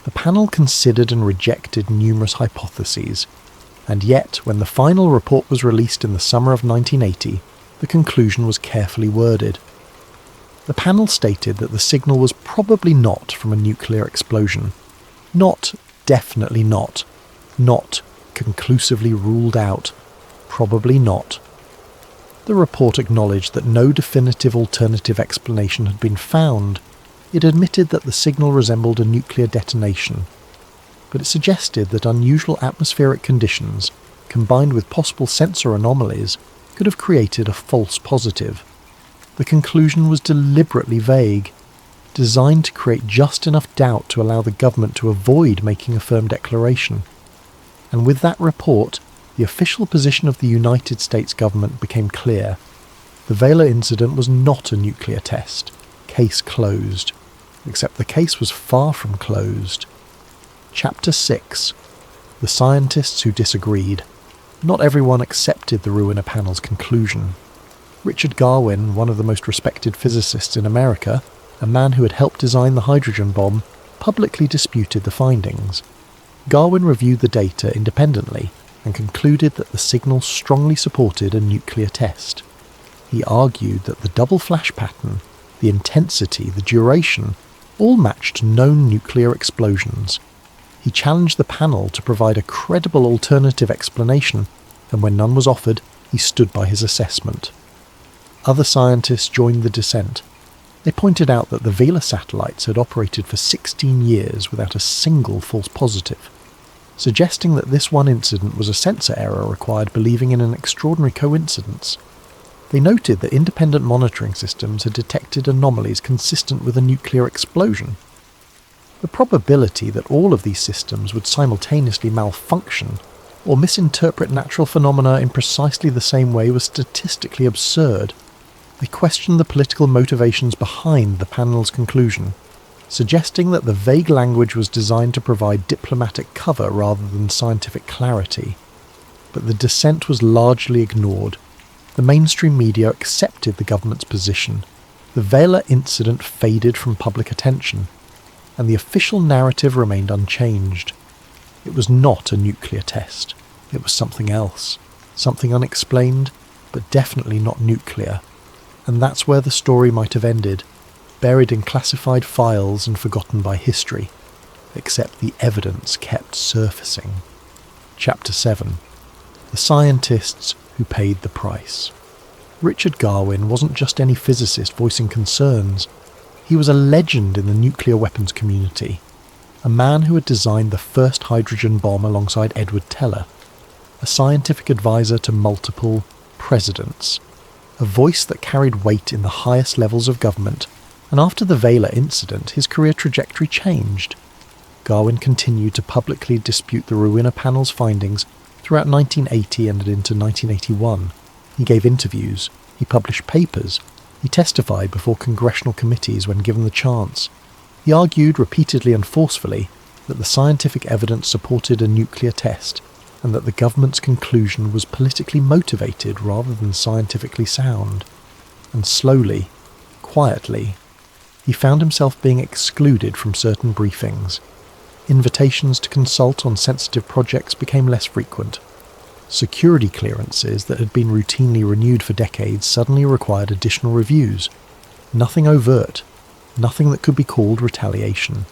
The panel considered and rejected numerous hypotheses, and yet when the final report was released in the summer of 1980, the conclusion was carefully worded. The panel stated that the signal was probably not from a nuclear explosion. Not definitely not. Not conclusively ruled out. Probably not. The report acknowledged that no definitive alternative explanation had been found. It admitted that the signal resembled a nuclear detonation, but it suggested that unusual atmospheric conditions, combined with possible sensor anomalies, could have created a false positive. The conclusion was deliberately vague, designed to create just enough doubt to allow the government to avoid making a firm declaration. And with that report, the official position of the United States government became clear. The Vela incident was not a nuclear test. Case closed. Except the case was far from closed. Chapter 6. The scientists who disagreed. Not everyone accepted the Ruina panel's conclusion. Richard Garwin, one of the most respected physicists in America, a man who had helped design the hydrogen bomb, publicly disputed the findings. Garwin reviewed the data independently and concluded that the signal strongly supported a nuclear test. He argued that the double flash pattern, the intensity, the duration, all matched known nuclear explosions. He challenged the panel to provide a credible alternative explanation, and when none was offered, he stood by his assessment. Other scientists joined the dissent. They pointed out that the Vela satellites had operated for 16 years without a single false positive. Suggesting that this one incident was a sensor error required believing in an extraordinary coincidence. They noted that independent monitoring systems had detected anomalies consistent with a nuclear explosion. The probability that all of these systems would simultaneously malfunction or misinterpret natural phenomena in precisely the same way was statistically absurd. They questioned the political motivations behind the panel's conclusion. suggesting that the vague language was designed to provide diplomatic cover rather than scientific clarity. But the dissent was largely ignored. The mainstream media accepted the government's position. The Vela incident faded from public attention, and the official narrative remained unchanged. It was not a nuclear test. It was something else, something unexplained, but definitely not nuclear. And that's where the story might have ended, buried in classified files and forgotten by history, except the evidence kept surfacing. Chapter 7. The Scientists Who Paid the Price. Richard Garwin wasn't just any physicist voicing concerns. He was a legend in the nuclear weapons community, a man who had designed the first hydrogen bomb alongside Edward Teller, a scientific advisor to multiple presidents, a voice that carried weight in the highest levels of government, and after the Vela incident, his career trajectory changed. Garwin continued to publicly dispute the Rowena panel's findings throughout 1980 and into 1981. He gave interviews, he published papers, he testified before congressional committees when given the chance. He argued repeatedly and forcefully that the scientific evidence supported a nuclear test, and that the government's conclusion was politically motivated rather than scientifically sound. And slowly, quietly, he found himself being excluded from certain briefings. Invitations to consult on sensitive projects became less frequent. Security clearances that had been routinely renewed for decades suddenly required additional reviews. Nothing overt, nothing that could be called retaliation.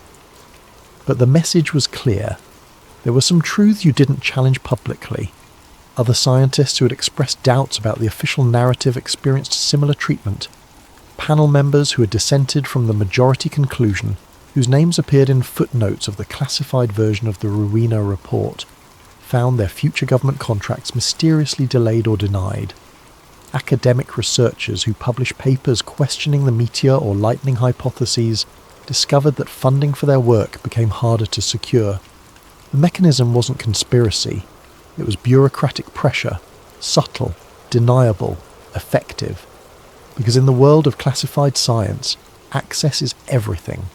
But the message was clear. There were some truths you didn't challenge publicly. Other scientists who had expressed doubts about the official narrative experienced similar treatment. Panel members who had dissented from the majority conclusion, whose names appeared in footnotes of the classified version of the Rowena report, found their future government contracts mysteriously delayed or denied. Academic researchers who published papers questioning the meteor or lightning hypotheses discovered that funding for their work became harder to secure. The mechanism wasn't conspiracy. It was bureaucratic pressure, subtle, deniable, effective. Because in the world of classified science, access is everything,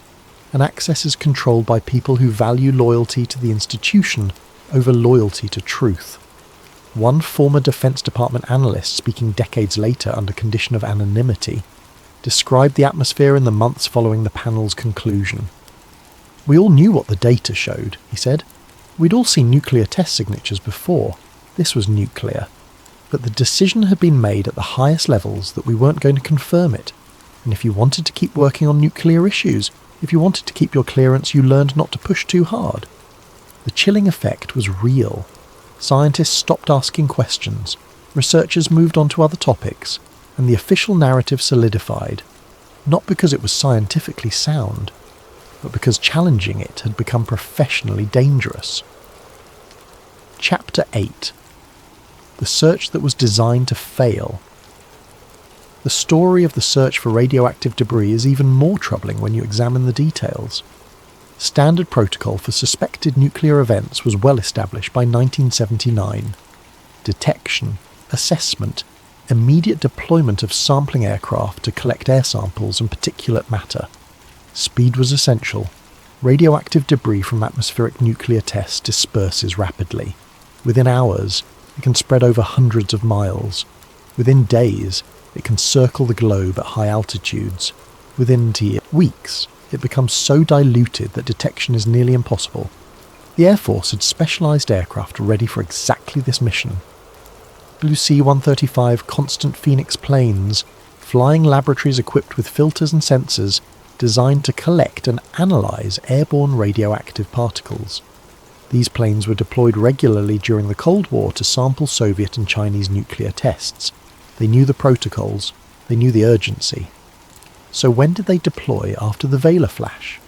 and access is controlled by people who value loyalty to the institution over loyalty to truth. One former Defense Department analyst, speaking decades later under condition of anonymity, described the atmosphere in the months following the panel's conclusion. "We all knew what the data showed," he said. "We'd all seen nuclear test signatures before. This was nuclear. But the decision had been made at the highest levels that we weren't going to confirm it. And if you wanted to keep working on nuclear issues, if you wanted to keep your clearance, you learned not to push too hard." The chilling effect was real. Scientists stopped asking questions, researchers moved on to other topics, and the official narrative solidified, not because it was scientifically sound, but because challenging it had become professionally dangerous. Chapter 8. The search that was designed to fail. The story of the search for radioactive debris is even more troubling when you examine the details. Standard protocol for suspected nuclear events was well established by 1979. Detection, assessment, immediate deployment of sampling aircraft to collect air samples and particulate matter. Speed was essential. Radioactive debris from atmospheric nuclear tests disperses rapidly. Within hours, it can spread over hundreds of miles. Within days, it can circle the globe at high altitudes. Within weeks, it becomes so diluted that detection is nearly impossible. The Air Force had specialised aircraft ready for exactly this mission. Blue C-135 Constant Phoenix planes, flying laboratories equipped with filters and sensors designed to collect and analyse airborne radioactive particles. These planes were deployed regularly during the Cold War to sample Soviet and Chinese nuclear tests. They knew the protocols, they knew the urgency. So when did they deploy after the Vela flash?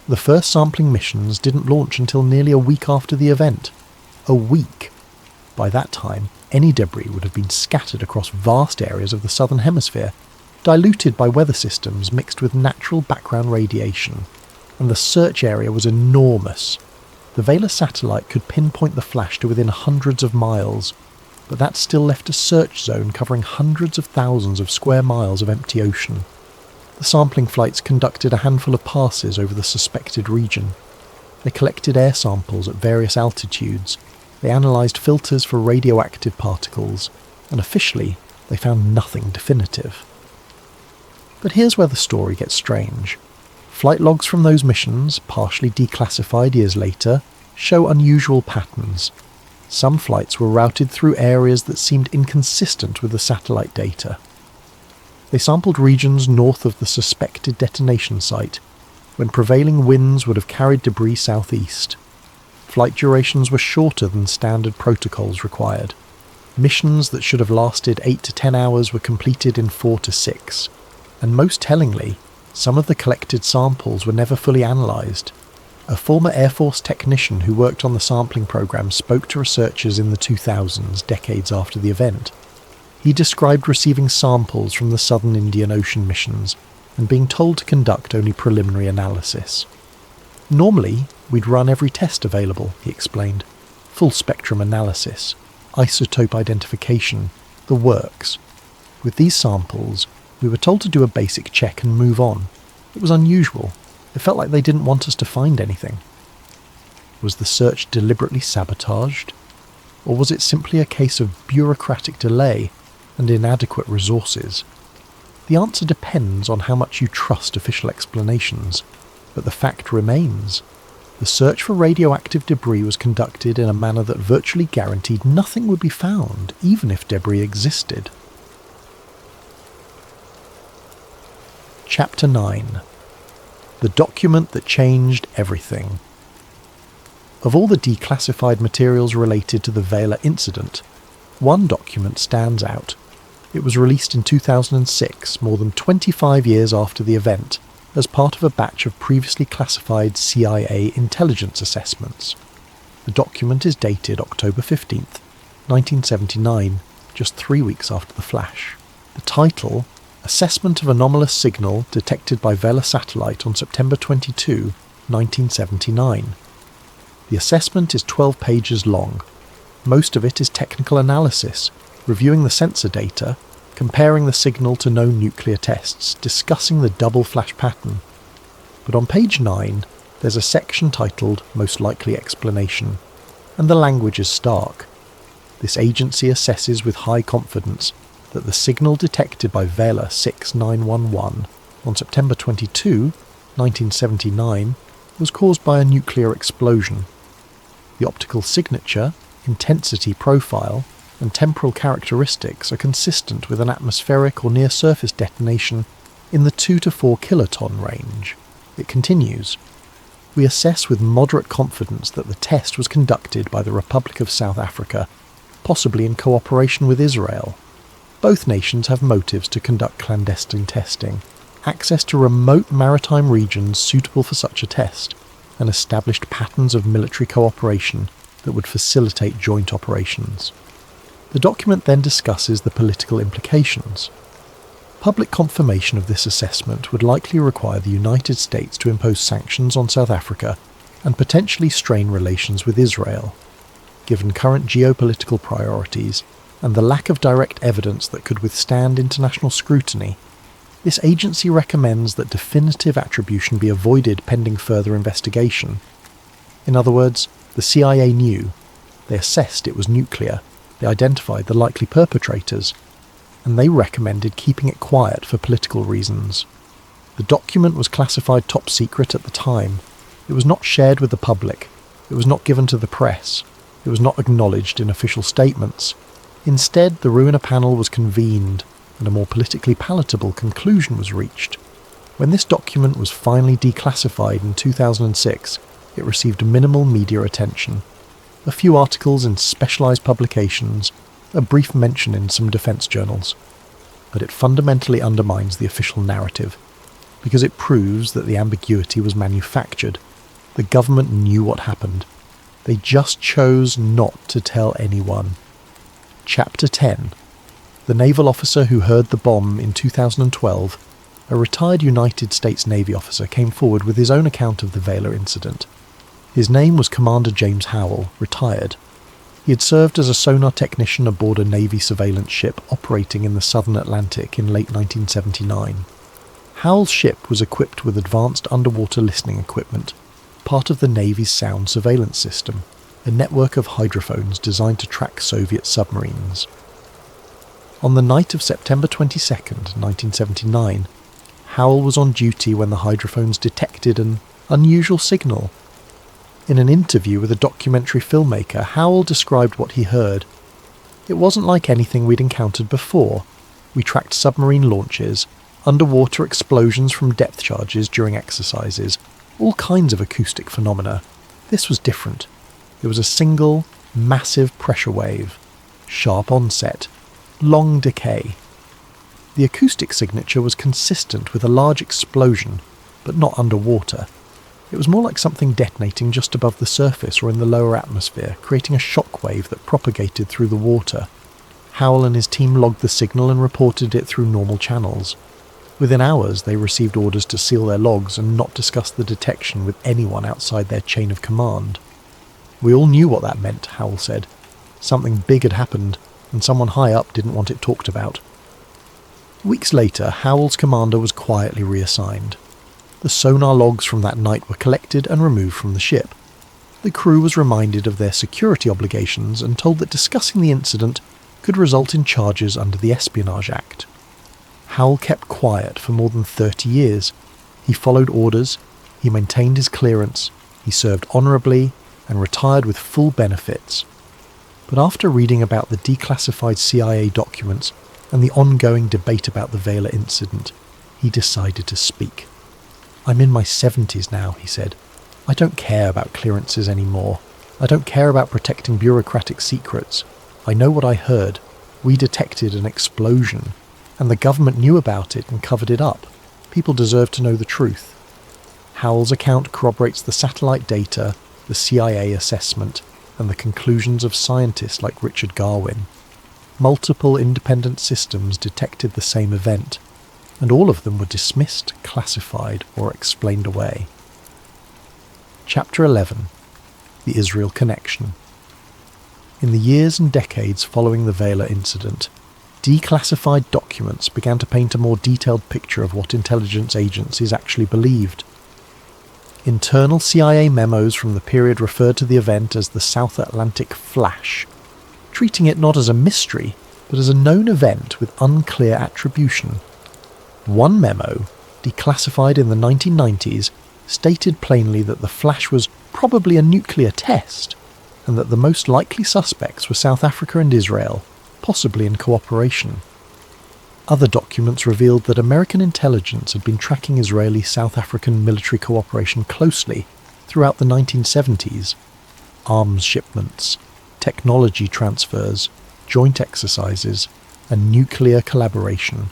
The first sampling missions didn't launch until nearly a week after the event. A week! By that time, any debris would have been scattered across vast areas of the southern hemisphere, diluted by weather systems mixed with natural background radiation. And the search area was enormous. The Vela satellite could pinpoint the flash to within hundreds of miles, but that still left a search zone covering hundreds of thousands of square miles of empty ocean. The sampling flights conducted a handful of passes over the suspected region. They collected air samples at various altitudes. They analysed filters for radioactive particles, and officially, they found nothing definitive. But here's where the story gets strange. Flight logs from those missions, partially declassified years later, show unusual patterns. Some flights were routed through areas that seemed inconsistent with the satellite data. They sampled regions north of the suspected detonation site, when prevailing winds would have carried debris southeast. Flight durations were shorter than standard protocols required. Missions that should have lasted 8 to 10 hours were completed in 4 to 6. And most tellingly, some of the collected samples were never fully analysed. A former Air Force technician who worked on the sampling program spoke to researchers in the 2000s, decades after the event. He described receiving samples from the Southern Indian Ocean missions and being told to conduct only preliminary analysis. Normally, we'd run every test available, he explained. Full spectrum analysis, isotope identification, the works. With these samples, we were told to do a basic check and move on. It was unusual. It felt like they didn't want us to find anything. Was the search deliberately sabotaged? Or was it simply a case of bureaucratic delay and inadequate resources? The answer depends on how much you trust official explanations, but the fact remains. The search for radioactive debris was conducted in a manner that virtually guaranteed nothing would be found, even if debris existed. Chapter 9. The document that changed everything. Of all the declassified materials related to the Vela incident, one document stands out. It was released in 2006, more than 25 years after the event, as part of a batch of previously classified CIA intelligence assessments. The document is dated October 15th, 1979, just 3 weeks after the flash. The title, Assessment of Anomalous Signal Detected by Vela Satellite on September 22, 1979. The assessment is 12 pages long. Most of it is technical analysis, reviewing the sensor data, comparing the signal to known nuclear tests, discussing the double flash pattern. But on page 9, there's a section titled Most Likely Explanation, and the language is stark. This agency assesses with high confidence that the signal detected by Vela 6911 on September 22, 1979, was caused by a nuclear explosion. The optical signature, intensity profile, and temporal characteristics are consistent with an atmospheric or near-surface detonation in the 2 to 4 kiloton range. It continues. We assess with moderate confidence that the test was conducted by the Republic of South Africa, possibly in cooperation with Israel. Both nations have motives to conduct clandestine testing, access to remote maritime regions suitable for such a test, and established patterns of military cooperation that would facilitate joint operations. The document then discusses the political implications. Public confirmation of this assessment would likely require the United States to impose sanctions on South Africa and potentially strain relations with Israel. Given current geopolitical priorities and the lack of direct evidence that could withstand international scrutiny, this agency recommends that definitive attribution be avoided pending further investigation. In other words, the CIA knew. They assessed it was nuclear. They identified the likely perpetrators, and they recommended keeping it quiet for political reasons. The document was classified top secret at the time. It was not shared with the public. It was not given to the press. It was not acknowledged in official statements. Instead, the Ruiner panel was convened, and a more politically palatable conclusion was reached. When this document was finally declassified in 2006, it received minimal media attention. A few articles in specialised publications, a brief mention in some defence journals. But it fundamentally undermines the official narrative, because it proves that the ambiguity was manufactured. The government knew what happened. They just chose not to tell anyone. Chapter 10. The naval officer who heard the bomb in 2012, a retired United States Navy officer, came forward with his own account of the Vela incident. His name was Commander James Howell, retired. He had served as a sonar technician aboard a Navy surveillance ship operating in the southern Atlantic in late 1979. Howell's ship was equipped with advanced underwater listening equipment, part of the Navy's sound surveillance system, a network of hydrophones designed to track Soviet submarines. On the night of September 22, 1979, Howell was on duty when the hydrophones detected an unusual signal. In an interview with a documentary filmmaker, Howell described what he heard. "It wasn't like anything we'd encountered before. We tracked submarine launches, underwater explosions from depth charges during exercises, all kinds of acoustic phenomena. This was different. It was a single, massive pressure wave. Sharp onset. Long decay. The acoustic signature was consistent with a large explosion, but not underwater. It was more like something detonating just above the surface or in the lower atmosphere, creating a shock wave that propagated through the water. Howell and his team logged the signal and reported it through normal channels. Within hours, they received orders to seal their logs and not discuss the detection with anyone outside their chain of command. We all knew what that meant, Howell said. Something big had happened, and someone high up didn't want it talked about. Weeks later, Howell's commander was quietly reassigned. The sonar logs from that night were collected and removed from the ship. The crew was reminded of their security obligations and told that discussing the incident could result in charges under the Espionage Act. Howell kept quiet for more than 30 years. He followed orders, he maintained his clearance, he served honourably, and retired with full benefits. But after reading about the declassified CIA documents and the ongoing debate about the Vela incident, he decided to speak. "I'm in my 70s now," he said. "I don't care about clearances anymore. I don't care about protecting bureaucratic secrets. I know what I heard. We detected an explosion, and the government knew about it and covered it up. People deserve to know the truth." Howell's account corroborates the satellite data, the CIA assessment, and the conclusions of scientists like Richard Garwin. Multiple independent systems detected the same event, and all of them were dismissed, classified, or explained away. Chapter 11. The Israel Connection. In the years and decades following the Vela incident, declassified documents began to paint a more detailed picture of what intelligence agencies actually believed. Internal CIA memos from the period referred to the event as the South Atlantic Flash, treating it not as a mystery, but as a known event with unclear attribution. One memo, declassified in the 1990s, stated plainly that the flash was probably a nuclear test, and that the most likely suspects were South Africa and Israel, possibly in cooperation. Other documents revealed that American intelligence had been tracking Israeli-South African military cooperation closely throughout the 1970s. Arms shipments, technology transfers, joint exercises, and nuclear collaboration.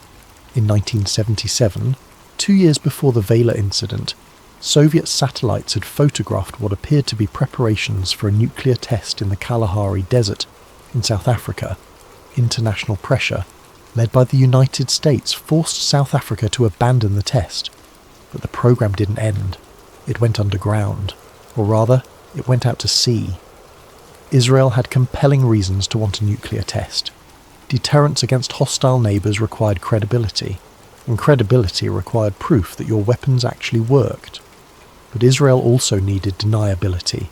In 1977, 2 years before the Vela incident, Soviet satellites had photographed what appeared to be preparations for a nuclear test in the Kalahari Desert in South Africa. International pressure, led by the United States, forced South Africa to abandon the test. But the program didn't end. It went underground, or rather, it went out to sea. Israel had compelling reasons to want a nuclear test. Deterrence against hostile neighbours required credibility, and credibility required proof that your weapons actually worked. But Israel also needed deniability.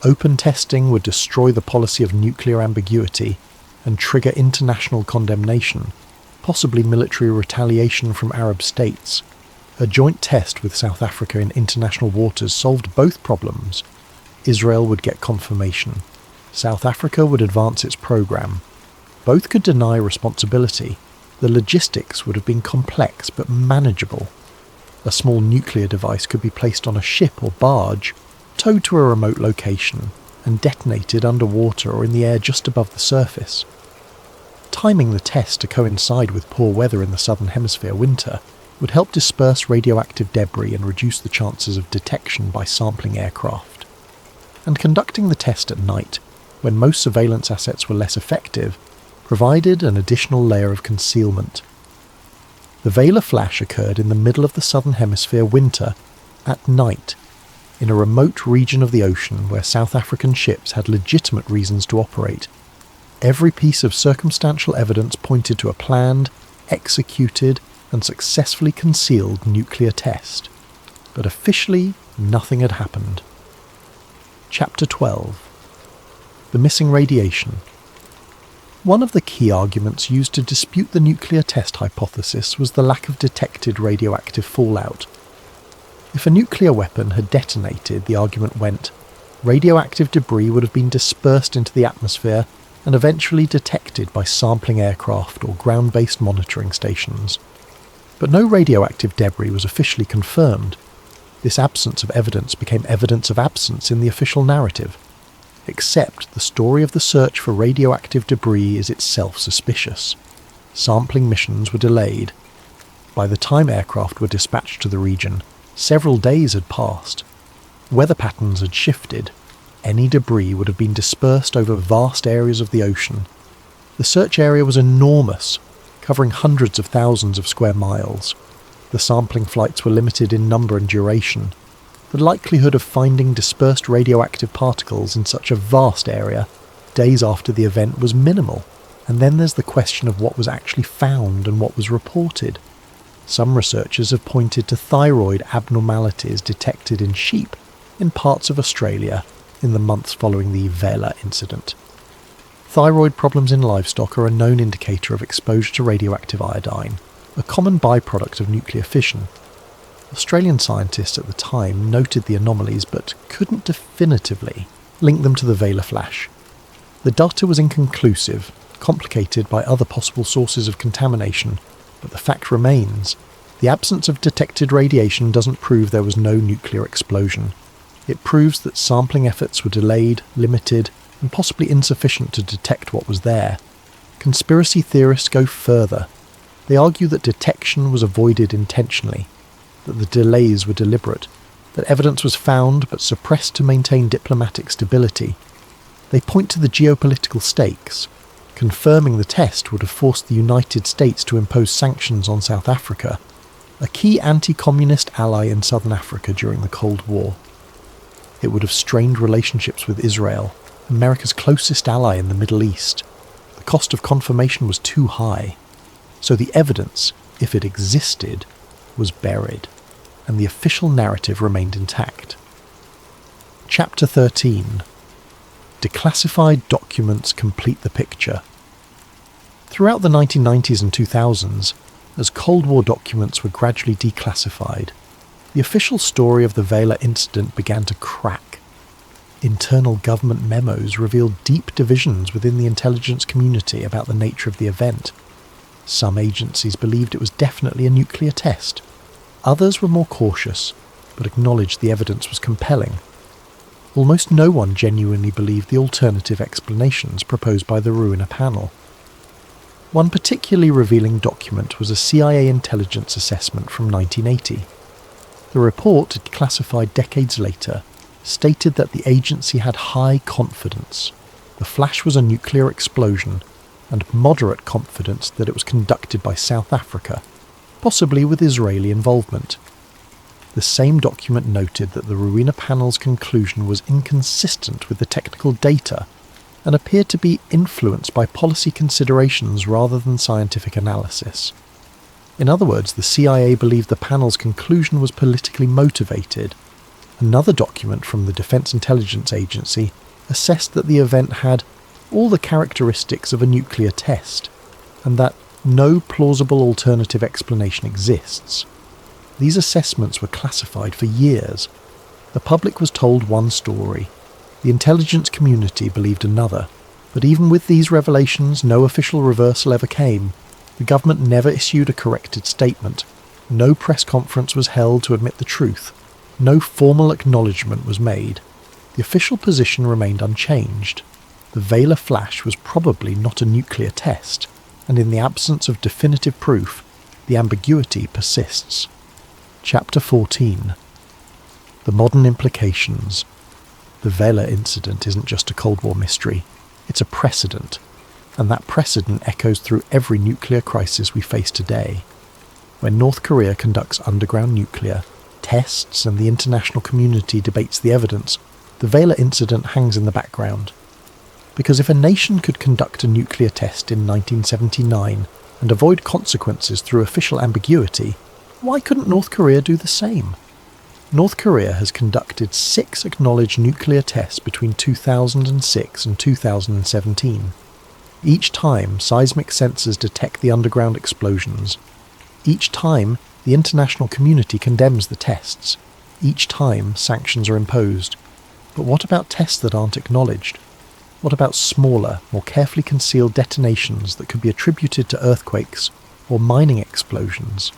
Open testing would destroy the policy of nuclear ambiguity and trigger international condemnation, possibly military retaliation from Arab states. A joint test with South Africa in international waters solved both problems. Israel would get confirmation. South Africa would advance its program. Both could deny responsibility. The logistics would have been complex but manageable. A small nuclear device could be placed on a ship or barge, towed to a remote location, and detonated underwater or in the air just above the surface. Timing the test to coincide with poor weather in the southern hemisphere winter would help disperse radioactive debris and reduce the chances of detection by sampling aircraft. And conducting the test at night, when most surveillance assets were less effective, provided an additional layer of concealment. The Vela flash occurred in the middle of the southern hemisphere winter, at night, in a remote region of the ocean where South African ships had legitimate reasons to operate. Every piece of circumstantial evidence pointed to a planned, executed, and successfully concealed nuclear test. But officially, nothing had happened. Chapter 12. The missing radiation. One of the key arguments used to dispute the nuclear test hypothesis was the lack of detected radioactive fallout. If a nuclear weapon had detonated, the argument went, radioactive debris would have been dispersed into the atmosphere and eventually detected by sampling aircraft or ground-based monitoring stations. But no radioactive debris was officially confirmed. This absence of evidence became evidence of absence in the official narrative. Except the story of the search for radioactive debris is itself suspicious. Sampling missions were delayed. By the time aircraft were dispatched to the region, several days had passed. Weather patterns had shifted. Any debris would have been dispersed over vast areas of the ocean. The search area was enormous, covering hundreds of thousands of square miles. The sampling flights were limited in number and duration. The likelihood of finding dispersed radioactive particles in such a vast area days after the event was minimal. And then there's the question of what was actually found and what was reported. Some researchers have pointed to thyroid abnormalities detected in sheep in parts of Australia in the months following the Vela incident. Thyroid problems in livestock are a known indicator of exposure to radioactive iodine, a common byproduct of nuclear fission. Australian scientists at the time noted the anomalies but couldn't definitively link them to the Vela flash. The data was inconclusive, complicated by other possible sources of contamination, but the fact remains, the absence of detected radiation doesn't prove there was no nuclear explosion. It proves that sampling efforts were delayed, limited, and possibly insufficient to detect what was there. Conspiracy theorists go further. They argue that detection was avoided intentionally, that the delays were deliberate, that evidence was found but suppressed to maintain diplomatic stability. They point to the geopolitical stakes. Confirming the test would have forced the United States to impose sanctions on South Africa, a key anti-communist ally in southern Africa during the Cold War. It would have strained relationships with Israel, America's closest ally in the Middle East. The cost of confirmation was too high. So the evidence, if it existed, was buried, and the official narrative remained intact. Chapter 13. Declassified documents complete the picture. Throughout the 1990s and 2000s, as Cold War documents were gradually declassified, the official story of the Vela incident began to crack. Internal government memos revealed deep divisions within the intelligence community about the nature of the event. Some agencies believed it was definitely a nuclear test. Others were more cautious, but acknowledged the evidence was compelling. Almost no one genuinely believed the alternative explanations proposed by the Ruina panel. One particularly revealing document was a CIA intelligence assessment from 1980. The report, declassified decades later, stated that the agency had high confidence the flash was a nuclear explosion, and moderate confidence that it was conducted by South Africa, possibly with Israeli involvement. The same document noted that the Ruina panel's conclusion was inconsistent with the technical data and appeared to be influenced by policy considerations rather than scientific analysis. In other words, the CIA believed the panel's conclusion was politically motivated. Another document from the Defense Intelligence Agency assessed that the event had all the characteristics of a nuclear test, and that no plausible alternative explanation exists. These assessments were classified for years. The public was told one story. The intelligence community believed another. But even with these revelations, no official reversal ever came. The government never issued a corrected statement. No press conference was held to admit the truth. No formal acknowledgement was made. The official position remained unchanged. The Vela flash was probably not a nuclear test, and in the absence of definitive proof, the ambiguity persists. Chapter 14. The modern implications. The Vela incident isn't just a Cold War mystery, it's a precedent, and that precedent echoes through every nuclear crisis we face today. When North Korea conducts underground nuclear tests and the international community debates the evidence, the Vela incident hangs in the background. Because if a nation could conduct a nuclear test in 1979, and avoid consequences through official ambiguity, why couldn't North Korea do the same? North Korea has conducted 6 acknowledged nuclear tests between 2006 and 2017. Each time, seismic sensors detect the underground explosions. Each time, the international community condemns the tests. Each time, sanctions are imposed. But what about tests that aren't acknowledged? What about smaller, more carefully concealed detonations that could be attributed to earthquakes or mining explosions?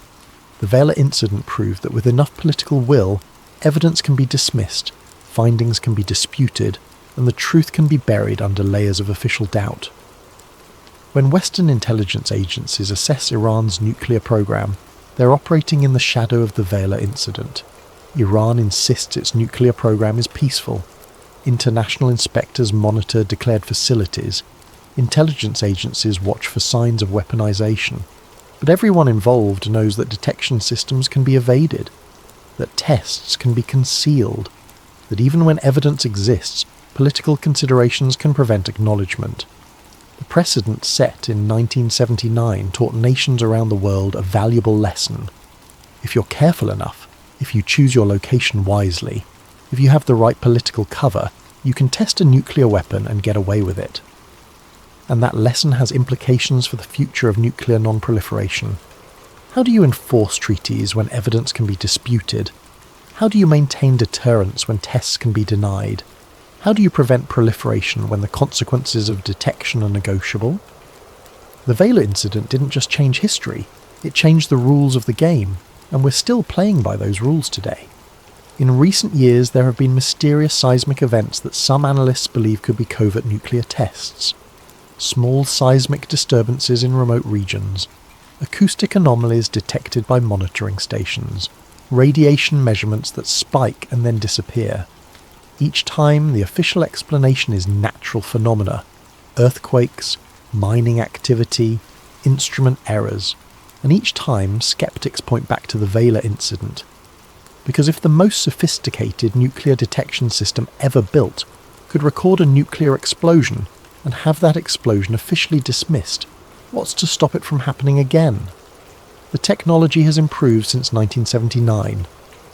The Vela incident proved that with enough political will, evidence can be dismissed, findings can be disputed, and the truth can be buried under layers of official doubt. When Western intelligence agencies assess Iran's nuclear program, they're operating in the shadow of the Vela incident. Iran insists its nuclear program is peaceful. International inspectors monitor declared facilities. Intelligence agencies watch for signs of weaponization. But everyone involved knows that detection systems can be evaded, that tests can be concealed, that even when evidence exists, political considerations can prevent acknowledgement. The precedent set in 1979 taught nations around the world a valuable lesson. If you're careful enough, if you choose your location wisely, if you have the right political cover, you can test a nuclear weapon and get away with it. And that lesson has implications for the future of nuclear non-proliferation. How do you enforce treaties when evidence can be disputed? How do you maintain deterrence when tests can be denied? How do you prevent proliferation when the consequences of detection are negotiable? The Vela incident didn't just change history, it changed the rules of the game, and we're still playing by those rules today. In recent years, there have been mysterious seismic events that some analysts believe could be covert nuclear tests. Small seismic disturbances in remote regions, acoustic anomalies detected by monitoring stations, radiation measurements that spike and then disappear. Each time, the official explanation is natural phenomena, earthquakes, mining activity, instrument errors, and each time skeptics point back to the Vela incident. Because if the most sophisticated nuclear detection system ever built could record a nuclear explosion and have that explosion officially dismissed, what's to stop it from happening again? The technology has improved since 1979.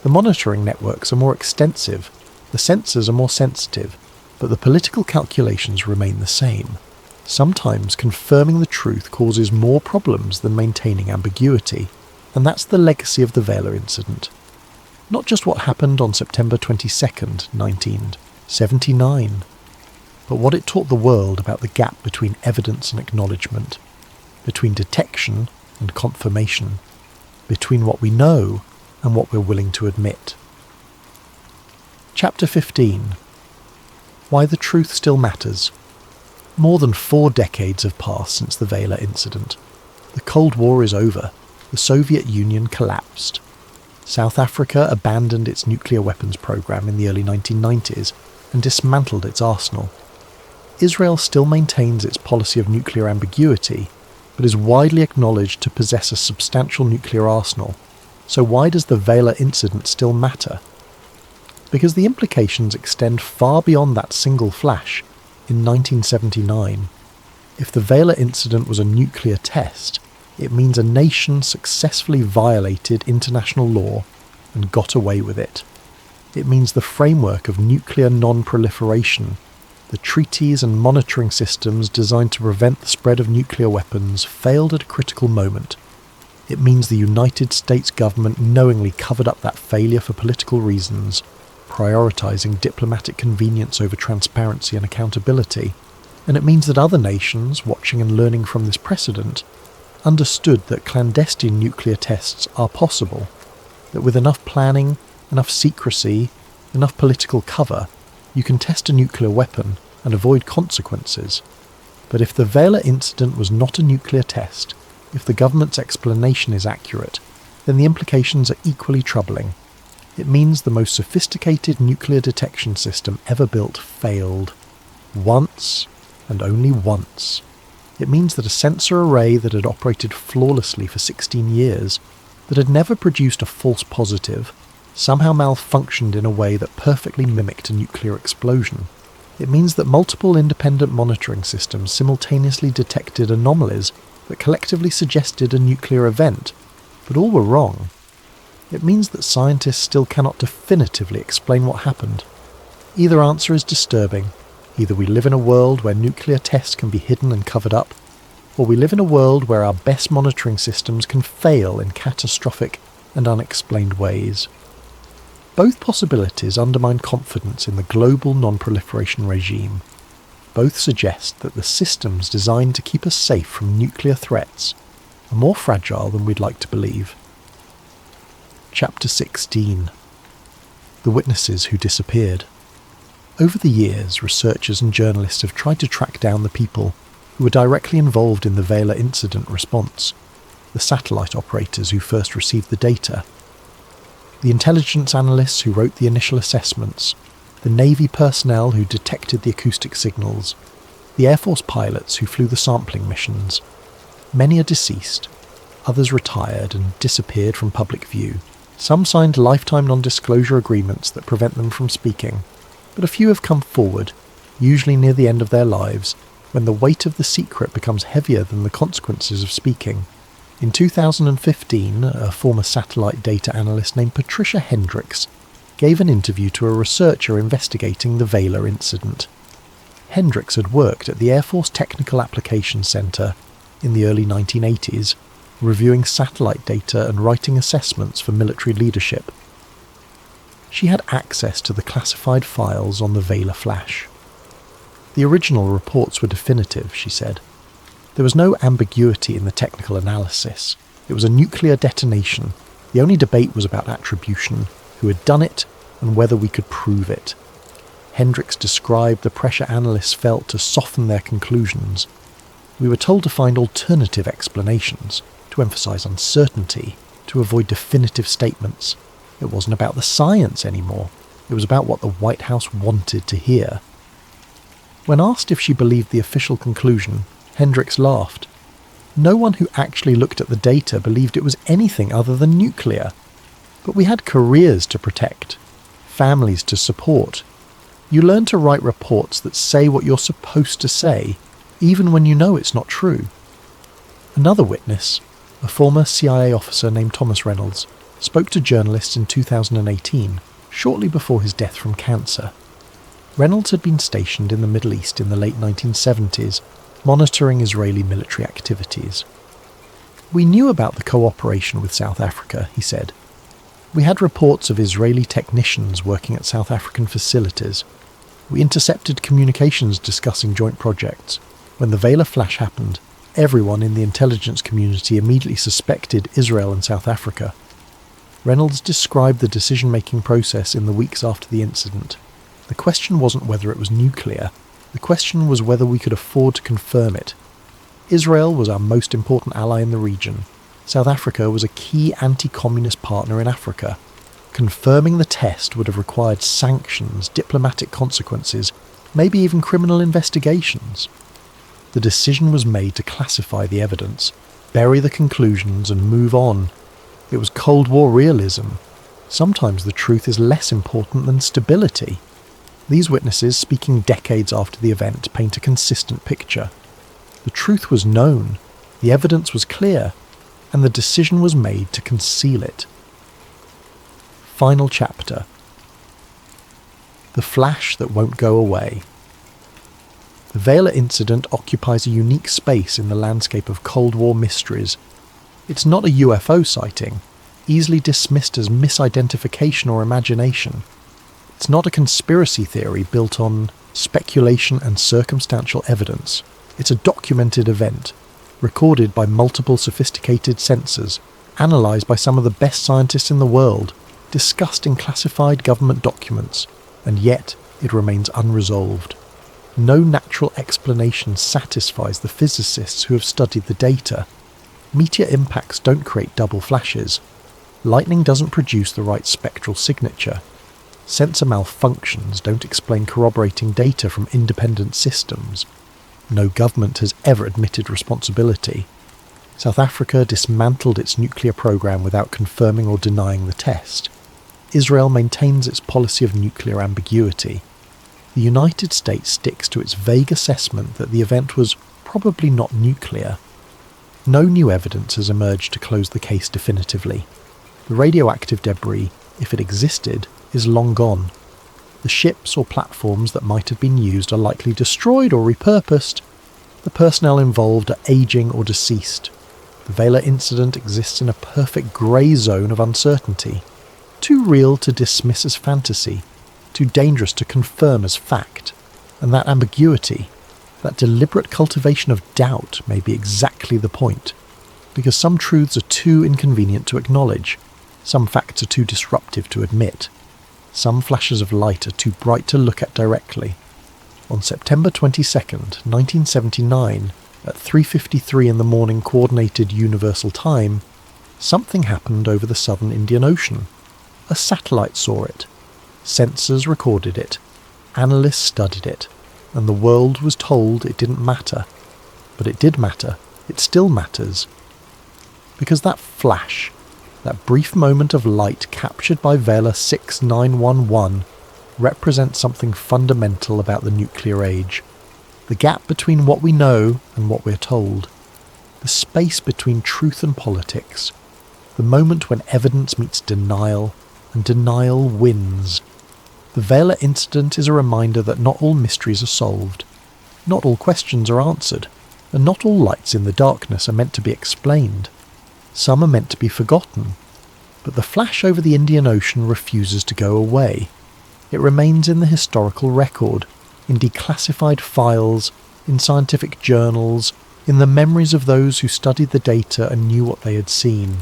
The monitoring networks are more extensive, the sensors are more sensitive, but the political calculations remain the same. Sometimes confirming the truth causes more problems than maintaining ambiguity, and that's the legacy of the Vela incident. Not just what happened on September 22nd, 1979, but what it taught the world about the gap between evidence and acknowledgement, between detection and confirmation, between what we know and what we're willing to admit. Chapter 15. Why the Truth Still Matters. More than 4 decades have passed since the Vela incident. The Cold War is over. The Soviet Union collapsed. South Africa abandoned its nuclear weapons program in the early 1990s and dismantled its arsenal. Israel still maintains its policy of nuclear ambiguity, but is widely acknowledged to possess a substantial nuclear arsenal. So why does the Vela incident still matter? Because the implications extend far beyond that single flash in 1979. If the Vela incident was a nuclear test, it means a nation successfully violated international law and got away with it. It means the framework of nuclear non-proliferation, the treaties and monitoring systems designed to prevent the spread of nuclear weapons, failed at a critical moment. It means the United States government knowingly covered up that failure for political reasons, prioritizing diplomatic convenience over transparency and accountability. And it means that other nations, watching and learning from this precedent, understood that clandestine nuclear tests are possible, that with enough planning, enough secrecy, enough political cover, you can test a nuclear weapon and avoid consequences. But if the Vela incident was not a nuclear test, if the government's explanation is accurate, then the implications are equally troubling. It means the most sophisticated nuclear detection system ever built failed. Once, and only once. It means that a sensor array that had operated flawlessly for 16 years, that had never produced a false positive, somehow malfunctioned in a way that perfectly mimicked a nuclear explosion. It means that multiple independent monitoring systems simultaneously detected anomalies that collectively suggested a nuclear event, but all were wrong. It means that scientists still cannot definitively explain what happened. Either answer is disturbing. Either we live in a world where nuclear tests can be hidden and covered up, or we live in a world where our best monitoring systems can fail in catastrophic and unexplained ways. Both possibilities undermine confidence in the global non-proliferation regime. Both suggest that the systems designed to keep us safe from nuclear threats are more fragile than we'd like to believe. Chapter 16. The Witnesses Who Disappeared. Over the years, researchers and journalists have tried to track down the people who were directly involved in the Vela incident response, the satellite operators who first received the data, the intelligence analysts who wrote the initial assessments, the Navy personnel who detected the acoustic signals, the Air Force pilots who flew the sampling missions. Many are deceased, others retired and disappeared from public view. Some signed lifetime non-disclosure agreements that prevent them from speaking, but a few have come forward, usually near the end of their lives, when the weight of the secret becomes heavier than the consequences of speaking. In 2015, a former satellite data analyst named Patricia Hendricks gave an interview to a researcher investigating the Vela incident. Hendricks had worked at the Air Force Technical Applications Center in the early 1980s, reviewing satellite data and writing assessments for military leadership. She had access to the classified files on the Vela flash. The original reports were definitive, she said. There was no ambiguity in the technical analysis. It was a nuclear detonation. The only debate was about attribution, who had done it, and whether we could prove it. Hendricks described the pressure analysts felt to soften their conclusions. We were told to find alternative explanations, to emphasize uncertainty, to avoid definitive statements. It wasn't about the science anymore. It was about what the White House wanted to hear. When asked if she believed the official conclusion, Hendricks laughed. No one who actually looked at the data believed it was anything other than nuclear. But we had careers to protect, families to support. You learn to write reports that say what you're supposed to say, even when you know it's not true. Another witness, a former CIA officer named Thomas Reynolds, spoke to journalists in 2018, shortly before his death from cancer. Reynolds had been stationed in the Middle East in the late 1970s, monitoring Israeli military activities. We knew about the cooperation with South Africa, he said. We had reports of Israeli technicians working at South African facilities. We intercepted communications discussing joint projects. When the Vela flash happened, everyone in the intelligence community immediately suspected Israel and South Africa. Reynolds described the decision-making process in the weeks after the incident. The question wasn't whether it was nuclear. The question was whether we could afford to confirm it. Israel was our most important ally in the region. South Africa was a key anti-communist partner in Africa. Confirming the test would have required sanctions, diplomatic consequences, maybe even criminal investigations. The decision was made to classify the evidence, bury the conclusions and move on. It was Cold War realism. Sometimes the truth is less important than stability. These witnesses, speaking decades after the event, paint a consistent picture. The truth was known, the evidence was clear, and the decision was made to conceal it. Final chapter. The flash that won't go away. The Vela incident occupies a unique space in the landscape of Cold War mysteries. It's not a UFO sighting, easily dismissed as misidentification or imagination. It's not a conspiracy theory built on speculation and circumstantial evidence. It's a documented event, recorded by multiple sophisticated sensors, analysed by some of the best scientists in the world, discussed in classified government documents, and yet it remains unresolved. No natural explanation satisfies the physicists who have studied the data. Meteor impacts don't create double flashes. Lightning doesn't produce the right spectral signature. Sensor malfunctions don't explain corroborating data from independent systems. No government has ever admitted responsibility. South Africa dismantled its nuclear program without confirming or denying the test. Israel maintains its policy of nuclear ambiguity. The United States sticks to its vague assessment that the event was probably not nuclear. No new evidence has emerged to close the case definitively. The radioactive debris, if it existed, is long gone. The ships or platforms that might have been used are likely destroyed or repurposed. The personnel involved are aging or deceased. The Vela incident exists in a perfect grey zone of uncertainty. Too real to dismiss as fantasy, too dangerous to confirm as fact. And that ambiguity, that deliberate cultivation of doubt may be exactly the point. Because some truths are too inconvenient to acknowledge. Some facts are too disruptive to admit. Some flashes of light are too bright to look at directly. On September 22nd, 1979, at 3:53 in the morning Coordinated Universal Time, something happened over the southern Indian Ocean. A satellite saw it. Sensors recorded it. Analysts studied it. And the world was told it didn't matter. But it did matter. It still matters. Because that flash, that brief moment of light captured by Vela 6911, represents something fundamental about the nuclear age. The gap between what we know and what we're told. The space between truth and politics. The moment when evidence meets denial, and denial wins. The Vela incident is a reminder that not all mysteries are solved. Not all questions are answered. And not all lights in the darkness are meant to be explained. Some are meant to be forgotten. But the flash over the Indian Ocean refuses to go away. It remains in the historical record, in declassified files, in scientific journals, in the memories of those who studied the data and knew what they had seen.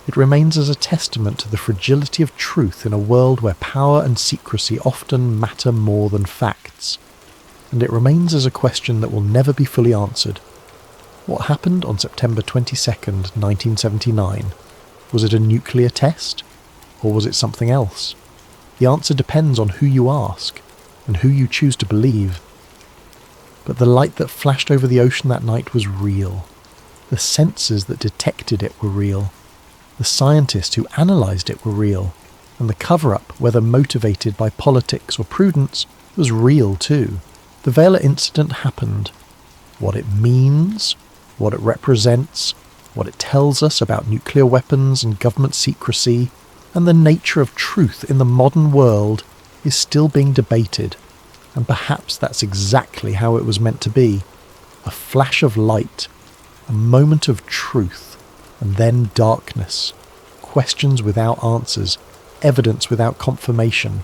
It remains as a testament to the fragility of truth in a world where power and secrecy often matter more than facts. And it remains as a question that will never be fully answered. What happened on September 22nd, 1979? Was it a nuclear test? Or was it something else? The answer depends on who you ask, and who you choose to believe. But the light that flashed over the ocean that night was real. The sensors that detected it were real. The scientists who analysed it were real. And the cover-up, whether motivated by politics or prudence, was real too. The Vela incident happened. What it means, what it represents, what it tells us about nuclear weapons and government secrecy, and the nature of truth in the modern world is still being debated, and perhaps that's exactly how it was meant to be. A flash of light, a moment of truth, and then darkness, questions without answers, evidence without confirmation,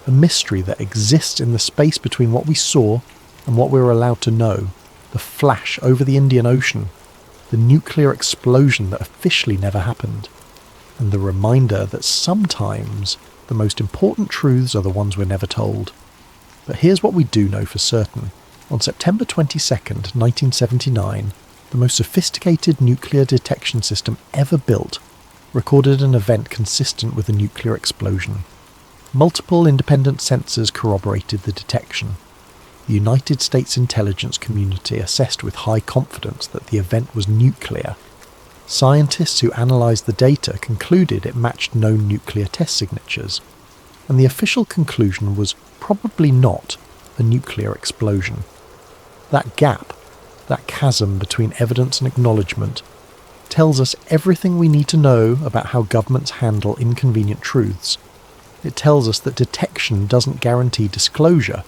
a mystery that exists in the space between what we saw and what we were allowed to know, the flash over the Indian Ocean, the nuclear explosion that officially never happened, and the reminder that sometimes the most important truths are the ones we're never told. But here's what we do know for certain. On September 22nd, 1979, the most sophisticated nuclear detection system ever built recorded an event consistent with a nuclear explosion. Multiple independent sensors corroborated the detection. The United States intelligence community assessed with high confidence that the event was nuclear. Scientists who analysed the data concluded it matched known nuclear test signatures, and the official conclusion was probably not a nuclear explosion. That gap, that chasm between evidence and acknowledgement, tells us everything we need to know about how governments handle inconvenient truths. It tells us that detection doesn't guarantee disclosure,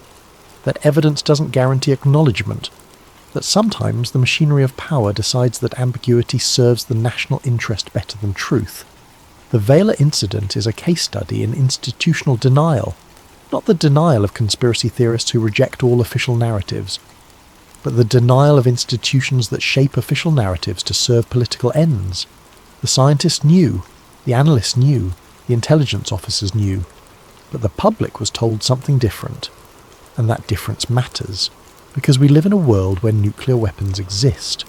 that evidence doesn't guarantee acknowledgement, that sometimes the machinery of power decides that ambiguity serves the national interest better than truth. The Vela incident is a case study in institutional denial, not the denial of conspiracy theorists who reject all official narratives, but the denial of institutions that shape official narratives to serve political ends. The scientists knew, the analysts knew, the intelligence officers knew, but the public was told something different, and that difference matters. Because we live in a world where nuclear weapons exist,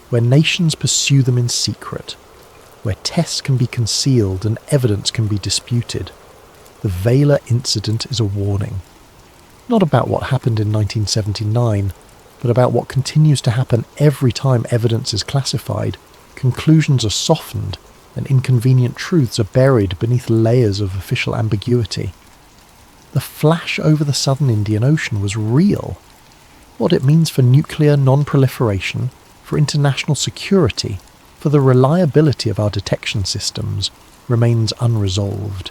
where nations pursue them in secret, where tests can be concealed and evidence can be disputed. The Vela incident is a warning. Not about what happened in 1979, but about what continues to happen every time evidence is classified, conclusions are softened, and inconvenient truths are buried beneath layers of official ambiguity. The flash over the southern Indian Ocean was real. What it means for nuclear non-proliferation, for international security, for the reliability of our detection systems, remains unresolved.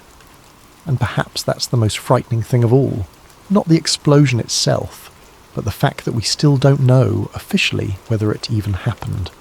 And perhaps that's the most frightening thing of all. Not the explosion itself, but the fact that we still don't know officially whether it even happened.